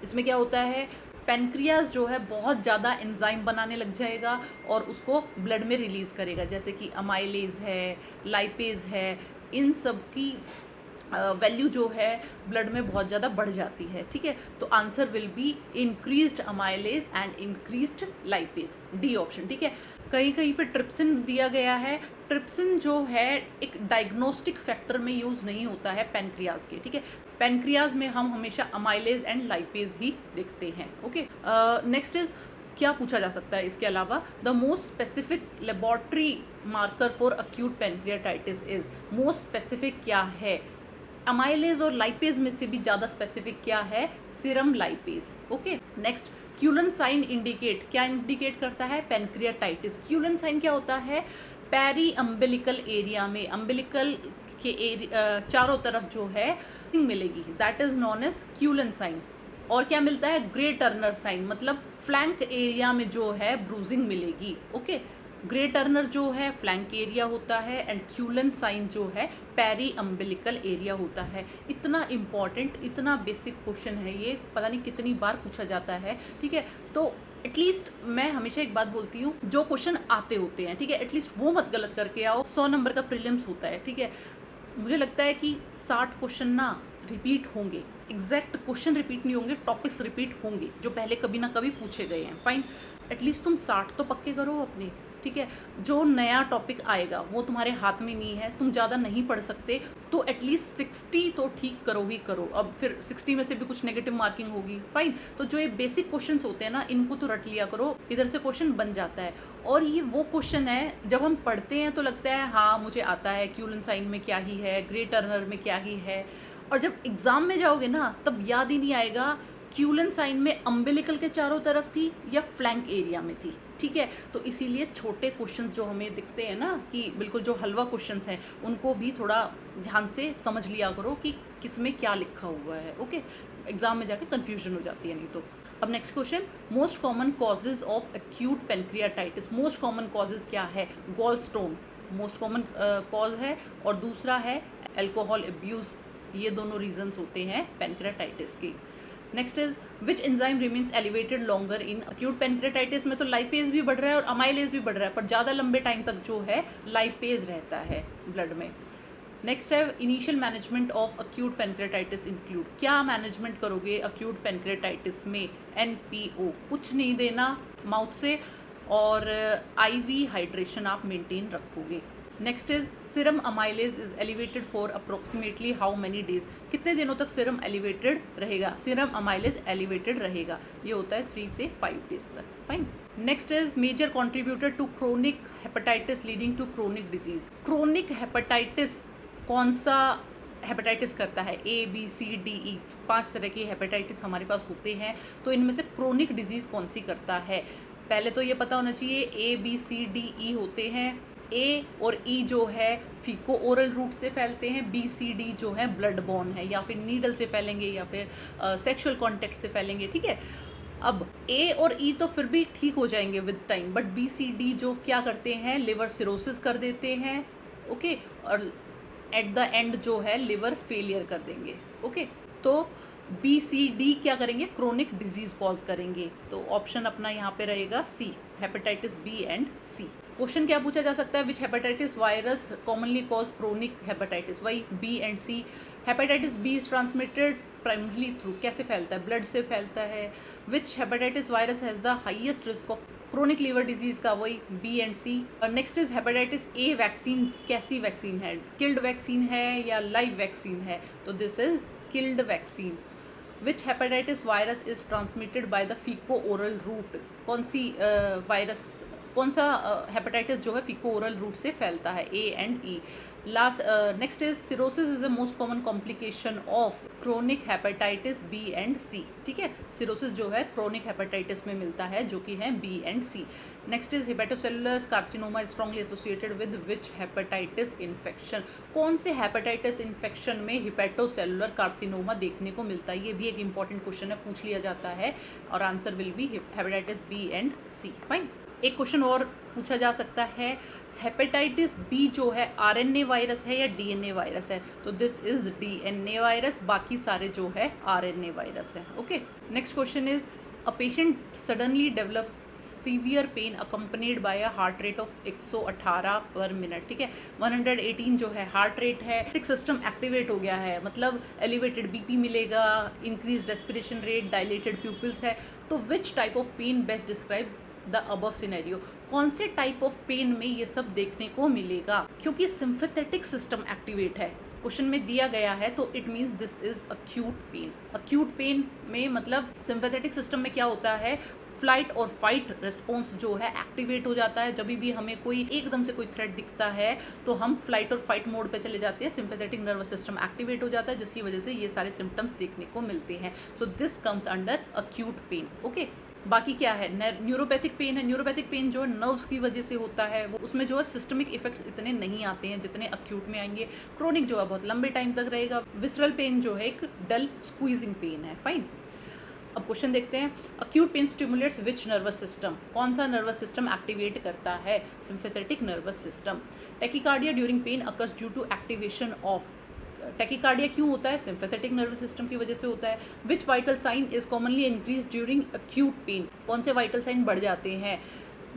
इसमें क्या होता है, पैनक्रियाज जो है बहुत ज़्यादा एंजाइम बनाने लग जाएगा और उसको ब्लड में रिलीज़ करेगा, जैसे कि अमाइलेज है, लाइपेज है, इन सब की वैल्यू जो है ब्लड में बहुत ज़्यादा बढ़ जाती है, ठीक है। तो answer will be increased amylase and increased lipase, D option, ठीक है। कहीं कहीं पे ट्रिप्सिन दिया गया है, ट्रिप्सिन जो है एक डायग्नोस्टिक फैक्टर में यूज़ नहीं होता है पैनक्रियाज के, ठीक है। पैनक्रियाज में हम हमेशा अमाइलेज एंड लाइपेज ही देखते हैं, ओके। नेक्स्ट इज क्या पूछा जा सकता है इसके अलावा, the most specific laboratory marker for acute pancreatitis is, most specific क्या है, अमाइलेज और लाइपेज में से भी ज़्यादा स्पेसिफिक क्या है, serum lipase, okay. Next Cullen sign indicate, क्या इंडिकेट करता है, पैनक्रियाटाइटिस। क्यूलन साइन क्या होता है, पेरी अम्बिलिकल एरिया में, अम्बिलिकल के एरिया चारों तरफ जो है मिलेगी, that is known as Cullen sign. और क्या मिलता है, ग्रे टर्नर साइन, मतलब फ्लैंक एरिया में जो है ब्रूजिंग मिलेगी, ओके। ग्रे टर्नर जो है फ्लैंक एरिया होता है एंड क्यूलन साइन जो है पेरी अम्बिलिकल एरिया होता है। इतना इम्पॉर्टेंट, इतना बेसिक क्वेश्चन है ये, पता नहीं कितनी बार पूछा जाता है, ठीक है। तो एटलीस्ट मैं हमेशा एक बात बोलती हूँ, जो क्वेश्चन आते होते हैं, ठीक है, एटलीस्ट वो मत गलत करके आओ। 100 नंबर का प्रीलिम्स होता है, ठीक है। मुझे लगता है कि 60 क्वेश्चन ना रिपीट होंगे, एग्जैक्ट क्वेश्चन रिपीट नहीं होंगे, टॉपिक्स रिपीट होंगे जो पहले कभी ना कभी पूछे गए हैं, फाइन। एटलीस्ट तुम 60 तो पक्के करो अपने, ठीक है। जो नया टॉपिक आएगा वो तुम्हारे हाथ में नहीं है, तुम ज़्यादा नहीं पढ़ सकते, तो एटलीस्ट 60 तो ठीक करो ही करो। अब फिर 60 में से भी कुछ नेगेटिव मार्किंग होगी, फाइन। तो जो ये बेसिक क्वेश्चंस होते हैं ना, इनको तो रट लिया करो, इधर से क्वेश्चन बन जाता है। और ये वो क्वेश्चन है जब हम पढ़ते हैं तो लगता है हाँ मुझे आता है, क्यूलन साइन में क्या ही है, ग्रे टर्नर में क्या ही है, और जब एग्ज़ाम में जाओगे ना तब याद ही नहीं आएगा क्यूलन साइन में अम्बिलिकल के चारों तरफ थी या फ्लैंक एरिया में थी, ठीक है। तो इसीलिए छोटे क्वेश्चंस जो हमें दिखते हैं ना, कि बिल्कुल जो हलवा क्वेश्चंस हैं, उनको भी थोड़ा ध्यान से समझ लिया करो कि किस में क्या लिखा हुआ है, ओके। एग्जाम में जाके कंफ्यूजन हो जाती है नहीं तो। अब next question, most common causes of acute pancreatitis. Most common causes क्या है, gall stone most common cause है, और दूसरा है एल्कोहल अब्यूज़, ये दोनों रीजंस होते हैं पैनक्रियाटाइटिस के। Next is which enzyme remains elevated longer in acute pancreatitis में, तो लाइपेज भी बढ़ रहा है और अमाइलेज भी बढ़ रहा है, पर ज़्यादा लंबे टाइम तक जो है लाइपेज रहता है ब्लड में। नेक्स्ट है initial management of acute pancreatitis include, क्या मैनेजमेंट करोगे अक्यूट पैनक्रियाटाइटिस में, NPO, कुछ नहीं देना माउथ से, और IV हाइड्रेशन आप मेंटेन रखोगे। Next is serum amylase is elevated for approximately how many days, कितने दिनों तक सीरम एलिवेटेड रहेगा, सीरम अमाइलेज एलिवेटेड रहेगा, ये होता है 3 से 5 डेज तक, fine. Next is major contributor to chronic hepatitis leading to chronic disease. Chronic hepatitis कौन सा हेपेटाइटिस करता है, ABCDE, 5 तरह की हेपेटाइटिस हमारे पास होते हैं, तो इनमें से क्रोनिक डिजीज़ कौन सी करता है। पहले तो ये पता होना चाहिए ABCDE होते हैं ए और ई जो है फीको ओरल रूट से फैलते हैं, बी सी डी जो है ब्लड बॉर्न है, या फिर नीडल से फैलेंगे, या फिर सेक्सुअल कॉन्टेक्ट से फैलेंगे, ठीक है। अब ए और ई तो फिर भी ठीक हो जाएंगे with time, but B C D जो क्या करते हैं, लिवर सिरोसिस कर देते हैं, ओके, और एट द एंड जो है लिवर फेलियर कर देंगे, ओके। तो बी सी डी क्या करेंगे, क्रोनिक डिजीज कॉज करेंगे। तो ऑप्शन अपना यहाँ पे रहेगा C, hepatitis B and C. Question क्या पूछा जा सकता है, which hepatitis virus commonly cause chronic hepatitis, वही B and C. Hepatitis B is transmitted primarily through, कैसे फैलता है, ब्लड से फैलता है। Which hepatitis virus has the highest risk of chronic liver disease का, वही बी एंड सी। और next is hepatitis A vaccine, कैसी वैक्सीन है, किल्ड वैक्सीन है या लाइव वैक्सीन है, तो this is killed vaccine. Which hepatitis virus is transmitted by the feco oral route, कौन सी वायरस, कौन सा हेपेटाइटिस जो है फीको ओरल रूट से फैलता है, A and E. Last next is cirrhosis is the most common complication of chronic hepatitis B and C, ठीक है। सिरोसिस जो है क्रोनिक हेपेटाइटिस में मिलता है, जो कि है B and C. Next is hepatocellular carcinoma strongly associated with which hepatitis infection, कौन से हेपेटाइटिस इन्फेक्शन में हेपेटोसेलुलर कार्सिनोमा देखने को मिलता है। ये भी एक इंपॉर्टेंट क्वेश्चन है, पूछ लिया जाता है, और answer will be hepatitis B and C. Fine. एक क्वेश्चन और पूछा जा सकता है, हेपेटाइटिस बी जो है आरएनए वायरस है या डीएनए वायरस है, तो दिस इज डीएनए वायरस, बाकी सारे जो है आरएनए वायरस है, okay. Next question is, a patient suddenly develops severe pain accompanied by a heart rate of 118 per minute, ठीक है। 118 जो है हार्ट रेट है, सिस्टम एक्टिवेट हो गया है, मतलब एलिवेटेड बीपी मिलेगा, increase respiration rate, dilated pupils है। तो which type of pain best describe the above scenario, कौन से टाइप ऑफ पेन में ये सब देखने को मिलेगा, क्योंकि सिंपैथेटिक सिस्टम एक्टिवेट है, क्वेश्चन में दिया गया है, तो it means this is acute pain. Acute pain में मतलब सिंपैथेटिक सिस्टम में क्या होता है, फ्लाइट और फाइट रिस्पॉन्स जो है एक्टिवेट हो जाता है। जब भी हमें कोई एकदम से कोई थ्रेट दिखता है तो हम फ्लाइट और फाइट मोड पे चले जाते हैं, सिंपैथेटिक नर्वस सिस्टम एक्टिवेट हो जाता है, जिसकी वजह से ये सारे सिम्टम्स देखने को मिलते हैं। So this comes under acute pain, okay. बाकी क्या है, न्यूरोपैथिक पेन है। न्यूरोपैथिक पेन जो है नर्व्स की वजह से होता है, वो उसमें जो है सिस्टमिक इफेक्ट्स इतने नहीं आते हैं जितने अक्यूट में आएंगे। क्रोनिक जो है बहुत लंबे टाइम तक रहेगा। विसरल पेन जो है एक डल स्क्वीजिंग पेन है। फाइन। अब क्वेश्चन देखते हैं, acute pain stimulates which nervous system, कौन सा नर्वस सिस्टम एक्टिवेट करता है, sympathetic nervous system. Tachycardia during pain occurs due to activation of, tachycardia क्यों होता है, सिंपैथेटिक नर्वस सिस्टम की वजह से होता है। Which vital sign is commonly increase during acute pain, कौन से वाइटल साइन बढ़ जाते हैं,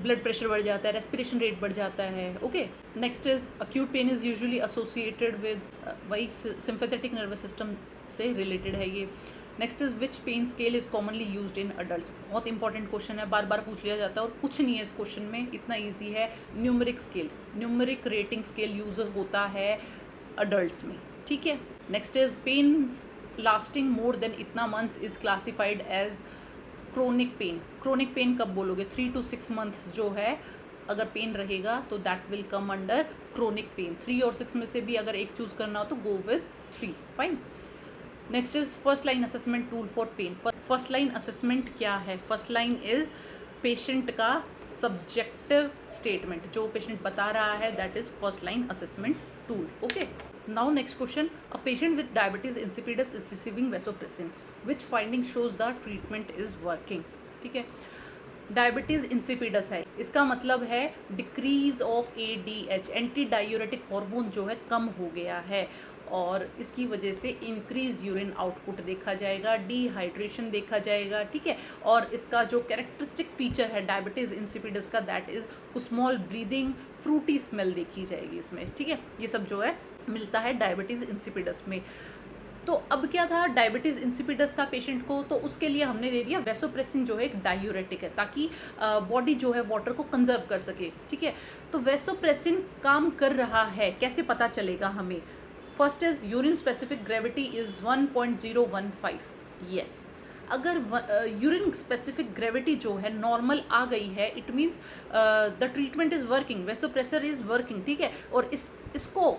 ब्लड प्रेशर बढ़ जाता है, रेस्पिरेशन रेट बढ़ जाता है, okay. Next is acute pain is usually associated with, वही सिंपैथेटिक नर्वस सिस्टम से रिलेटेड है ये। Next is which pain scale is commonly used in adults, बहुत इंपॉर्टेंट क्वेश्चन है, बार बार पूछ लिया जाता है और कुछ नहीं है इस क्वेश्चन में, इतना ईजी है। Numeric scale, numeric rating scale use होता है अडल्ट्स में, ठीक है। Next is pain lasting more than इतना months is classified as chronic pain. Chronic pain कब बोलोगे, 3 to 6 मंथ्स जो है अगर पेन रहेगा तो that will come under chronic pain. 3 और 6 में से भी अगर एक चूज करना हो तो go with 3। Fine. Next is first line assessment tool for pain. First line assessment क्या है, फर्स्ट लाइन इज पेशेंट का सब्जेक्टिव स्टेटमेंट, जो पेशेंट बता रहा है that is first line assessment tool, okay. Now next question, a patient with diabetes insipidus is receiving vasopressin, which finding shows the treatment is working, ठीक है। Diabetes insipidus है, इसका मतलब है decrease of ADH, anti diuretic hormone जो है कम हो गया है, और इसकी वजह से इंक्रीज यूरिन आउटपुट देखा जाएगा, डिहाइड्रेशन देखा जाएगा, ठीक है। और इसका जो कैरेक्टरिस्टिक फीचर है डायबिटीज इंसिपिडस का, that is small breathing, Frooti smell देखी जाएगी इसमें, ठीक है। ये सब जो है मिलता है डायबिटीज इंसिपिडस में। तो अब क्या था, डायबिटीज इंसिपिडस था पेशेंट को, तो उसके लिए हमने दे दिया वेसोप्रेसिन जो है एक डायूरेटिक है, ताकि बॉडी जो है वाटर को कंजर्व कर सके, ठीक है। तो वेसोप्रेसिन काम कर रहा है, कैसे पता चलेगा हमें। First is urine specific gravity is 1.015, yes. अगर यूरिन स्पेसिफिक ग्रेविटी जो है नॉर्मल आ गई है, it means the treatment is working, vasopressor is working, ठीक है। और इसको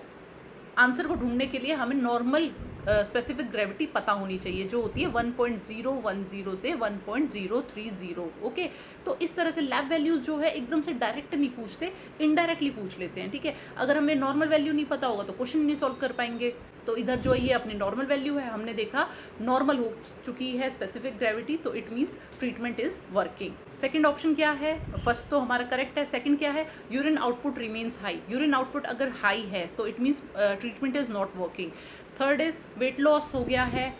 आंसर को ढूंढने के लिए हमें नॉर्मल स्पेसिफिक ग्रेविटी पता होनी चाहिए, जो होती है 1.010 से 1.030। ओके, तो इस तरह से लैब वैल्यूज जो है एकदम से डायरेक्ट नहीं पूछते, इनडायरेक्टली पूछ लेते हैं। ठीक है, अगर हमें नॉर्मल वैल्यू नहीं पता होगा तो क्वेश्चन नहीं सॉल्व कर पाएंगे। तो इधर जो ये अपनी नॉर्मल वैल्यू है, हमने देखा नॉर्मल हो चुकी है स्पेसिफिक ग्रेविटी, तो it means treatment is working. Second option क्या है? फर्स्ट तो हमारा करेक्ट है। सेकंड क्या है? Urine output remains high. Urine output अगर हाई है तो it means treatment is not working. Third is weight loss हो गया है,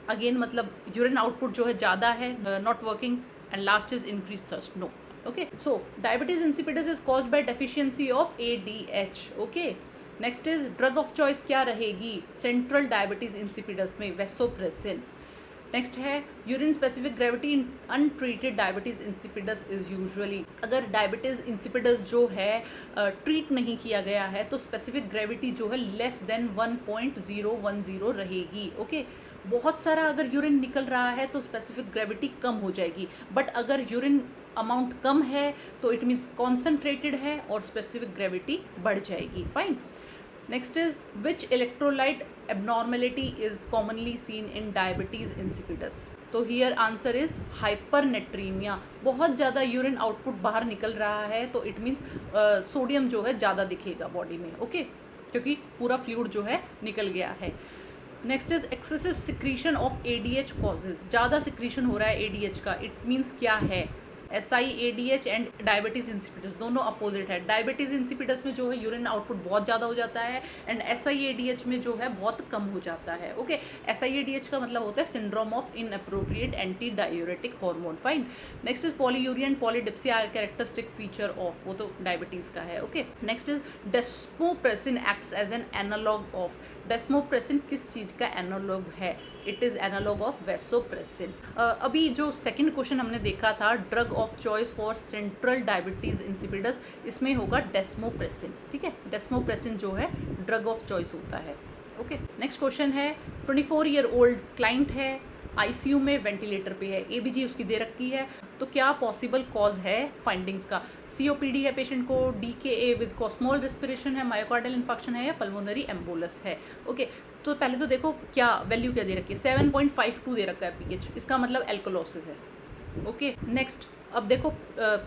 अगेन मतलब यूरिन आउटपुट जो है ज़्यादा है, not working. And last is increase thirst, no. Okay, so diabetes insipidus is caused by deficiency of ADH। Okay, next is drug of choice क्या रहेगी सेंट्रल डायबिटीज इंसिपिडस में? वेसोप्रेसिन। नेक्स्ट है urine specific gravity in untreated diabetes insipidus is usually, अगर diabetes insipidus जो है treat नहीं किया गया है तो स्पेसिफिक ग्रेविटी जो है लेस देन 1.010 रहेगी। ओके, बहुत सारा अगर यूरिन निकल रहा है तो स्पेसिफिक ग्रेविटी कम हो जाएगी, बट अगर यूरिन अमाउंट कम है तो इट मीन्स कॉन्सेंट्रेटेड है और स्पेसिफिक ग्रेविटी बढ़ जाएगी। Fine. Next is which electrolyte abnormality is commonly seen in diabetes insipidus? तो हियर आंसर इज हाइपरनेट्रीमिया। बहुत ज़्यादा यूरिन आउटपुट बाहर निकल रहा है तो इट मीन्स सोडियम जो है ज़्यादा दिखेगा बॉडी में। ओके, क्योंकि पूरा फ्लूइड जो है निकल गया है। Next is excessive secretion of ADH causes. ज़्यादा सिक्रीशन हो रहा है ADH का, इट मीन्स क्या है? SI-ADH एंड डायबिटीज इंसिपिडस दोनों अपोजिट है। डायबिटीज इंसिपिडस में जो है यूरिन आउटपुट बहुत ज़्यादा हो जाता है एंड SI-ADH में जो है बहुत कम हो जाता है। ओके, SI-ADH का मतलब होता है syndrome of inappropriate anti diuretic hormone. Fine. Next is polyuria and polydipsia are characteristic feature of, वो तो डायबिटीज़ का है। Okay, next is desmopressin acts as an analogue of. Desmopressin किस चीज़ का एनालॉग है? It is analogue of vasopressin. अभी जो सेकंड क्वेश्चन हमने देखा था drug of choice for central diabetes insipidus, इसमें होगा डेस्मोप्रेसिन। ठीक है, डेस्मोप्रेसिन जो है ड्रग ऑफ चॉइस होता है। ओके, नेक्स्ट क्वेश्चन है 24 ईयर ओल्ड क्लाइंट है, ICU में वेंटिलेटर पे है, ABG उसकी दे रखी है, तो क्या पॉसिबल कॉज है फाइंडिंग्स का? COPD है पेशेंट को, DKA विद स्मॉल रेस्पिरेशन है, मायोकार्डियल इन्फेक्शन है या पल्मोनरी एम्बोलस है। ओके, तो पहले तो देखो क्या वैल्यू क्या दे रखी है, 7.52 दे रखा है pH, इसका मतलब एल्कोलोसिस है। ओके, नेक्स्ट अब देखो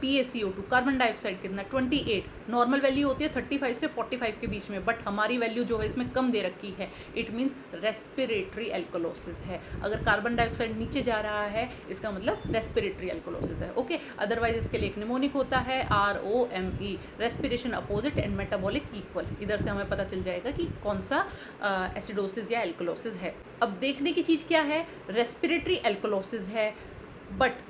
PaCO2 कार्बन डाइऑक्साइड कितना 28, नॉर्मल वैल्यू होती है 35 से 45 के बीच में, बट हमारी वैल्यू जो है इसमें कम दे रखी है, इट मीन्स रेस्पिरेटरी एल्कोलोसिस है। अगर कार्बन डाइऑक्साइड नीचे जा रहा है इसका मतलब रेस्पिरेटरी एल्कोलोसिस है। ओके, अदरवाइज इसके लिए एक निमोनिक होता है ROME, respiration opposite and metabolic equal. इधर से हमें पता चल जाएगा कि कौन सा एसिडोसिस या एल्कोलोसिस है। अब देखने की चीज़ क्या है, रेस्पिरेटरी एल्कोलोसिस है बट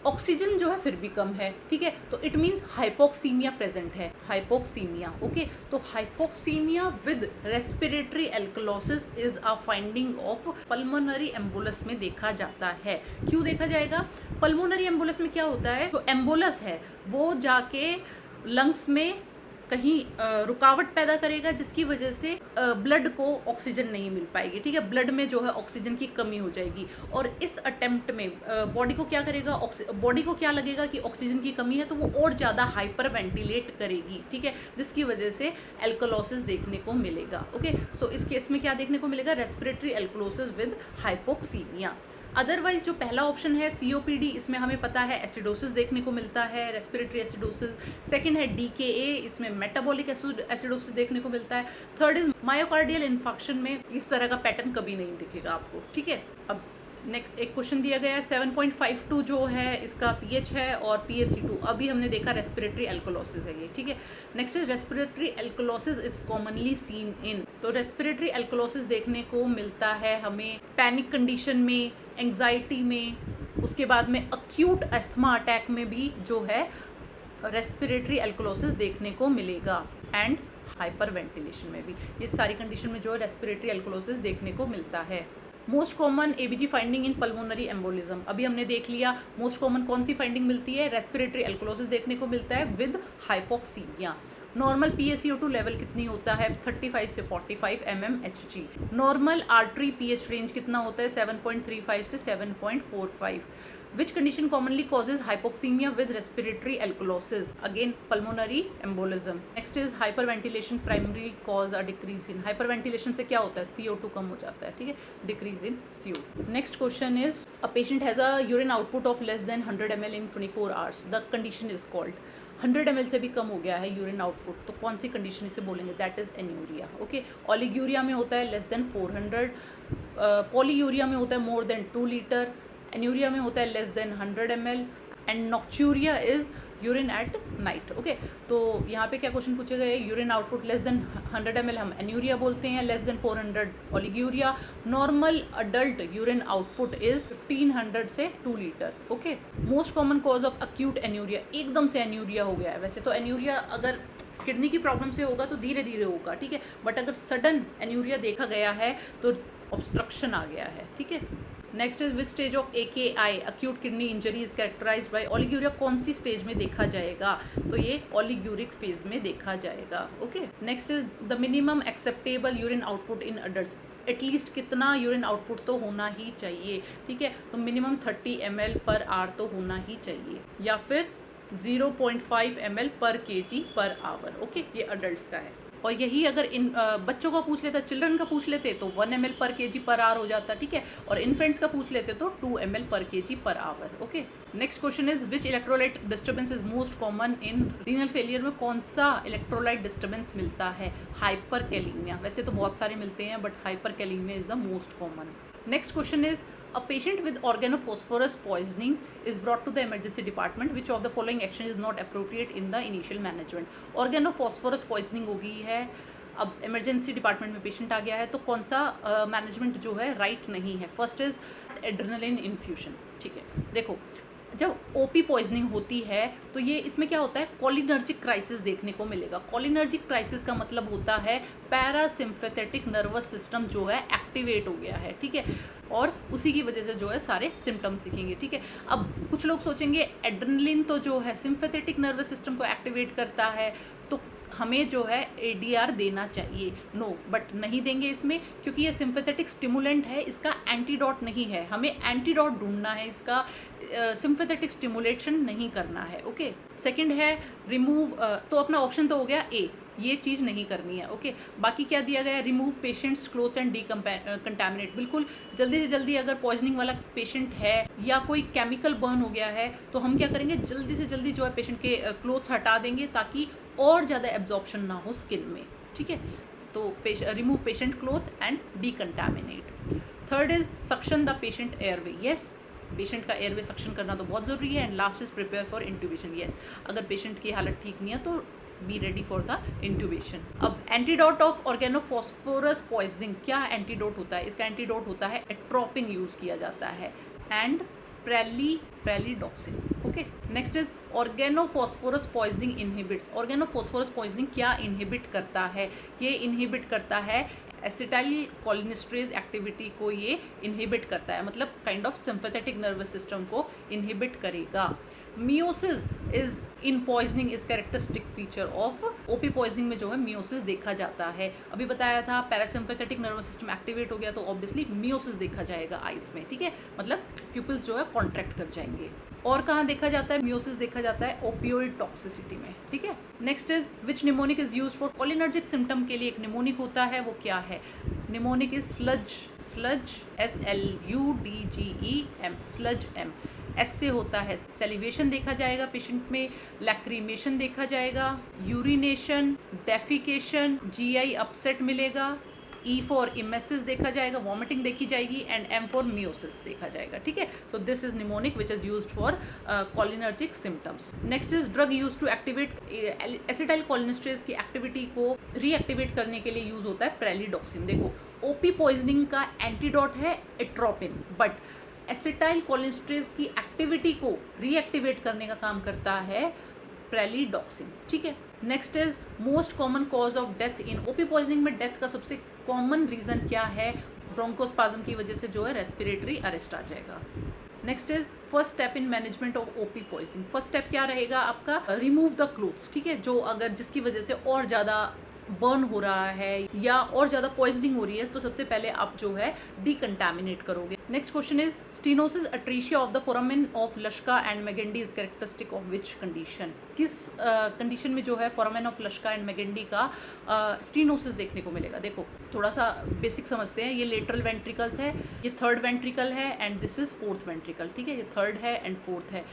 ऑक्सीजन जो है फिर भी कम है। ठीक है, तो इट मीन्स हाइपोक्सीमिया प्रेजेंट है, हाइपोक्सीमिया। ओके, तो hypoxaemia with respiratory alkalosis is a finding of pulmonary एम्बुलस में देखा जाता है। क्यों देखा जाएगा? पल्मोनरी एम्बुलस में क्या होता है, जो एम्बुलस है वो जाके लंग्स में कहीं रुकावट पैदा करेगा जिसकी वजह से ब्लड को ऑक्सीजन नहीं मिल पाएगी। ठीक है, ब्लड में जो है ऑक्सीजन की कमी हो जाएगी और इस अटेम्प्ट में बॉडी को क्या करेगा, बॉडी को क्या लगेगा कि ऑक्सीजन की कमी है तो वो और ज़्यादा हाइपर वेंटिलेट करेगी। ठीक है, जिसकी वजह से एल्कोलोसिस देखने को मिलेगा। ओके, सो इस केस में क्या देखने को मिलेगा, respiratory alkalosis with hypoxaemia. Otherwise जो पहला ऑप्शन है COPD, इसमें हमें पता है एसिडोसिस देखने को मिलता है, रेस्पिरेटरी एसिडोसिस। सेकंड है DKA, इसमें मेटाबॉलिक एसिडोसिस देखने को मिलता है। थर्ड इज मायोकार्डियल इन्फेक्शन में इस तरह का पैटर्न कभी नहीं दिखेगा आपको। ठीक है, अब नेक्स्ट एक क्वेश्चन दिया गया है 7.52 जो है इसका pH है और PaC2, अभी हमने देखा रेस्पिरेटरी एल्कोलोसिस है ये। ठीक है, next is respiratory alkalosis is commonly seen इन, तो रेस्पिरेटरी एल्कोलोसिस देखने को मिलता है हमें पैनिक कंडीशन में, एंग्जाइटी में, उसके बाद में अक्यूट अस्थमा अटैक में भी जो है रेस्पिरेटरी एल्कोलोसिस देखने को मिलेगा एंड हाइपर वेंटिलेशन में भी। ये सारी कंडीशन में जो है रेस्पिरेटरी एल्कोलोसिस देखने को मिलता है। Most common ABG finding in pulmonary embolism, अभी हमने देख लिया मोस्ट कॉमन कौन सी फाइंडिंग मिलती है, रेस्पिरेटरी एल्कोलोसिस देखने को मिलता है with hypoxaemia. Normal PaCO2 level कितनी होता है 35 से 45 mmHg। Normal artery pH range कितना होता है 7.35 से 7.45। विच condition commonly causes hypoxaemia with respiratory alkalosis, again pulmonary embolism. Next is hyper ventilation primary cause a decrease in, hyper ventilation से क्या होता है, CO2 कम हो जाता है, ठीक है, decrease in CO2। Next question is a patient has a urine output of less than 100 ml in 24 hours, the condition is called, 100 ml से भी कम हो गया है यूरिन आउटपुट, तो कौन सी कंडीशन इसे बोलेंगे, that is anuria. Okay, oliguria में होता है लेस देन 400, पॉलीयूरिया में होता है मोर देन 2 लीटर, एन्यूरिया में होता है less than 100 ml, and nocturia is urine at night. Okay, तो यहाँ पे क्या क्वेश्चन पूछे गए, urine output less than 100 ml हम एन्यूरिया बोलते हैं, less than 400 oliguria, normal adult urine output is 1500 से 2 litre. Okay, most common cause of acute anuria, एकदम से एन्यूरिया हो गया है, वैसे तो एन्यूरिया अगर किडनी की प्रॉब्लम से होगा तो धीरे धीरे होगा, ठीक है, बट अगर सडन एन्यूरिया देखा गया है तो ऑब्स्ट्रक्शन आ गया है, ठीक है। Next is which stage of AKI acute kidney injury is characterised by oliguria, कौन सी स्टेज में देखा जाएगा, तो ये ओलिग्यूरिक फेज में देखा जाएगा। Okay, next is the minimum acceptable urine output in adults, at least कितना यूरिन आउटपुट तो होना ही चाहिए, ठीक है, तो मिनिमम 30 ml पर आवर तो होना ही चाहिए, या फिर 0.5 ml पर kg पर आवर। ओके, ये अडल्ट्स का है, और यही अगर इन बच्चों का पूछ लेता, चिल्ड्रन का पूछ लेते तो 1 ml पर kg पर आवर हो जाता, ठीक है, और इन्फेंट्स का पूछ लेते तो 2 ml पर kg per hour. Okay, next question is which electrolyte disturbance is most common in renal failure में, कौन सा इलेक्ट्रोलाइट डिस्टर्बेंस मिलता है, हाइपरकैलीमिया, वैसे तो बहुत सारे मिलते हैं but hyperkalaemia is the most common. Next question is a patient with organophosphorus poisoning is brought to the emergency department, which of the following action is not appropriate in the initial management, organophosphorus poisoning हो गई है, अब emergency department में patient आ गया है, तो कौन सा मैनेजमेंट जो है राइट नहीं है, फर्स्ट इज एड्रेनलिन इन्फ्यूजन, ठीक है। देखो, जब OP पॉइजनिंग होती है तो ये इसमें क्या होता है, कोलिनर्जिक क्राइसिस देखने को मिलेगा। कोलिनर्जिक क्राइसिस का मतलब होता है पैरासिम्पैथेटिक नर्वस सिस्टम जो है एक्टिवेट हो गया है, ठीक है, और उसी की वजह से जो है सारे सिम्टम्स दिखेंगे, ठीक है। अब कुछ लोग सोचेंगे एड्रेनलिन तो जो है सिम्पैथेटिक नर्वस सिस्टम को एक्टिवेट करता है, तो हमें जो है ADR देना चाहिए, नो, बट नहीं देंगे इसमें, क्योंकि ये सिम्पैथेटिक स्टिमुलेंट है, इसका एंटीडोट नहीं है, हमें एंटीडोट ढूंढना है, इसका सिम्पैथेटिक स्टिमुलेशन नहीं करना है। ओके, सेकंड है रिमूव, तो अपना ऑप्शन तो हो गया A, ये चीज़ नहीं करनी है। ओके, बाकी क्या दिया गया है, remove patients clothes and contaminate, बिल्कुल जल्दी से जल्दी अगर पॉइजनिंग वाला पेशेंट है या कोई केमिकल बर्न हो गया है तो हम क्या करेंगे, जल्दी से जल्दी जो है पेशेंट के क्लोथ्स हटा देंगे ताकि और ज़्यादा एब्जॉर्प्शन ना हो स्किन में, ठीक है, तो remove patient cloth and decontaminate. Third is suction the patient airway, yes, patient का एयरवे सक्शन करना तो बहुत ज़रूरी है। And last is prepare for intubation, yes, अगर पेशेंट की हालत ठीक नहीं है तो be ready for the intubation. अब एंटीडोट ऑफ ऑर्गेनोफॉस्फोरस पॉइजनिंग, क्या एंटीडोट होता है, इसका एंटीडोट होता है एट्रोपिन यूज़ किया जाता है and pralidoxime. Okay, next is organophosphorus poisoning inhibits, organophosphorus poisoning क्या इनहिबिट करता है, ये इनहिबिट करता है एसिटाइल कोलिनेस्टरेज एक्टिविटी को, ये इनहिबिट करता है, मतलब kind of sympathetic nervous system को इनहिबिट करेगा। Meiosis is in poisoning is characteristic feature of OP poisoning में जो है मियोसिस देखा जाता है। अभी बताया था पैरासिम्पैथेटिक नर्वस सिस्टम एक्टिवेट हो गया तो ऑब्वियसली मियोसिस देखा जाएगा आइज में, ठीक है, मतलब प्यूपिल्स जो है कॉन्ट्रैक्ट कर जाएंगे। और कहाँ देखा जाता है मियोसिस, देखा जाता है ओपियोइड टॉक्सिसिटी में, ठीक है। Next is which mnemonic is use for cholinergic symptom, के लिए एक निमोनिक होता है, वो क्या है, mnemonic is sludge, SLUDGEM, sludge M। S से होता है सेलिवेशन देखा जाएगा पेशेंट में, लैक्रीमेशन देखा जाएगा, यूरिनेशन, डेफिकेशन, GI अपसेट मिलेगा, E फॉर इमेसिस देखा जाएगा, वॉमिटिंग देखी जाएगी, एंड M फॉर मियोसिस देखा जाएगा, ठीक है। So this is mnemonic which is used for cholinergic symptoms. Next is drug use to activate acetyl cholinesterase की एक्टिविटी को रीएक्टिवेट करने के लिए यूज होता है प्रेलिडॉक्सिन। देखो, OP पॉइजनिंग का एंटीडोट है एट्रोपिन, बट एसिटाइल कोलिनेस्टरेज की एक्टिविटी को रीएक्टिवेट करने का काम करता है प्रेलिडॉक्सिन, ठीक है। Next is most common cause of death in OP poisoning में डेथ का सबसे कॉमन रीजन क्या है, ब्रोंकोस्पाज्म की वजह से जो है रेस्पिरेटरी अरेस्ट आ जाएगा। Next is first step in management of OP poisoning, first step क्या रहेगा आपका, रिमूव द क्लोथ्स, ठीक है, जो अगर जिसकी वजह से और ज़्यादा बर्न हो रहा है या और ज़्यादा पॉइजनिंग हो रही है, तो सबसे पहले आप जो है डिकंटामिनेट करोगे। Next question is stenosis atresia of the foramen of Luschka and Magendie is characteristic of which condition? किस कंडीशन में जो है foramen of Luschka and Magendie का स्टीनोसिस देखने को मिलेगा? देखो थोड़ा सा बेसिक समझते हैं। ये लेटरल वेंट्रिकल्स है, ये थर्ड वेंट्रिकल है and this is fourth ventricle, ठीक है, ये थर्ड है एंड फोर्थ है।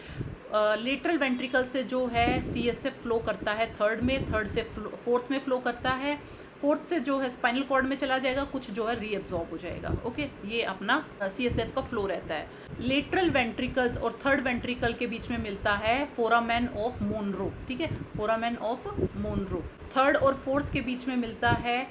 लेटरल वेंट्रिकल से जो है CSF फ्लो करता है थर्ड में, थर्ड से फोर्थ में फ्लो करता है, फोर्थ से जो है स्पाइनल कॉर्ड में चला जाएगा, कुछ जो है रीअब्जॉर्ब हो जाएगा। ओके, ये अपना CSF का फ्लो रहता है। लेटरल वेंट्रिकल्स और थर्ड वेंट्रिकल के बीच में मिलता है फोरामेन ऑफ मोनरो, ठीक है, फोरामेन ऑफ मोनरो। थर्ड और फोर्थ के बीच में मिलता है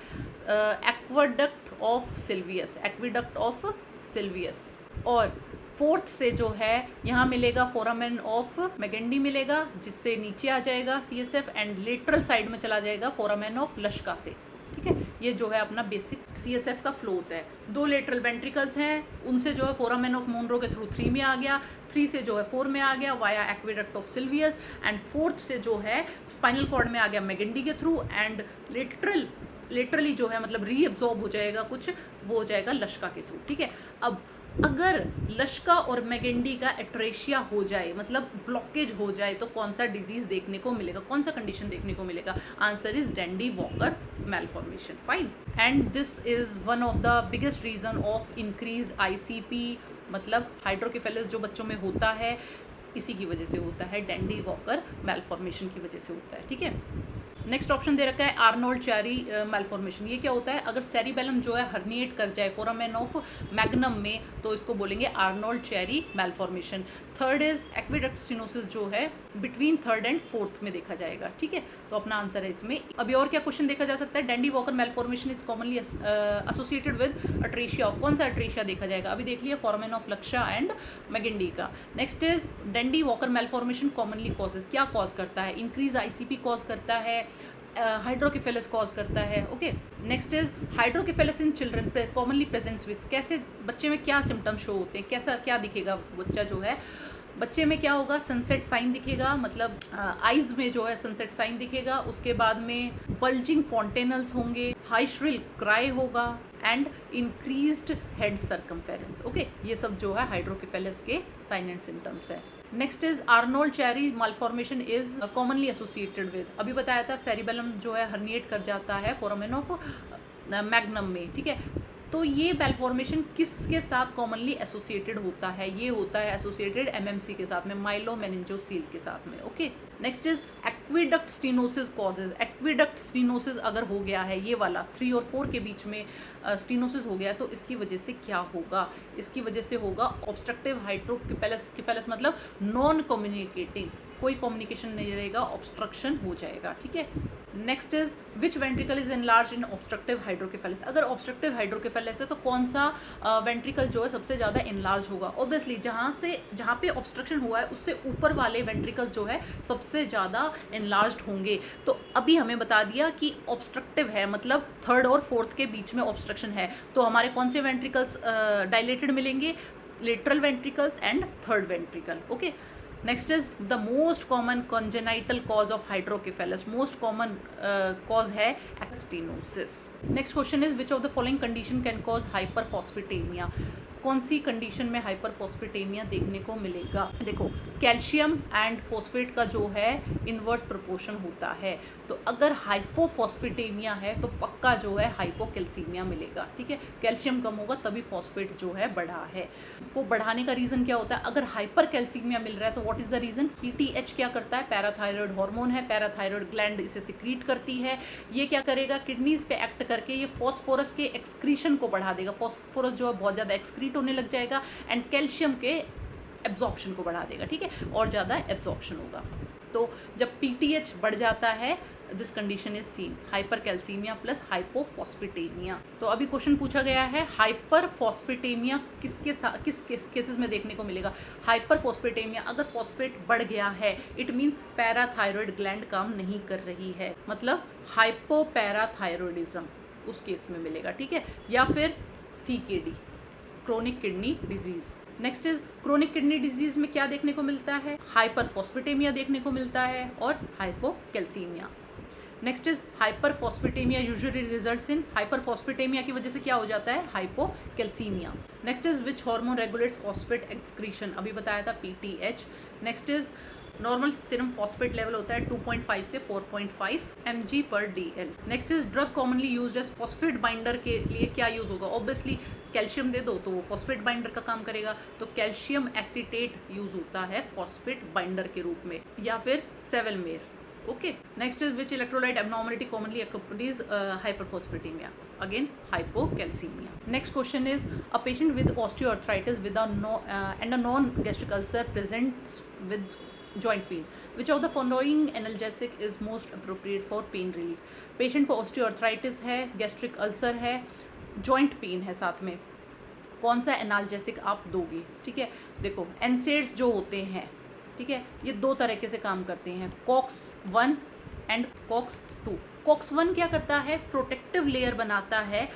aqueduct of Silvius, aqueduct of Silvius. और फोर्थ से जो है यहाँ मिलेगा फोरामेन ऑफ मैगेंडी मिलेगा, जिससे नीचे आ जाएगा CSF एंड लेटरल साइड में चला जाएगा फोरामेन ऑफ लश्का से, ठीक है। ये जो है अपना बेसिक CSF का फ्लो होता है। 2 लेटरल वेंट्रिकल्स हैं, उनसे जो है फोरामेन ऑफ मोनरो के थ्रू 3 में आ गया, 3 से जो है 4 में आ गया via aqueduct of Silvius, and fourth से जो है स्पाइनल कॉर्ड में आ गया मैगेंडी के थ्रू, एंड लेटरली जो है मतलब रीअब्जॉर्ब हो जाएगा कुछ, वो हो जाएगा लश्का के थ्रू, ठीक है। अब अगर लश्का और मैगेंडी का एट्रेशिया हो जाए, मतलब ब्लॉकेज हो जाए, तो कौन सा डिजीज देखने को मिलेगा, कौन सा कंडीशन देखने को मिलेगा? Answer is Dandy Walker malformation, fine. And this is one of the biggest reason of increase ICP, मतलब हाइड्रोकेफेलस जो बच्चों में होता है, इसी की वजह से होता है, डेंडी वॉकर मैलफॉर्मेशन की वजह से होता है, ठीक है। नेक्स्ट ऑप्शन दे रखा है आर्नोल्ड चैरी मैलफॉर्मेशन। ये क्या होता है? अगर सेरिबेलम जो है हर्निएट कर जाए फोरामेन ऑफ मैग्नम में, तो इसको बोलेंगे Arnold Chiari malformation. Third is aqueduct stenosis, जो है बिटवीन थर्ड एंड फोर्थ में देखा जाएगा, ठीक है। तो अपना आंसर है इसमें। अभी और क्या क्वेश्चन देखा जा सकता है? Dandy Walker malformation is commonly associated with atresia of, कौन सा अट्रेशिया देखा जाएगा? अभी देख लिया foramen of Luschka and Magendie का। Next is Dandy Walker malformation commonly causes, क्या कॉज करता है? इंक्रीज ICP कॉज करता है, हाइड्रोकेफेलस कॉज करता है, okay. Next is hydrocephalus in children commonly presents with, कैसे बच्चे में क्या सिम्टम शो होते हैं, कैसा क्या दिखेगा बच्चा जो है? बच्चे में क्या होगा? सनसेट साइन दिखेगा, मतलब आइज में जो है सनसेट साइन दिखेगा। उसके बाद में बल्जिंग फॉन्टेनल्स होंगे, हाई श्रिल क्राई होगा and increased head circumference, okay. ये सब जो है हाइड्रोकेफेलस के साइन एंड सिम्टम्स है। Next is Arnold Chiari malformation is commonly associated with, अभी बताया था सेरिबेलम जो है हर्निएट कर जाता है फोरामेन ऑफ मैग्नम में, ठीक है। तो ये मैलफॉर्मेशन किसके साथ कॉमनली एसोसिएटेड होता है? ये होता है एसोसिएटेड MMC के साथ में, माइलोमेनिंजोसील के साथ में, okay. Next is aqueduct stenosis causes. Aqueduct stenosis अगर हो गया है, ये वाला 3 और 4 के बीच में स्टीनोसिस हो गया, तो इसकी वजह से क्या होगा? इसकी वजह से होगा ऑब्स्ट्रक्टिव हाइड्रोकेफेलस, मतलब नॉन कम्युनिकेटिंग, कोई कम्युनिकेशन नहीं रहेगा, ऑब्स्ट्रक्शन हो जाएगा, ठीक है। Next is which ventricle is enlarge in obstructive hydrocephalus. अगर ऑब्स्ट्रक्टिव हाइड्रोकेफेलस है तो कौन सा वेंट्रिकल जो है सबसे ज़्यादा एनलार्ज होगा? ऑब्वियसली जहाँ पे ऑब्स्ट्रक्शन हुआ है उससे ऊपर वाले वेंट्रिकल जो है सबसे ज़्यादा एनलार्ज्ड होंगे। तो अभी हमें बता दिया कि ऑब्स्ट्रक्टिव है, मतलब थर्ड और फोर्थ के बीच में ऑब्स्ट्रक्शन है, तो हमारे कौन से वेंट्रिकल्स डायलेटेड मिलेंगे? Lateral ventricles and third ventricle, okay. Next is the most common congenital cause of hydrocephalus, most common cause है एक्सटीनोसिस। Next question is which of the following condition can cause hyperphosphataemia, कौन सी condition में hyperphosphataemia देखने को मिलेगा? देखो calcium and phosphate का जो है इन्वर्स प्रोपोर्शन होता है, तो अगर हाइपोफॉस्फेटेमिया है तो पक्का जो है हाइपोकैल्सीमिया मिलेगा, ठीक है। कैल्शियम कम होगा तभी फॉस्फेट जो है बढ़ा है। को बढ़ाने का रीज़न क्या होता है? अगर हाइपरकैल्सीमिया मिल रहा है तो what is the reason? PTH क्या करता है? पैराथायरॉयड हार्मोन है, पैराथायरॉयड ग्लैंड इसे सिक्रीट करती है। ये क्या करेगा? किडनीज पे एक्ट करके ये फॉस्फोरस के एक्सक्रीशन को बढ़ा देगा, फॉस्फोरस जो है बहुत ज़्यादा एक्सक्रीट होने लग जाएगा एंड कैल्शियम के एब्जॉर्प्शन को बढ़ा देगा, ठीक है, और ज़्यादा एब्जॉर्प्शन होगा। तो जब PTH बढ़ जाता है, this condition is seen, hypercalcaemia plus hypophosphataemia. तो अभी क्वेश्चन पूछा गया है हाइपरफॉस्फेटेमिया किस केसेस में देखने को मिलेगा? हाइपरफॉस्फेटेमिया अगर फॉस्फेट बढ़ गया है, इट मीन्स पैराथायरॉयड ग्लैंड काम नहीं कर रही है, मतलब हाइपोपैराथायरॉयडिज्म उस केस में मिलेगा, ठीक है। या फिर CKD, chronic kidney disease. Next is chronic kidney disease में क्या देखने को मिलता है? हाइपरफॉस्फेटेमिया देखने को मिलता है और hypocalcaemia. Next is hyperphosphataemia usually results in, hyperphosphataemia की वजह से क्या हो जाता है, hypocalcaemia. Next is which hormone regulates phosphate excretion, अभी बताया था PTH. Next is normal serum phosphate level होता है 2.5 से 4.5 mg/dl। Next is drug commonly used as phosphate binder के लिए क्या यूज होगा, ऑब्वियसली कैल्शियम दे दो तो वो फॉस्फेट बाइंडर का काम करेगा, तो कैल्शियम एसीटेट यूज होता है फॉस्फेट बाइंडर के रूप में, या फिर sevelamer. Okay, next is which electrolyte abnormality commonly accompanies hyperphosphatemia, again hypocalcemia. Next question is a patient with osteoarthritis with and a non-gastric ulcer presents with joint pain. Which of the following analgesic is most appropriate for pain relief? Patient को osteoarthritis है, gastric ulcer है, joint pain है साथ में, कौन सा analgesic आप दोगे? ठीक है, देखो एनसेड्स जो होते हैं, ठीक है, ये दो तरीके से काम करते हैं, COX-1 एंड COX-2। COX-1 क्या करता है, प्रोटेक्टिव लेयर बनाता है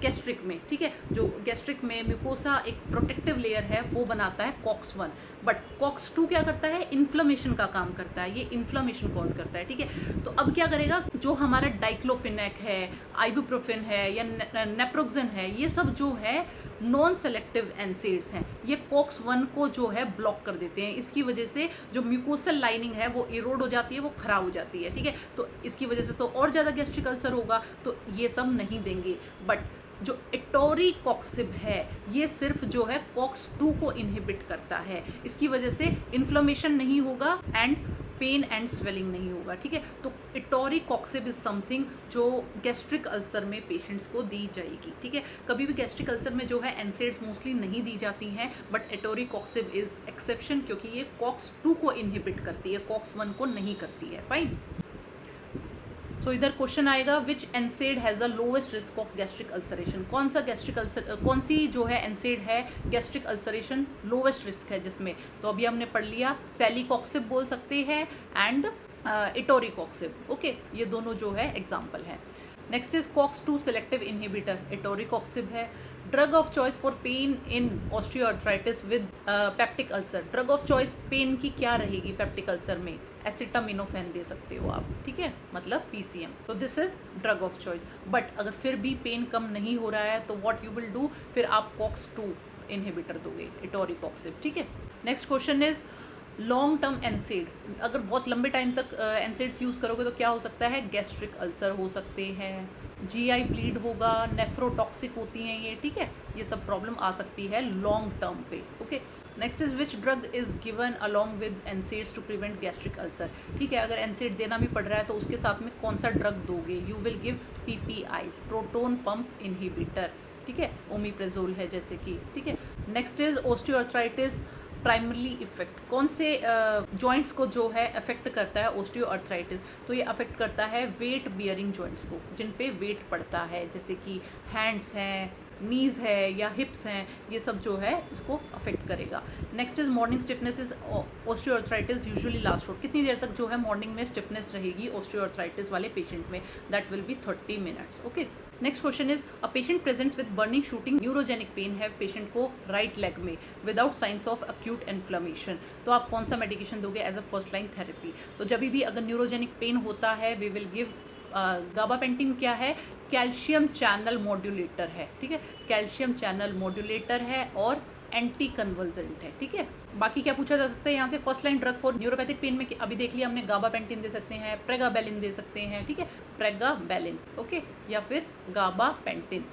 गैस्ट्रिक में, ठीक है, जो गैस्ट्रिक में म्यूकोसा एक प्रोटेक्टिव लेयर है वो बनाता है COX-1। बट COX-2 क्या करता है, इन्फ्लेमेशन का काम करता है, ये इन्फ्लेमेशन कॉज करता है, ठीक है। तो अब क्या करेगा, जो हमारा डाइक्लोफिनेक है, आइबुप्रोफेन है या नेप्रोक्सेन है, ये सब जो है नॉन सेलेक्टिव एनसेड्स हैं, ये COX-1 को जो है ब्लॉक कर देते हैं, इसकी वजह से जो म्यूकोसल लाइनिंग है वो इरोड हो जाती है, वो खराब हो जाती है, ठीक है। तो इसकी वजह से तो और ज़्यादा गैस्ट्रिक अल्सर होगा, तो ये सब नहीं देंगे। बट जो एटोरीकॉक्सिब है ये सिर्फ जो है COX-2 को इनहिबिट करता है, इसकी वजह से इन्फ्लेमेशन नहीं होगा एंड पेन एंड स्वेलिंग नहीं होगा, ठीक है। तो एटोरीकॉक्सिब इज समथिंग जो गैस्ट्रिक अल्सर में पेशेंट्स को दी जाएगी, ठीक है। कभी भी गैस्ट्रिक अल्सर में जो है एनसेड्स मोस्टली नहीं दी जाती हैं, बट एटोरीकॉक्सिब इज एक्सेप्शन, क्योंकि ये COX-2 को इनहिबिट करती है, COX-1 को नहीं करती है। फाइन। तो इधर क्वेश्चन आएगा which NSAID has the lowest risk of gastric ulceration, कौन सा गैस्ट्रिक अल्सर, कौन सी जो है एनसेड है गैस्ट्रिक अल्सरेशन लोवेस्ट रिस्क है जिसमें, तो अभी हमने पढ़ लिया सेलीकॉक्सिब बोल सकते हैं एंड एटोरीकॉक्सिब। ओके, ये दोनों जो है एग्जाम्पल है। Next is COX-2 selective inhibitor, etoricoxib है। Drug of choice for pain in osteoarthritis with peptic ulcer, drug of choice pain की क्या रहेगी पेप्टिक अल्सर में, एसिटामिनोफेन दे सकते हो आप, ठीक है, मतलब PCM। तो this is drug of choice. But अगर फिर भी पेन कम नहीं हो रहा है तो व्हाट यू विल डू, फिर आप COX-2 इनहिबिटर दोगे, एटोरीकॉक्सिब, ठीक है। Next question is long term एनसेड, अगर बहुत लंबे टाइम तक एनसेड्स यूज़ करोगे तो क्या हो सकता है, गैस्ट्रिक अल्सर हो सकते हैं, GI ब्लीड होगा, नेफ्रोटॉक्सिक होती हैं ये, ठीक है, ये सब प्रॉब्लम आ सकती है लॉन्ग टर्म पे। Okay, next is which drug is given along with NSAIDs to prevent gastric ulcer, ठीक है, अगर एनसेड देना भी पड़ रहा है तो उसके साथ में कौन सा ड्रग दोगे, you will give PPIs, proton pump inhibitor, ठीक है, ओमिप्रेजोल है जैसे कि, ठीक है। Next is osteoarthritis primarily effect, कौन से जॉइंट्स को जो है अफेक्ट करता है ऑस्टियोआर्थराइटिस, तो ये अफेक्ट करता है वेट बियरिंग जॉइंट्स को, जिन पे वेट पड़ता है, जैसे कि हैंड्स हैं, नीज़ है या हिप्स हैं, ये सब जो है इसको अफेक्ट करेगा। Next is morning stiffness is osteoarthritis usually last for, कितनी देर तक जो है मॉर्निंग में स्टिफनेस रहेगी ऑस्टियोआर्थराइटिस वाले पेशेंट में, that will be 30 minutes. Okay, next question is a patient presents with burning shooting neurogenic pain है पेशेंट को राइट लेग में without signs of acute inflammation, तो आप कौन सा मेडिकेशन दोगे as a first line therapy, तो जब भी अगर न्यूरोजेनिक पेन होता है वी विल गिव गाबापेंटिन, क्या है, कैल्शियम चैनल मॉड्यूलेटर है, ठीक है, कैल्शियम चैनल मॉड्यूलेटर है और एंटी कन्वर्जेंट है, ठीक है। बाकी क्या पूछा जा सकता है यहाँ से, first line drug for neuropathic pain में अभी देख लिया हमने, गाबापेंटिन दे सकते हैं, प्रेगाबेलिन दे सकते हैं, ठीक है, प्रेगाबेलिन, ओके, या फिर gabapentin.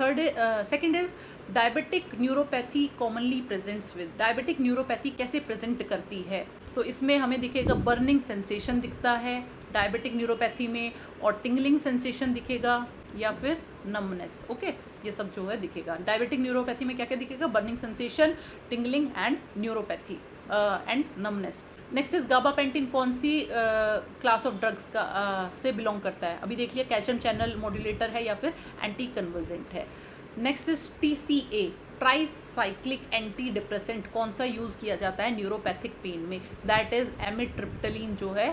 Third second is diabetic neuropathy commonly presents with, diabetic neuropathy कैसे प्रेजेंट करती है, तो इसमें हमें दिखेगा बर्निंग सेंसेशन दिखता है डायबिटिक न्यूरोपैथी में, और टिंगलिंग सेंसेशन दिखेगा या फिर नमनेस। ओके, ये सब जो है दिखेगा डायबिटिक न्यूरोपैथी में, क्या क्या दिखेगा, burning sensation, tingling and neuropathy and numbness. Next is gabapentin कौन सी क्लास ऑफ ड्रग्स का से बिलोंग करता है, अभी देख लिया, कैल्शियम चैनल मॉड्यूलेटर है या फिर एंटी कन्वर्जेंट है। Next is TCA tricyclic anti depressant, कौन सा यूज़ किया जाता है न्यूरोपैथिक पेन में, दैट इज एमिट्रिप्टलिन जो है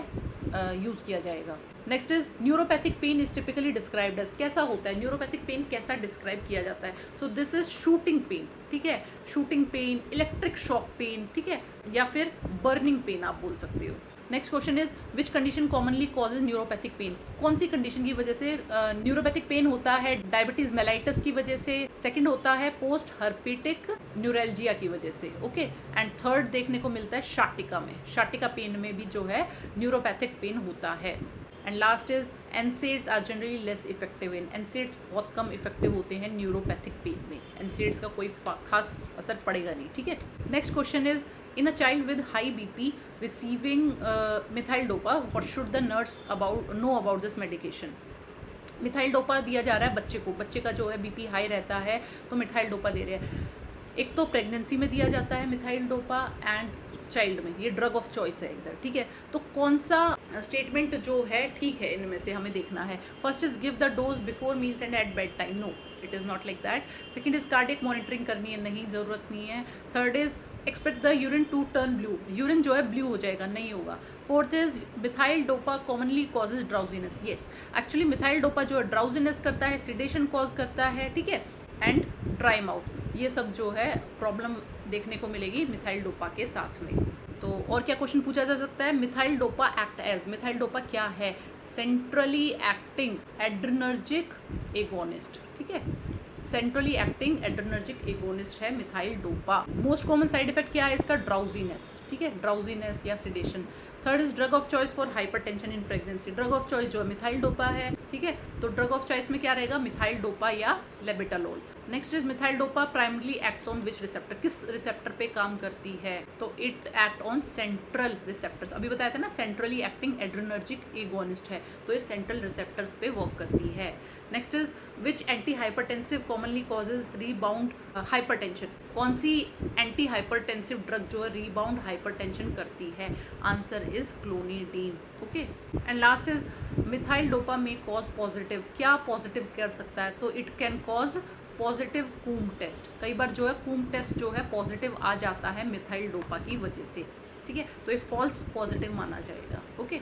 यूज़ किया जाएगा। Next is neuropathic pain is typically described as, कैसा होता है न्यूरोपैथिक पेन, कैसा डिस्क्राइब किया जाता है, so this is shooting pain, ठीक है, shooting pain, electric shock pain, ठीक है, या फिर बर्निंग पेन आप बोल सकते हो। Next question is which condition commonly causes neuropathic pain, कौन सी कंडीशन की वजह से न्यूरोपैथिक पेन होता है? डायबिटीज मेलाइटस की वजह से, सेकंड होता है पोस्ट हर्पिटिक न्यूरैल्जिया की वजह से, ओके, एंड थर्ड देखने को मिलता है शाटिका में, शाटिका पेन में भी जो है न्यूरोपैथिक पेन होता है। And last is NSAIDs are generally less effective in, NSAIDs बहुत कम इफेक्टिव होते हैं न्यूरोपैथिक पेन में, एनसेड्स का कोई खास असर पड़ेगा नहीं, ठीक है। Next question is in a child with high BP receiving methyl dopa, what should the nurse know about this medication? Methyl dopa दिया जा रहा है बच्चे को, बच्चे का जो है बीपी हाई रहता है तो मिथाइल डोपा दे रहे हैं। एक तो प्रेगनेंसी में दिया जाता है मिथाइल डोपा एंड चाइल्ड में, ये ड्रग ऑफ चॉइस है इधर, ठीक है। तो कौन सा स्टेटमेंट जो है ठीक है इनमें से हमें देखना है। First is give the dose before meals and at bed time, no it is not like that. Second is cardiac monitoring करनी है, नहीं ज़रूरत नहीं है। Third is expect the urine to turn blue, urine जो है ब्लू हो जाएगा, नहीं होगा। Fourth is methyl dopa commonly causes drowsiness, yes actually methyl dopa जो है ड्राउजीनेस करता है, सिडेशन कॉज करता है, ठीक है, एंड ड्राई माउथ, ये सब जो है प्रॉब्लम देखने को मिलेगी मिथाइल डोपा के साथ में। तो और क्या क्वेश्चन पूछा जा सकता है? Methyl dopa act as, methyl dopa क्या है? सेंट्रली एक्टिंग एड्रेनर्जिक एगोनिस्ट, ठीक है, सेंट्रली एक्टिंग एड्रेनर्जिक एगोनिस्ट है methyl dopa. Most common side effect क्या है इसका? ड्राउजीनेस, ठीक है, ड्राउजीनेस या sedation. Third is drug of choice for hypertension in pregnancy, drug of choice जो है मिथाइल डोपा है, ठीक है, तो ड्रग ऑफ चॉइस में क्या रहेगा? मिथाइल डोपा या labetalol. Next is methyl dopa primarily acts on which receptor, किस रिसेप्टर पे काम करती है? तो it act on central receptors, अभी बताया था ना सेंट्रली एक्टिंग एड्रेनर्जिक एगोनिस्ट है, तो ये सेंट्रल रिसेप्टर्स पे वर्क करती है। Next is which anti hypertensive commonly causes rebound hypertension, कौन सी एंटी हाइपरटेंसिव ड्रग जो है रीबाउंड हाइपरटेंशन करती है? Answer is clonidine, okay. And last is methyl dopa में कॉज पॉजिटिव, क्या पॉजिटिव कर सकता है? तो it can cause positive Coombs test, कई बार जो है कूम टेस्ट जो है पॉजिटिव आ जाता है मिथाइल डोपा की वजह से, ठीक है, तो ये फॉल्स पॉजिटिव माना जाएगा, ओके।